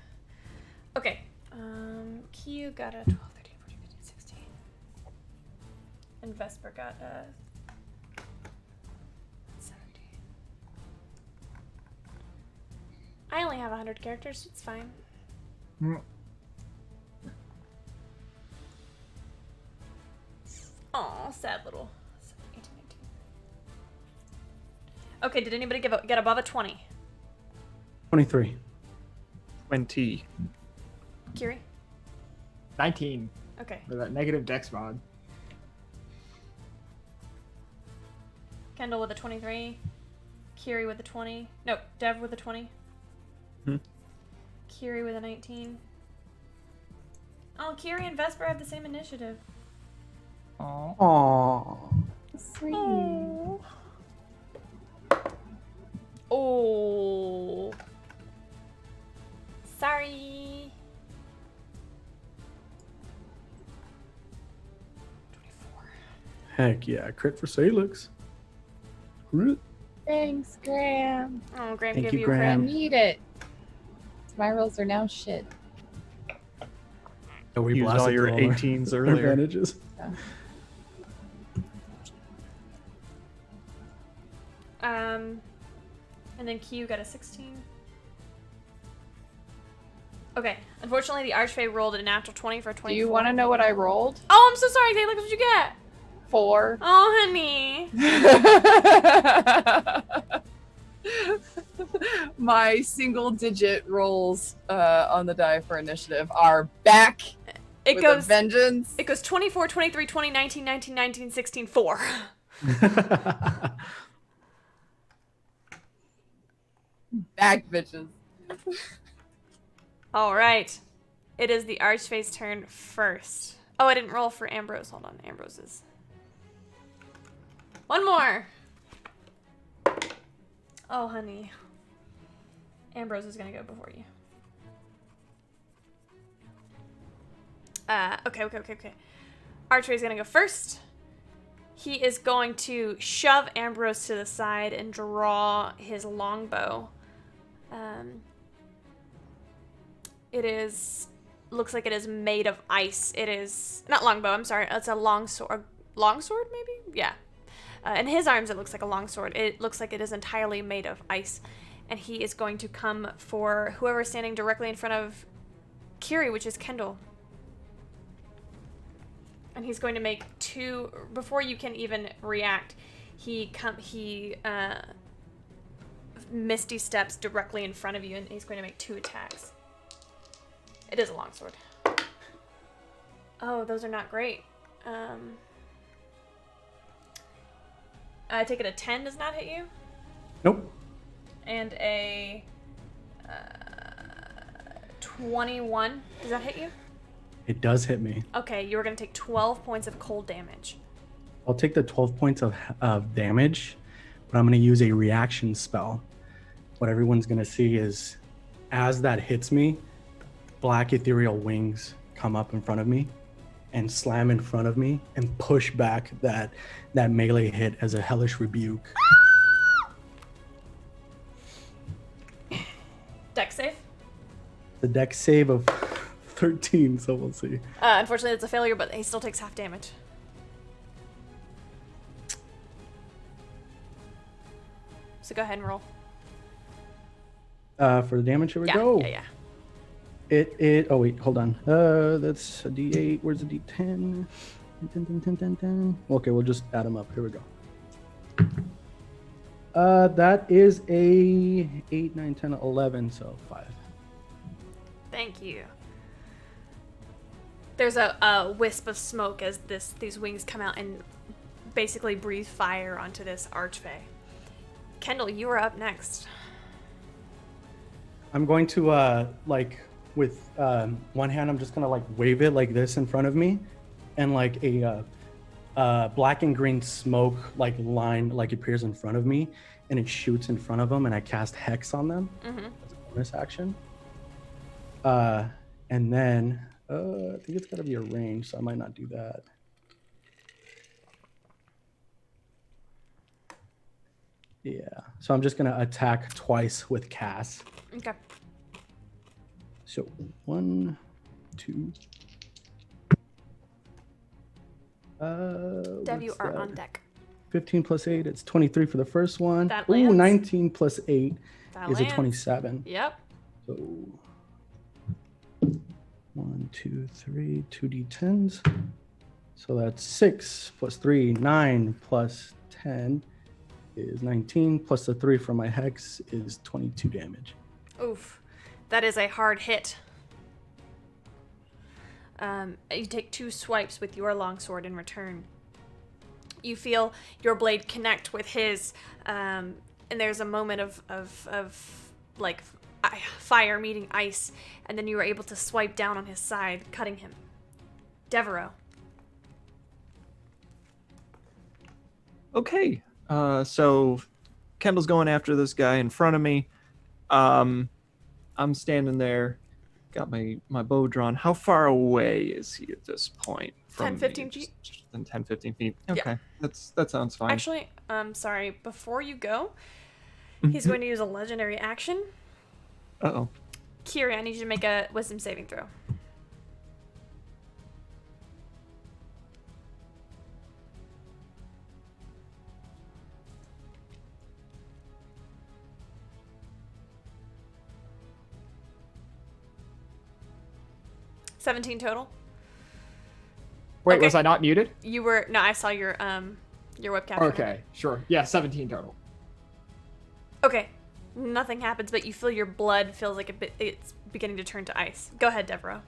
Okay. Q got a 12, 13, 14, 15, 16. And Vesper got a 17. I only have 100 characters. It's fine. Mm. Aw, sad little. 18, 19. Okay, did anybody get above a 20? 23. 20. Kiri? 19 Okay. for that negative dex mod. Kendall with a 23. Kiri with a 20. No, Dev with a 20. Hmm. Kiri with a 19. Oh, Kiri and Vesper have the same initiative. Aww. Sweet. Oh. Sorry. 24. Heck yeah, crit for Salix. Crit. Thanks, Graham. Oh, Graham Thank gave you, you a crit. I Graham. need it. My rolls are now shit. Oh, we Used all blasted your through all our 18s earlier. advantages. And then Q got a 16. Okay, unfortunately the Archfey rolled a natural 20 for a 24. Do you want to know what I rolled? Oh, I'm so sorry, Taylor. What'd you get? 4. Oh, honey. My single digit rolls on the die for initiative are back It with a goes vengeance. It goes 24, 23, 20, 19, 19, 19, 16, 4. Back, bitches. All right. It is the Archfey's turn first. Oh, I didn't roll for Ambrose. Hold on. Ambrose's. One more. Oh, honey. Ambrose is going to go before you. Okay. Archfey's going to go first. He is going to shove Ambrose to the side and draw his longbow. Looks like it is made of ice. It is not longbow. I'm sorry. It's a long sword. Longsword, maybe? Yeah. In his arms, it looks like a longsword. It looks like it is entirely made of ice, and he is going to come for whoever's standing directly in front of Kiri, which is Kendall. And he's going to make 2 before you can even react. He misty steps directly in front of you, and he's going to make 2 attacks. It is a longsword. Oh, those are not great. I take it a 10 does not hit you, Nope. and a 21 does that hit you? It does hit me. Okay, you are going to take 12 points of cold damage. I'll take the 12 points of damage, but I'm going to use a reaction spell. What everyone's going to see is, as that hits me, black ethereal wings come up in front of me and slam in front of me and push back that melee hit as a hellish rebuke. Dex save. The dex save of 13, so we'll see. Unfortunately, it's a failure, but he still takes half damage. So go ahead and roll. For the damage, here we go. Yeah. Oh wait, hold on. That's a D8. Where's the D10? Dun. Okay, we'll just add them up. Here we go. That is a 8, 9, 10, 11, so 5. Thank you. There's a wisp of smoke as these wings come out and basically breathe fire onto this archway. Kendall, you are up next. I'm going to with one hand, I'm just gonna wave it like this in front of me, and a black and green smoke line appears in front of me, and it shoots in front of them, and I cast Hex on them. Mm-hmm. That's a bonus action. And then I think it's gotta be a range, so I might not do that. Yeah, so I'm just gonna attack twice with Cass. Okay. So 1, 2. Dev, you what's are that? on deck. 15 plus 8, it's 23 for the first one. That Ooh, lands. 19 plus 8 That is lands. a 27. Yep. So 1, 2, 3, 2d10s. So that's 6 plus 3, 9 plus 10 is 19, plus the 3 from my Hex is 22 damage. Oof. That is a hard hit. You take 2 swipes with your longsword in return. You feel your blade connect with his, and there's a moment of fire meeting ice, and then you are able to swipe down on his side, cutting him. Devereaux. Okay. So Kendall's going after this guy in front of me. I'm standing there, got my bow drawn. How far away is he at this point? 10, 15 feet? Just 10, 15 feet. Okay, Yeah. that sounds fine. Actually, sorry, before you go, Mm-hmm. he's going to use a legendary action. Uh-oh. Kiri, I need you to make a wisdom saving throw. $17 total. Wait, Okay. was I not muted? You were no. I saw your webcam. Okay, sure. Yeah, 17 total. Okay. Nothing happens, but you feel your blood feels like it's beginning to turn to ice. Go ahead, Devereaux.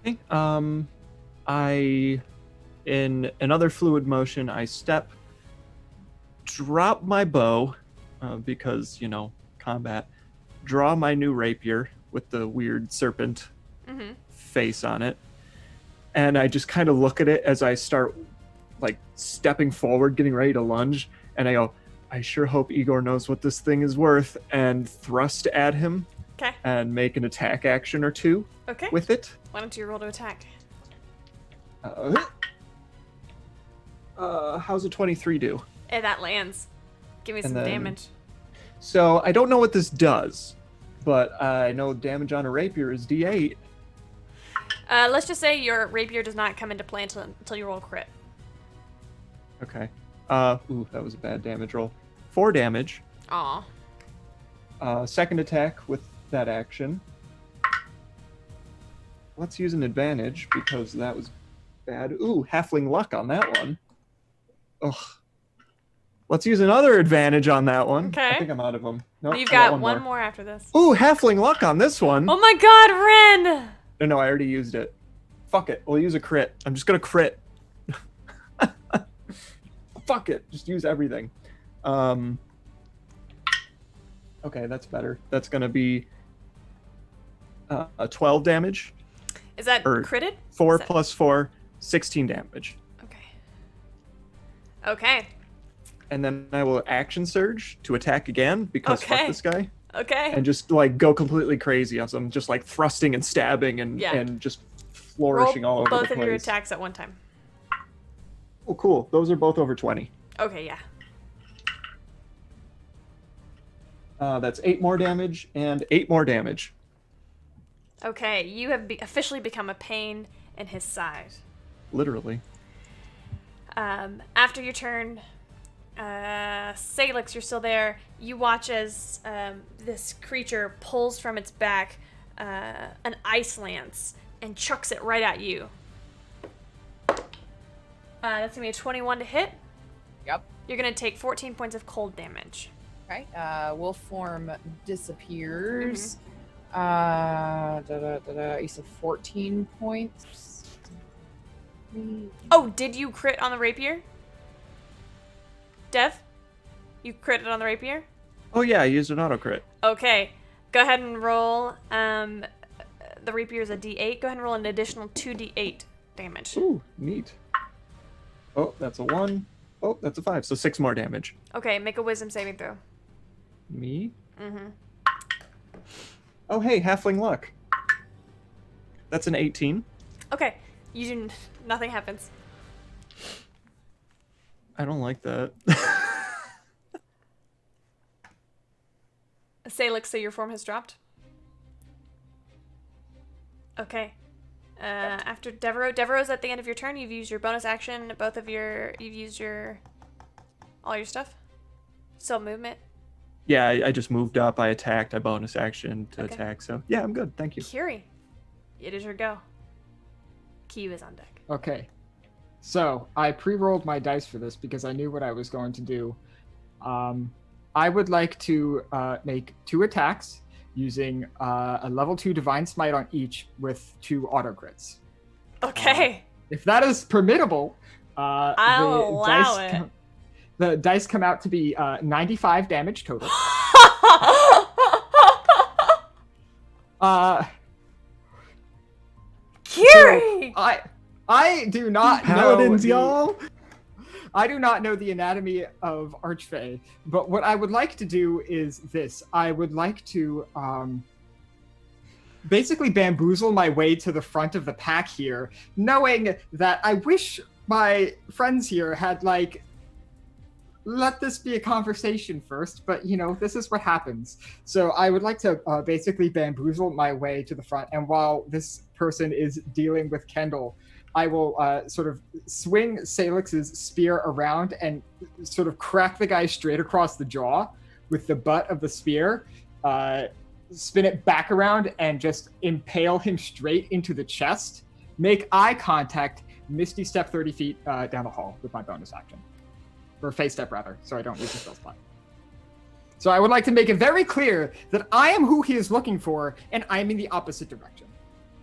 Okay. I, in another fluid motion, I step, drop my bow, because combat. Draw my new rapier with the weird serpent face on it. And I just kind of look at it as I start stepping forward, getting ready to lunge. And I go, I sure hope Igor knows what this thing is worth, and thrust at him. Okay. And make an attack action or two Okay. with it. Why don't you roll to attack? How's a 23 do? That lands. Give me And some then- damage. So I don't know what this does, but I know damage on a rapier is D8. Let's just say your rapier does not come into play until you roll a crit. Okay. Ooh, that was a bad damage roll. 4 damage. Aw. Second attack with that action. Let's use an advantage because that was bad. Ooh, halfling luck on that one. Ugh. Let's use another advantage on that one. Okay. I think I'm out of them. Nope, You've I got one more after this. Ooh, halfling luck on this one. Oh my god, Ren! No, I already used it. Fuck it. We'll use a crit. I'm just gonna crit. Fuck it. Just use everything. Okay, that's better. That's gonna be a 12 damage. Is that Or critted? 4 Is that- plus 4, 16 damage. Okay. And then I will action surge to attack again because fuck Okay. this guy. Okay. And just go completely crazy as I'm just thrusting and stabbing and, Yeah. and just flourishing all over both the of your place. attacks at one time. Oh, cool. Those are both over 20. Okay, yeah. That's 8 more damage and 8 more damage. Okay, you have officially become a pain in his side. Literally. After your turn, Salix, you're still there. You watch as this creature pulls from its back an ice lance and chucks it right at you. That's gonna be a 21 to hit. Yep. You're gonna take 14 points of cold damage. Okay. Wolf form disappears. You said 14 points. Oh, did you crit on the rapier? Dev? You critted on the rapier? Oh yeah, I used an auto crit. Okay. Go ahead and roll. The rapier is a d8. Go ahead and roll an additional 2d8 damage. Ooh, neat. Oh, that's a 1. Oh, that's a 5. So 6 more damage. Okay, make a wisdom saving throw. Me? Mm-hmm. Oh, hey, halfling luck. That's an 18. Okay. Nothing happens. I don't like that. Salix, so your form has dropped. Okay. After Devereaux's at the end of your turn. You've used your bonus action. You've used all your stuff. Still movement. Yeah, I just moved up. I attacked. I bonus action to attack. So yeah, I'm good. Thank you. Kiri, it is your go. Kiyu is on deck. Okay. So I pre-rolled my dice for this because I knew what I was going to do. I would like to make 2 attacks using a level 2 Divine Smite on each with 2 auto crits. Okay. If that is permittable, I'll allow it. The dice come out to be 95 damage total. Kiri! So I do not Paladins, know y'all. I do not know the anatomy of Archfey, but what I would like to do is this. I would like to basically bamboozle my way to the front of the pack here, knowing that I wish my friends here had, like, let this be a conversation first, but, you know, this is what happens. So I would like to basically bamboozle my way to the front, and while this person is dealing with Kendall, I will sort of swing Salix's spear around and sort of crack the guy straight across the jaw with the butt of the spear, spin it back around, and just impale him straight into the chest, make eye contact, Misty Step 30 feet down the hall with my bonus action. Or Phase Step, rather, so I don't lose the spell slot. So I would like to make it very clear that I am who he is looking for, and I'm in the opposite direction.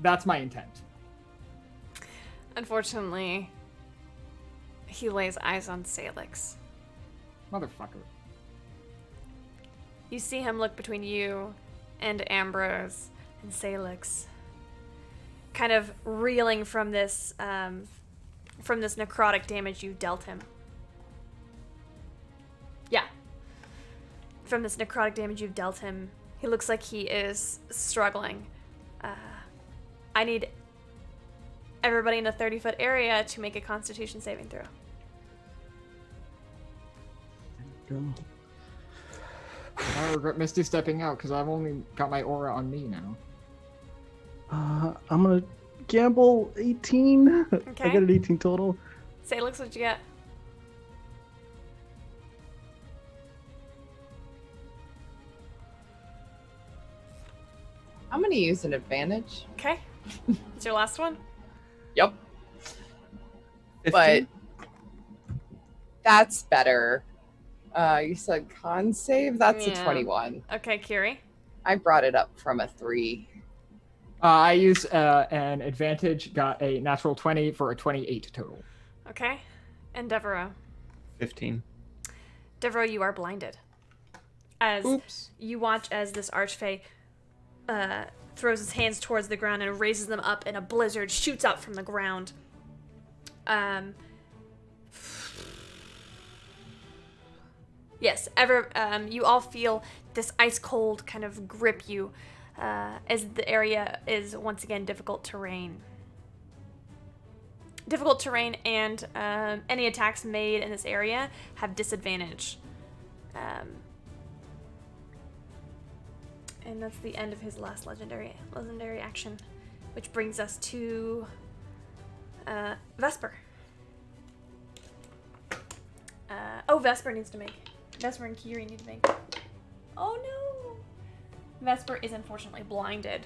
That's my intent. Unfortunately, he lays eyes on Salix. Motherfucker. You see him look between you and Ambrose and Salix, kind of reeling from this necrotic damage you dealt him. Yeah. From this necrotic damage you've dealt him, he looks like he is struggling. I need everybody in a 30-foot area to make a Constitution saving throw. I regret Misty stepping out because I've only got my aura on me now. I'm gonna gamble 18. Okay. I got an 18 total. Salix, what'd you get? I'm gonna use an advantage. Okay. It's your last one? Yep. 15? But that's better. You said con save? That's Yeah. a 21. Okay, Kiri. I brought it up from a 3. I used an advantage, got a natural 20 for a 28 total. Okay. And Devereaux. 15. Devereaux, you are blinded. As Oops. you watch as this archfey throws his hands towards the ground and raises them up, and a blizzard shoots out from the ground. Yes, you all feel this ice cold kind of grip you as the area is once again difficult terrain. Difficult terrain, and any attacks made in this area have disadvantage. And that's the end of his last legendary action, which brings us to Vesper. Vesper needs to make. Vesper and Kiri need to make. Oh no! Vesper is unfortunately blinded.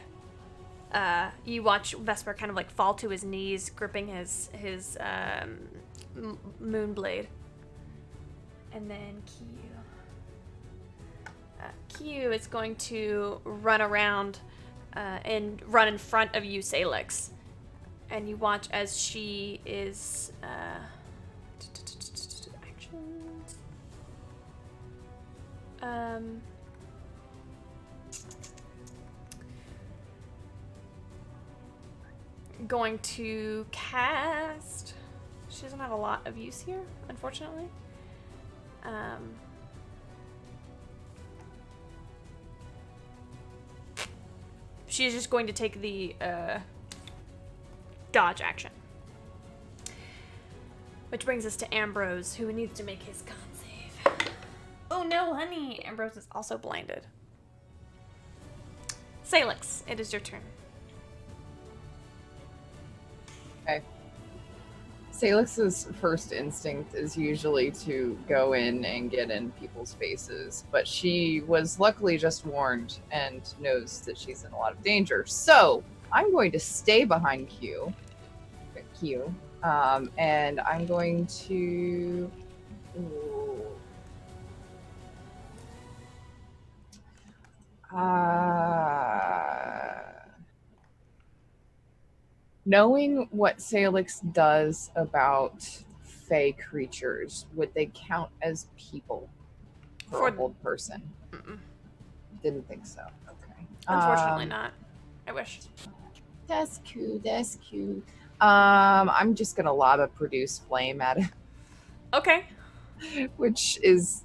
You watch Vesper kind of like fall to his knees, gripping his moonblade. And then Q is going to run around and run in front of you, Salix. And you watch as she is actions. Going to cast. She doesn't have a lot of use here, unfortunately. She's just going to take the dodge action. Which brings us to Ambrose, who needs to make his con save. Oh no, honey! Ambrose is also blinded. Salix, it is your turn. Okay. Salix's first instinct is usually to go in and get in people's faces, but she was luckily just warned and knows that she's in a lot of danger. So I'm going to stay behind Q, and I'm going to. Knowing what Salix does about fey creatures, would they count as people for a hold person? Didn't think so. Okay. Unfortunately not. I wish. That's cute. That's cute. I'm just gonna lob a produce flame at it. Okay. Which is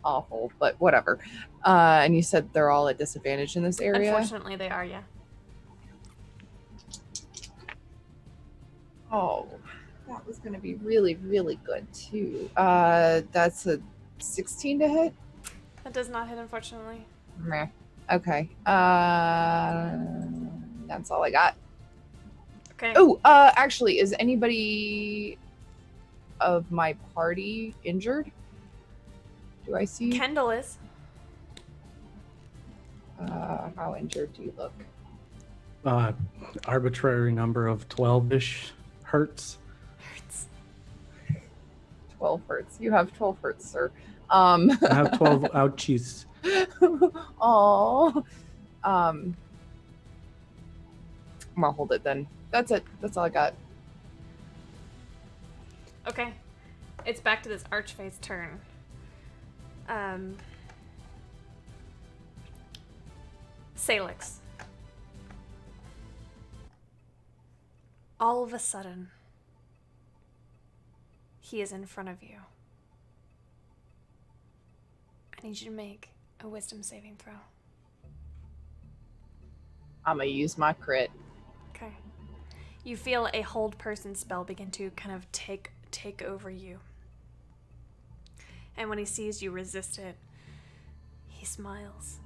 awful, but whatever. And you said they're all at disadvantage in this area? Unfortunately, they are, yeah. Oh, that was going to be really, really good, too. That's a 16 to hit? That does not hit, unfortunately. Meh. Okay. That's all I got. Okay. Oh, actually, is anybody of my party injured? Do I see? Kendall is. How injured do you look? Arbitrary number of 12-ish hurts. 12 hurts. You have 12 hurts, sir. I have 12 ouchies. Oh. I'm gonna hold it then. That's it. That's all I got. Okay. It's back to this Archfae's turn. Salix. All of a sudden, he is in front of you. I need you to make a wisdom saving throw. I'm gonna use my crit. Okay. You feel a hold person spell begin to kind of take over you. And when he sees you resist it, he smiles.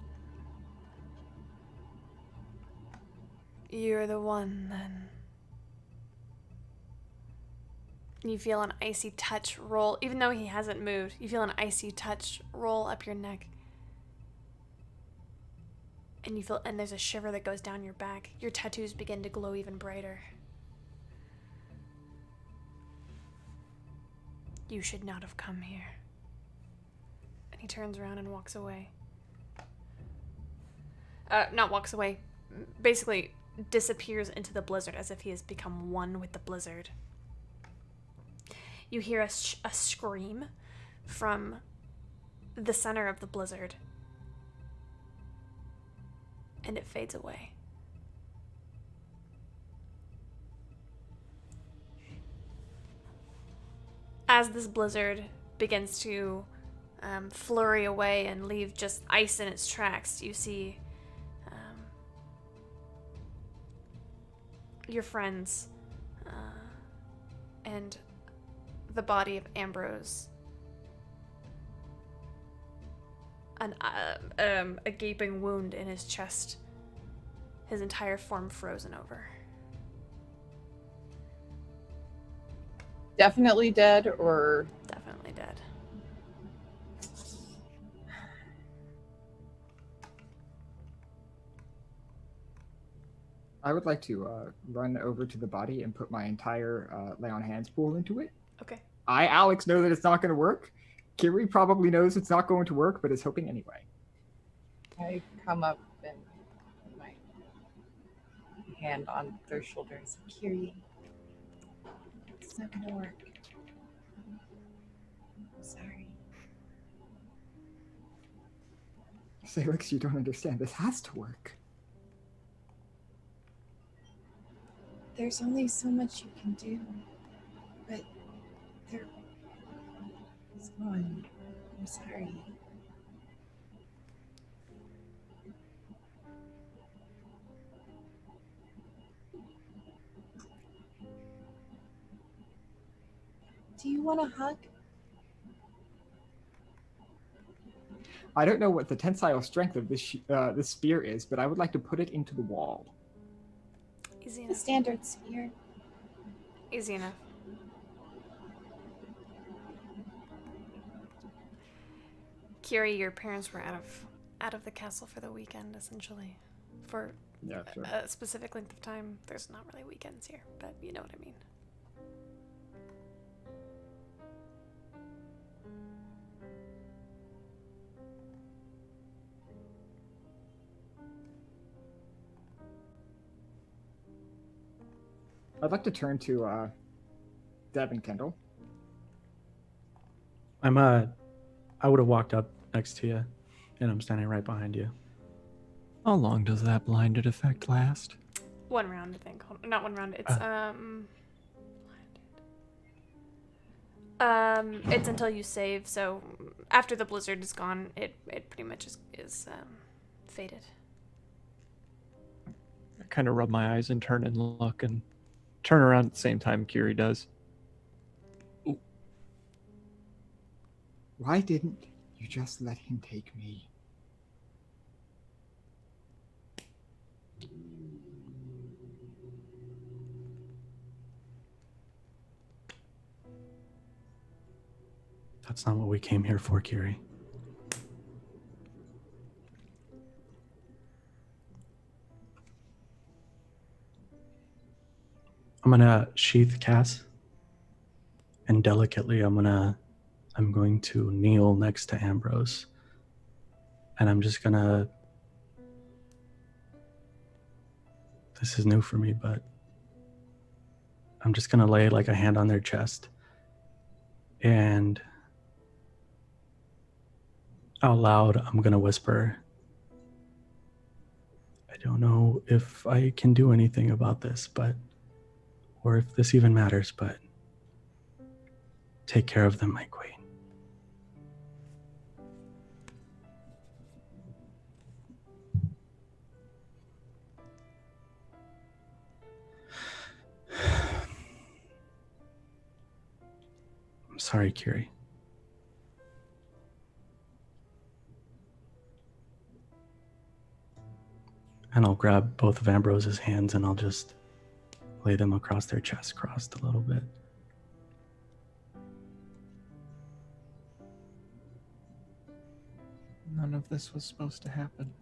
You're the one, then. You feel an icy touch roll, even though he hasn't moved, you feel an icy touch roll up your neck. And there's a shiver that goes down your back. Your tattoos begin to glow even brighter. You should not have come here. And he turns around and walks away. Not walks away. Basically disappears into the blizzard as if he has become one with the blizzard. You hear a scream from the center of the blizzard. And it fades away. As this blizzard begins to flurry away and leave just ice in its tracks, you see your friends and the body of Ambrose. A gaping wound in his chest. His entire form frozen over. Definitely dead or? Definitely dead. I would like to run over to the body and put my entire lay on hands pool into it. Okay. I, Alex, know that it's not going to work. Kiri probably knows it's not going to work, but is hoping anyway. I come up and hand on their shoulder and say, Kiri, it's not gonna work. I'm sorry. Salix, you don't understand. This has to work. There's only so much you can do. But it's gone. I'm sorry. Do you want a hug? I don't know what the tensile strength of this spear is, but I would like to put it into the wall. Easy The enough. standard spear. Easy enough. Kiri, your parents were out of the castle for the weekend, essentially. For Yeah, sure. a specific length of time. There's not really weekends here, but you know what I mean. I'd like to turn to Dev and Kendall. I would have walked up next to you, and I'm standing right behind you. How long does that blinded effect last? 1 round, I think. Not 1 round. It's it's until you save. So after the blizzard is gone, it pretty much is faded. I kind of rub my eyes and turn and look and turn around at the same time Kiri does. Why didn't you just let him take me? That's not what we came here for, Kiri. I'm gonna sheath Cass, and delicately I'm going to kneel next to Ambrose, and I'm just gonna. This is new for me, but I'm just gonna lay like a hand on their chest, and out loud I'm gonna whisper, I don't know if I can do anything about this, or if this even matters, but take care of them, my queen. I'm sorry, Kiri. And I'll grab both of Ambrose's hands and I'll just lay them across their chest, crossed a little bit. None of this was supposed to happen.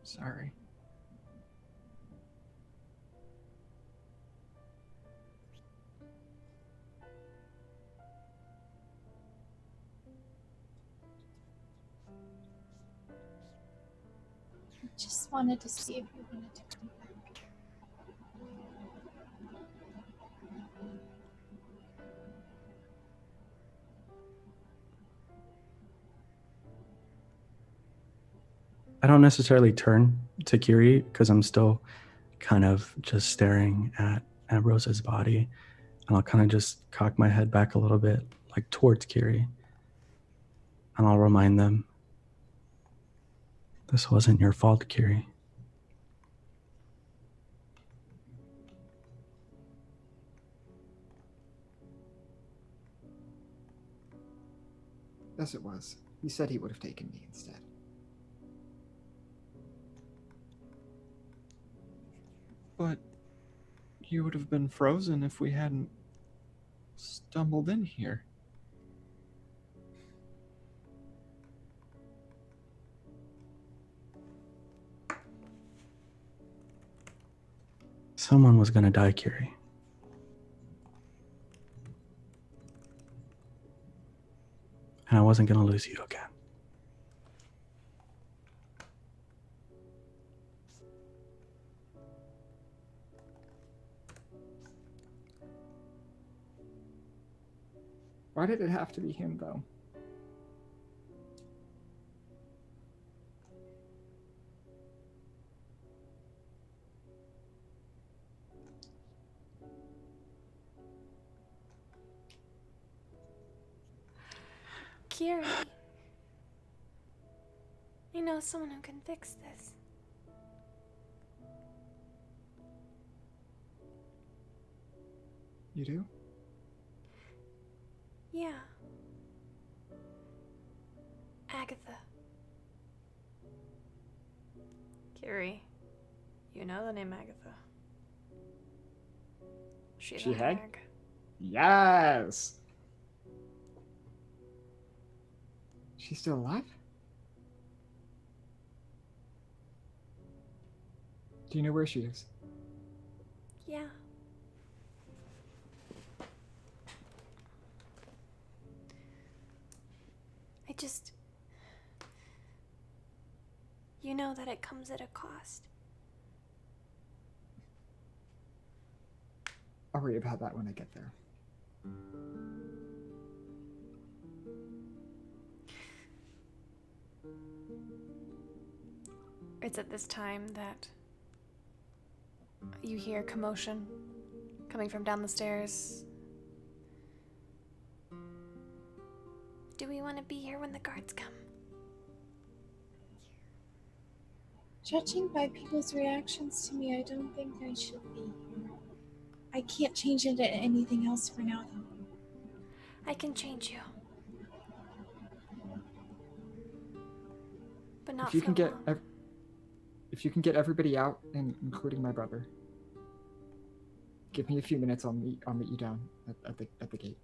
Sorry. Just wanted to see if you wanted to come back. I don't necessarily turn to Kiri because I'm still kind of just staring at Ambrose's body, and I'll kind of just cock my head back a little bit, like towards Kiri, and I'll remind them, this wasn't your fault, Kiri. Yes, it was. He said he would have taken me instead. But you would have been frozen if we hadn't stumbled in here. Someone was gonna die, Kiri. And I wasn't gonna lose you again. Why did it have to be him, though? Kiri, I know someone who can fix this. You do? Yeah. Agatha. Kiri, you know the name Agatha. She's She a hag? hag. Yes! She's still alive? Do you know where she is? Yeah. You know that it comes at a cost. I'll worry about that when I get there. It's at this time that you hear commotion coming from down the stairs. Do we want to be here when the guards come? Judging by people's reactions to me, I don't think I should be here. I can't change into anything else for now, though. I can change you. But not If you for can get long. if you can get everybody out, and including my brother, give me a few minutes. I'll meet you down at the gate.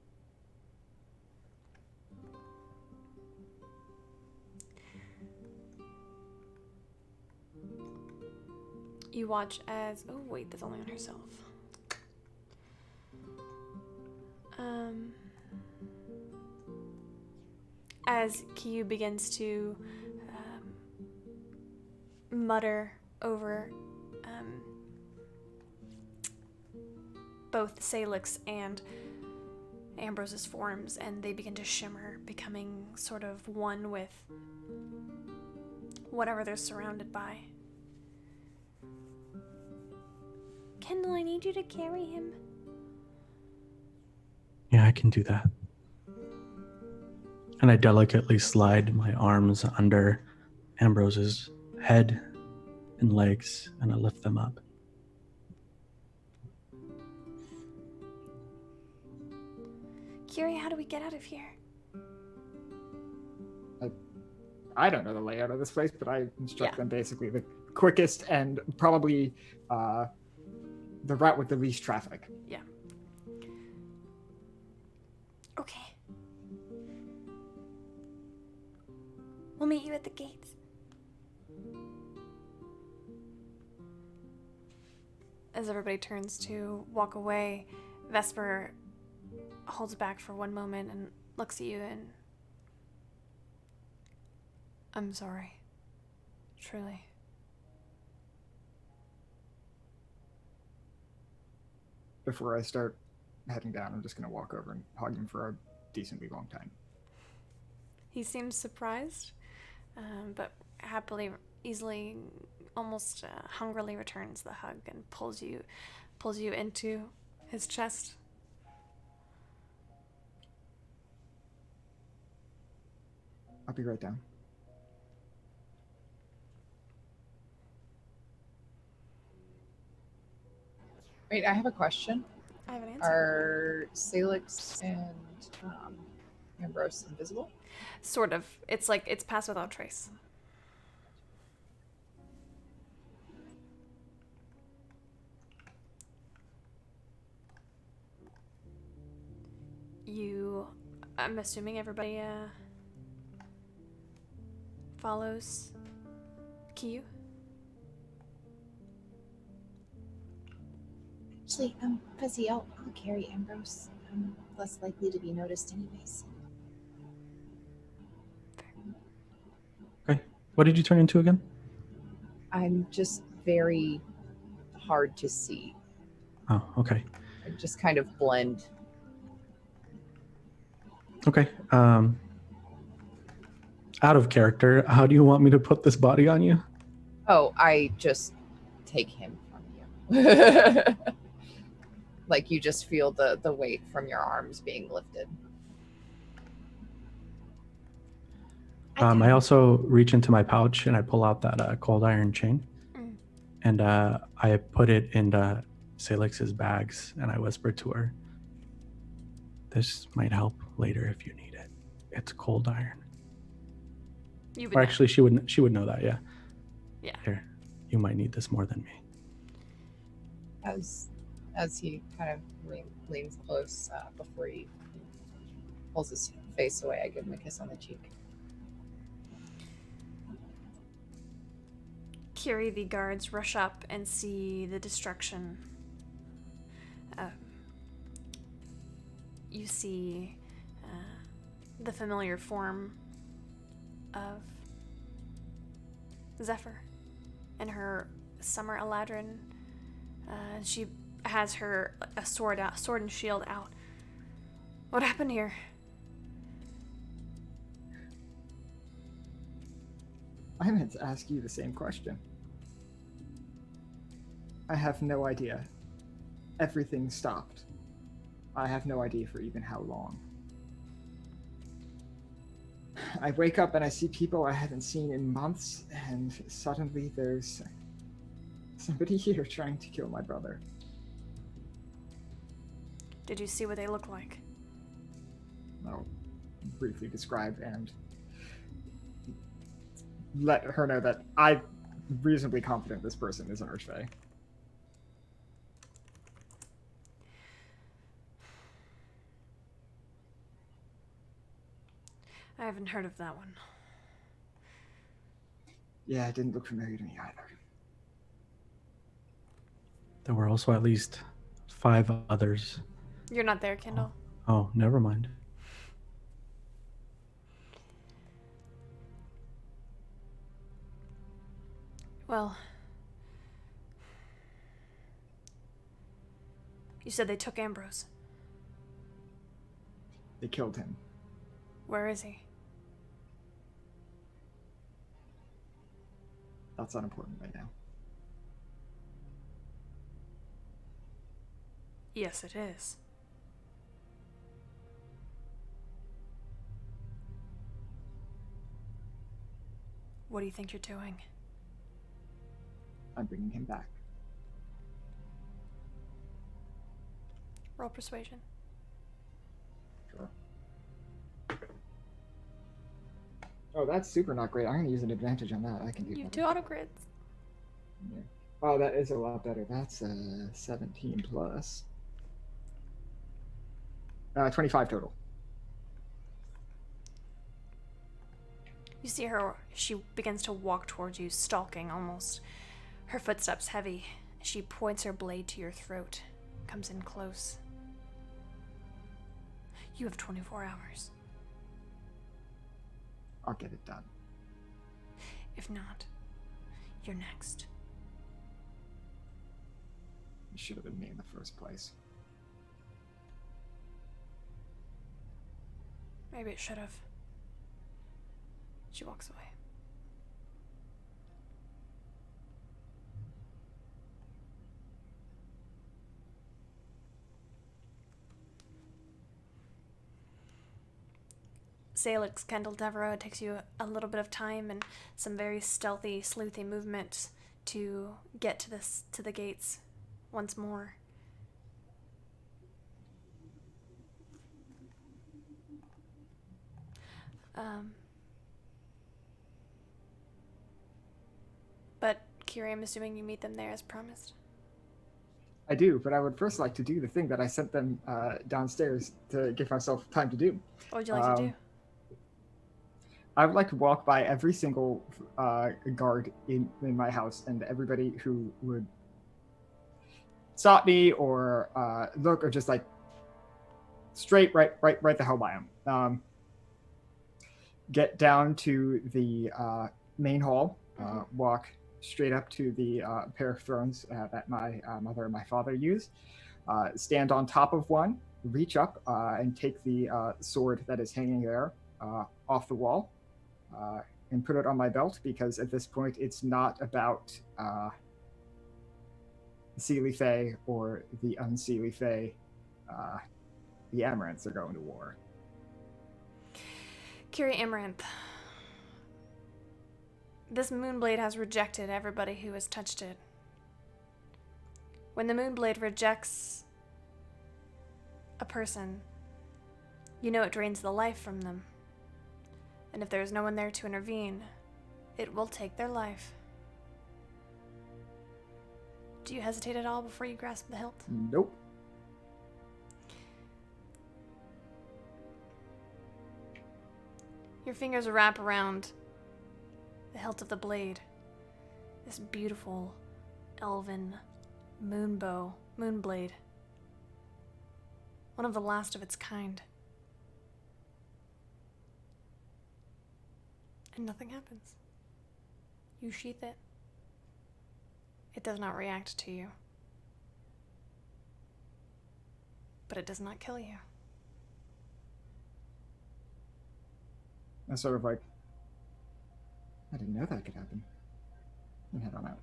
You watch as... Oh, wait, that's only on herself. As Kiyu begins to mutter over both Salix and Ambrose's forms, and they begin to shimmer, becoming sort of one with whatever they're surrounded by. Kendall, I need you to carry him. Yeah, I can do that. And I delicately slide my arms under Ambrose's head and legs, and I lift them up. Kiri, how do we get out of here? I don't know the layout of this place, but I instruct them basically the quickest and probably the route with the least traffic. Yeah. Okay. We'll meet you at the gates. As everybody turns to walk away, Vesper holds back for one moment and looks at you and... I'm sorry. Truly. Before I start heading down, I'm just going to walk over and hug him for a decently long time. He seems surprised, but happily, easily, almost hungrily returns the hug and pulls you into his chest. I'll be right down. Wait, I have a question. I have an answer. Are Salix and Ambrose invisible? Sort of. It's like it's pass without trace. I'm assuming everybody follows Kiyu. Actually, Fuzzy, I'll carry Ambrose. I'm less likely to be noticed anyways. Okay. What did you turn into again? I'm just very hard to see. Oh, okay. I just kind of blend. Okay. Out of character, how do you want me to put this body on you? Oh, I just take him from you. Like you just feel the weight from your arms being lifted. I also reach into my pouch and I pull out that cold iron chain. And I put it into Salix's bags and I whisper to her, "This might help later if you need it. It's cold iron." You would Or know. actually, she would know that, yeah. Yeah. Here, you might need this more than me. As he kind of leans close before he pulls his face away, I give him a kiss on the cheek. Kiri, the guards rush up and see the destruction. You see the familiar form of Zephyr and her summer Eladrin. She has her a sword and shield out. What happened here? I meant to ask you the same question. I have no idea. Everything stopped. I have no idea for even how long. I wake up and I see people I haven't seen in months, and suddenly there's somebody here trying to kill my brother. Did you see what they look like? I'll briefly describe and let her know that I'm reasonably confident this person is an Archfey. I haven't heard of that one. Yeah, it didn't look familiar to me either. There were also at least 5 others. You're not there, Kindle. Oh, never mind. Well, you said they took Ambrose. They killed him. Where is he? That's unimportant right now. Yes, it is. What do you think you're doing? I'm bringing him back. Roll persuasion. Sure. Oh, that's super not great. I'm going to use an advantage on that. I can do You have better. 2 auto crits. Yeah. Oh, that is a lot better. That's 17 plus. 25 total. You see her, she begins to walk towards you, stalking almost. Her footsteps heavy. She points her blade to your throat, comes in close. You have 24 hours. I'll get it done. If not, you're next. It should have been me in the first place. Maybe it should have. She walks away. Salix, Kendall, Devereux, it takes you a little bit of time and some very stealthy, sleuthy movement to get to the gates once more. But Kiri, I'm assuming you meet them there as promised. I do, but I would first like to do the thing that I sent them downstairs to give myself time to do. What would you like to do? I would like to walk by every single guard in my house and everybody who would stop me or look or just like straight right the hell by them. Get down to the main hall, walk straight up to the pair of thrones that my mother and my father used, stand on top of one, reach up and take the sword that is hanging there off the wall and put it on my belt, because at this point it's not about the Seelie Fae or the Unseelie Fae. The Amaranths are going to war. Kiri Amaranth, this Moonblade has rejected everybody who has touched it. When the Moonblade rejects a person, you know it drains the life from them. And if there is no one there to intervene, it will take their life. Do you hesitate at all before you grasp the hilt? Nope. Your fingers wrap around the hilt of the blade. This beautiful elven moonblade. One of the last of its kind. And nothing happens. You sheath it. It does not react to you. But it does not kill you. I'm sort of like, I didn't know that could happen. And head on out.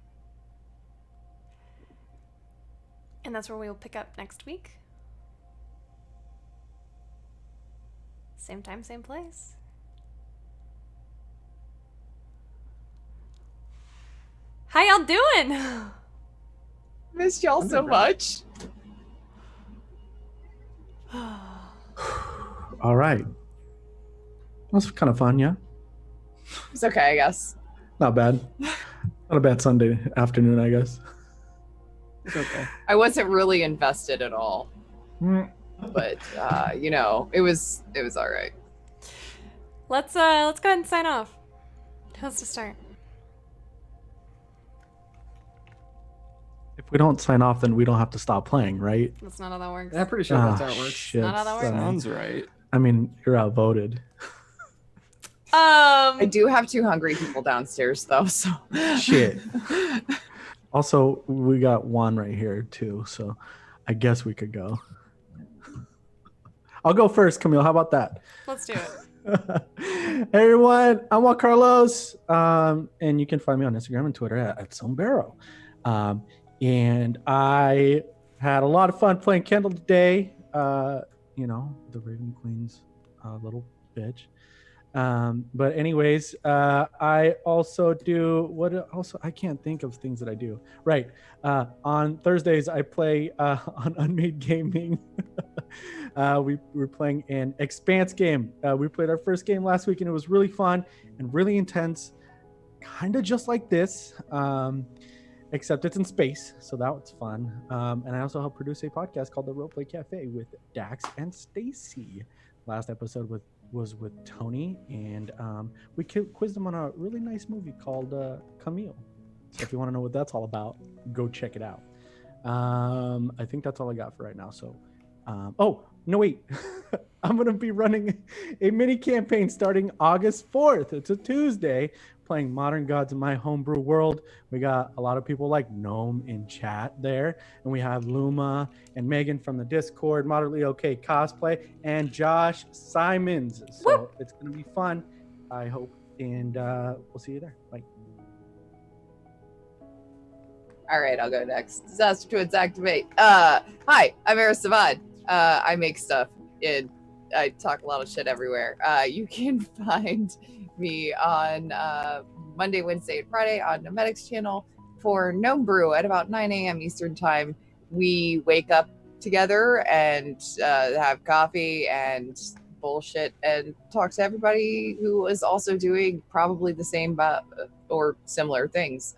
And that's where we will pick up next week. Same time, same place. How y'all doing? Missed y'all so much. All right. That's kind of fun, yeah? It's okay, I guess. Not bad. Not a bad Sunday afternoon, I guess. It's okay. I wasn't really invested at all, but it was all right. Let's go ahead and sign off. Who wants to start? If we don't sign off, then we don't have to stop playing, right? That's not how that works. I'm pretty sure that's how it works. Shit. Not how that works. Sounds right. I mean, you're outvoted. I do have 2 hungry people downstairs, though, so. Shit. Also, we got Juan right here, too, so I guess we could go. I'll go first, Camille. How about that? Let's do it. Hey, everyone. I'm Juan Carlos, and you can find me on Instagram and Twitter at Sombrero. And I had a lot of fun playing Kendall today. The Raven Queen's little bitch. But anyways, I also do I can't think of things that I do. Right. On Thursdays I play on Unmade Gaming. We're playing an Expanse game. We played our first game last week and it was really fun and really intense, kind of just like this, except it's in space, so that was fun. And I also help produce a podcast called The Roleplay Cafe with Dax and Stacy. Last episode was with Tony, and we quizzed him on a really nice movie called Camille. So if you want to know what that's all about, go check it out. I think that's all I got for right now. So, oh no, wait, I'm gonna be running a mini campaign starting August 4th. It's a Tuesday, playing Modern Gods in My Homebrew World. We got a lot of people like Gnome in chat there, and we have Luma and Megan from the Discord, Moderately Okay Cosplay, and Josh Simons. So it's gonna be fun, I hope, and we'll see you there. Bye. All right, I'll go next. Disaster Twins activate. Hi, I'm Eris Savad. I make stuff. I talk a lot of shit everywhere. You can find me on Monday, Wednesday, and Friday on Nomadics channel for Gnome Brew at about 9 a.m. Eastern time. We wake up together and have coffee and bullshit and talk to everybody who is also doing probably the same or similar things.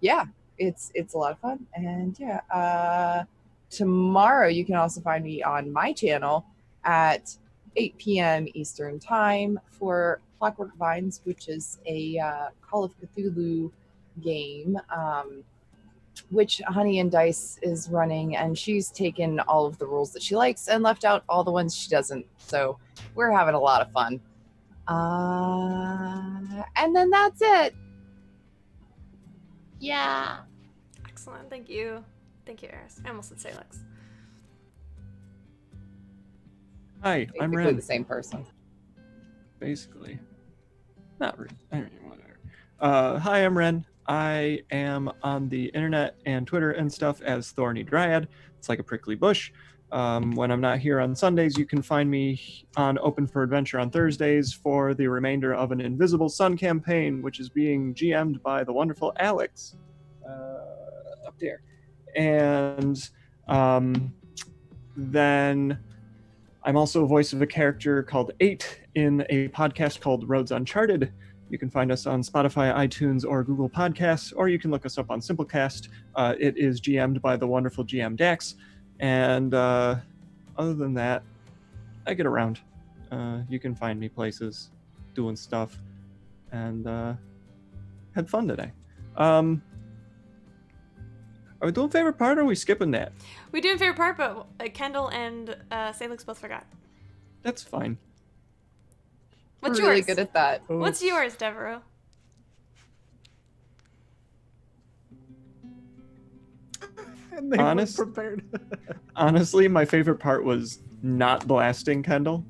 Yeah, it's a lot of fun. And yeah, tomorrow you can also find me on my channel at 8 p.m. Eastern time for Clockwork Vines, which is a Call of Cthulhu game, which Honey and Dice is running, and she's taken all of the rules that she likes and left out all the ones she doesn't. So we're having a lot of fun. And then that's it. Yeah. Excellent. Thank you. Thank you, Eris. I almost said Salix. Hi, I'm Basically Ren. the same person. Basically. Not really. I mean, whatever. Hi, I'm Ren. I am on the internet and Twitter and stuff as Thorny Dryad. It's like a prickly bush. When I'm not here on Sundays, you can find me on Open for Adventure on Thursdays for the remainder of an Invisible Sun campaign, which is being GM'd by the wonderful Alex up there. And then I'm also a voice of a character called 8 in a podcast called Roads Uncharted. You can find us on Spotify, iTunes, or Google Podcasts, or you can look us up on Simplecast. It is GM'd by the wonderful GM Dax. And other than that, I get around. You can find me places, doing stuff, and had fun today. Are we doing favorite part, or are we skipping that? We doing favorite part, but Kendall and Salix both forgot. That's fine. What's We're really yours? good at that. What's yours, Devereaux? And they Honest- weren't prepared. Honestly, my favorite part was not blasting Kendall,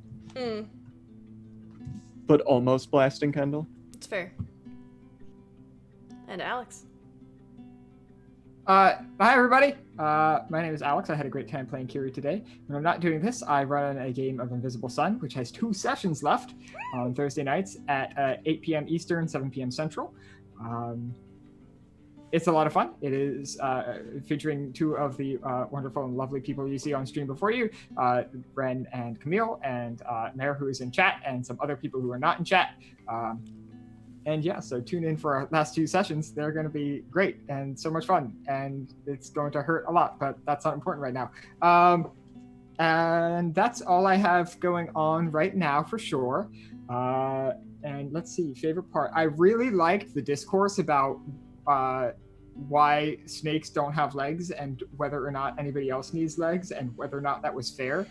but almost blasting Kendall. It's fair. And Alex. Hi everybody. My name is Alex. I had a great time playing Kiri today. When I'm not doing this, I run a game of Invisible Sun, which has 2 sessions left on Thursday nights at 8 p.m. Eastern, 7 p.m. Central. It's a lot of fun. It is featuring 2 of the wonderful and lovely people you see on stream before you, Ren and Camille, and Mare, who is in chat, and some other people who are not in chat. And yeah, so tune in for our last 2 sessions. They're going to be great and so much fun. And it's going to hurt a lot, but that's not important right now. And that's all I have going on right now for sure. And let's see, favorite part. I really liked the discourse about why snakes don't have legs and whether or not anybody else needs legs and whether or not that was fair.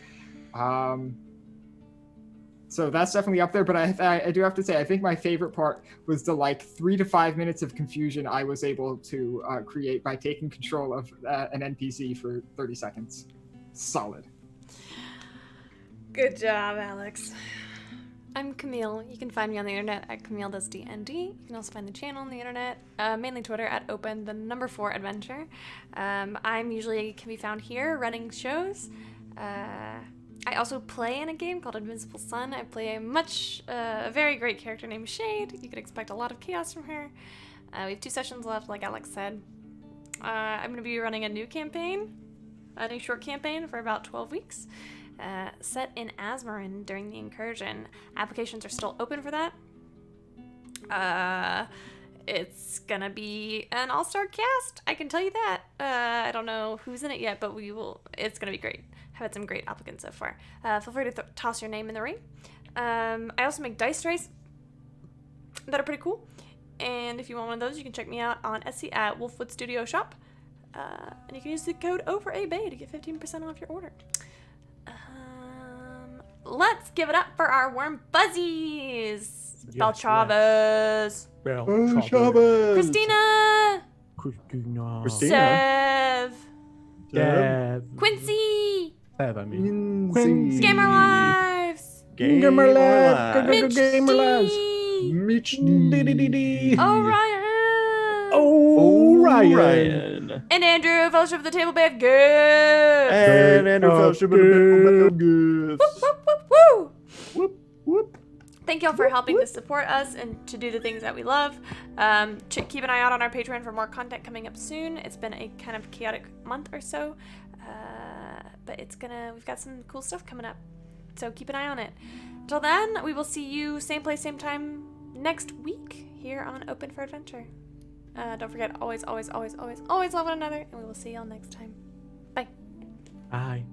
So that's definitely up there, but I do have to say, I think my favorite part was the 3 to 5 minutes of confusion I was able to create by taking control of an NPC for 30 seconds. Solid. Good job, Alex. I'm Camille. You can find me on the internet at CamilleDoesDND. You can also find the channel on the internet, mainly Twitter at Open4 Adventure. I'm usually can be found here running shows. I also play in a game called Invisible Sun. I play a very great character named Shade. You could expect a lot of chaos from her. We have 2 sessions left, like Alex said. I'm going to be running a new campaign, a new short campaign for about 12 weeks, set in Azmorin during the incursion. Applications are still open for that. It's going to be an all-star cast, I can tell you that. I don't know who's in it yet, but it's going to be great. I've had some great applicants so far. Feel free to toss your name in the ring. I also make dice trays that are pretty cool. And if you want one of those, you can check me out on Etsy at Wolfwood Studio Shop. And you can use the code OVERABAY to get 15% off your order. Let's give it up for our warm fuzzies. Belchavez. Belchavez. Christina. Christina. Sev. Deb. Quincy. Quincy. Gamer Lives. Gamer Mitch D. Mitch D. Orion. Orion. And Andrew, Fellowship of the Table Bay of Gifts. And Andrew Fellowship of the Table Bay of Gifts. Woo, woo, woo, woo. Whoop, whoop. Thank y'all for helping to support us and to do the things that we love. Keep an eye out on our Patreon for more content coming up soon. It's been a kind of chaotic month or so, but we've got some cool stuff coming up. So keep an eye on it. Till then, we will see you same place, same time next week here on Open for Adventure. Don't forget, always, always, always, always, always love one another, and we will see y'all next time. Bye. Bye.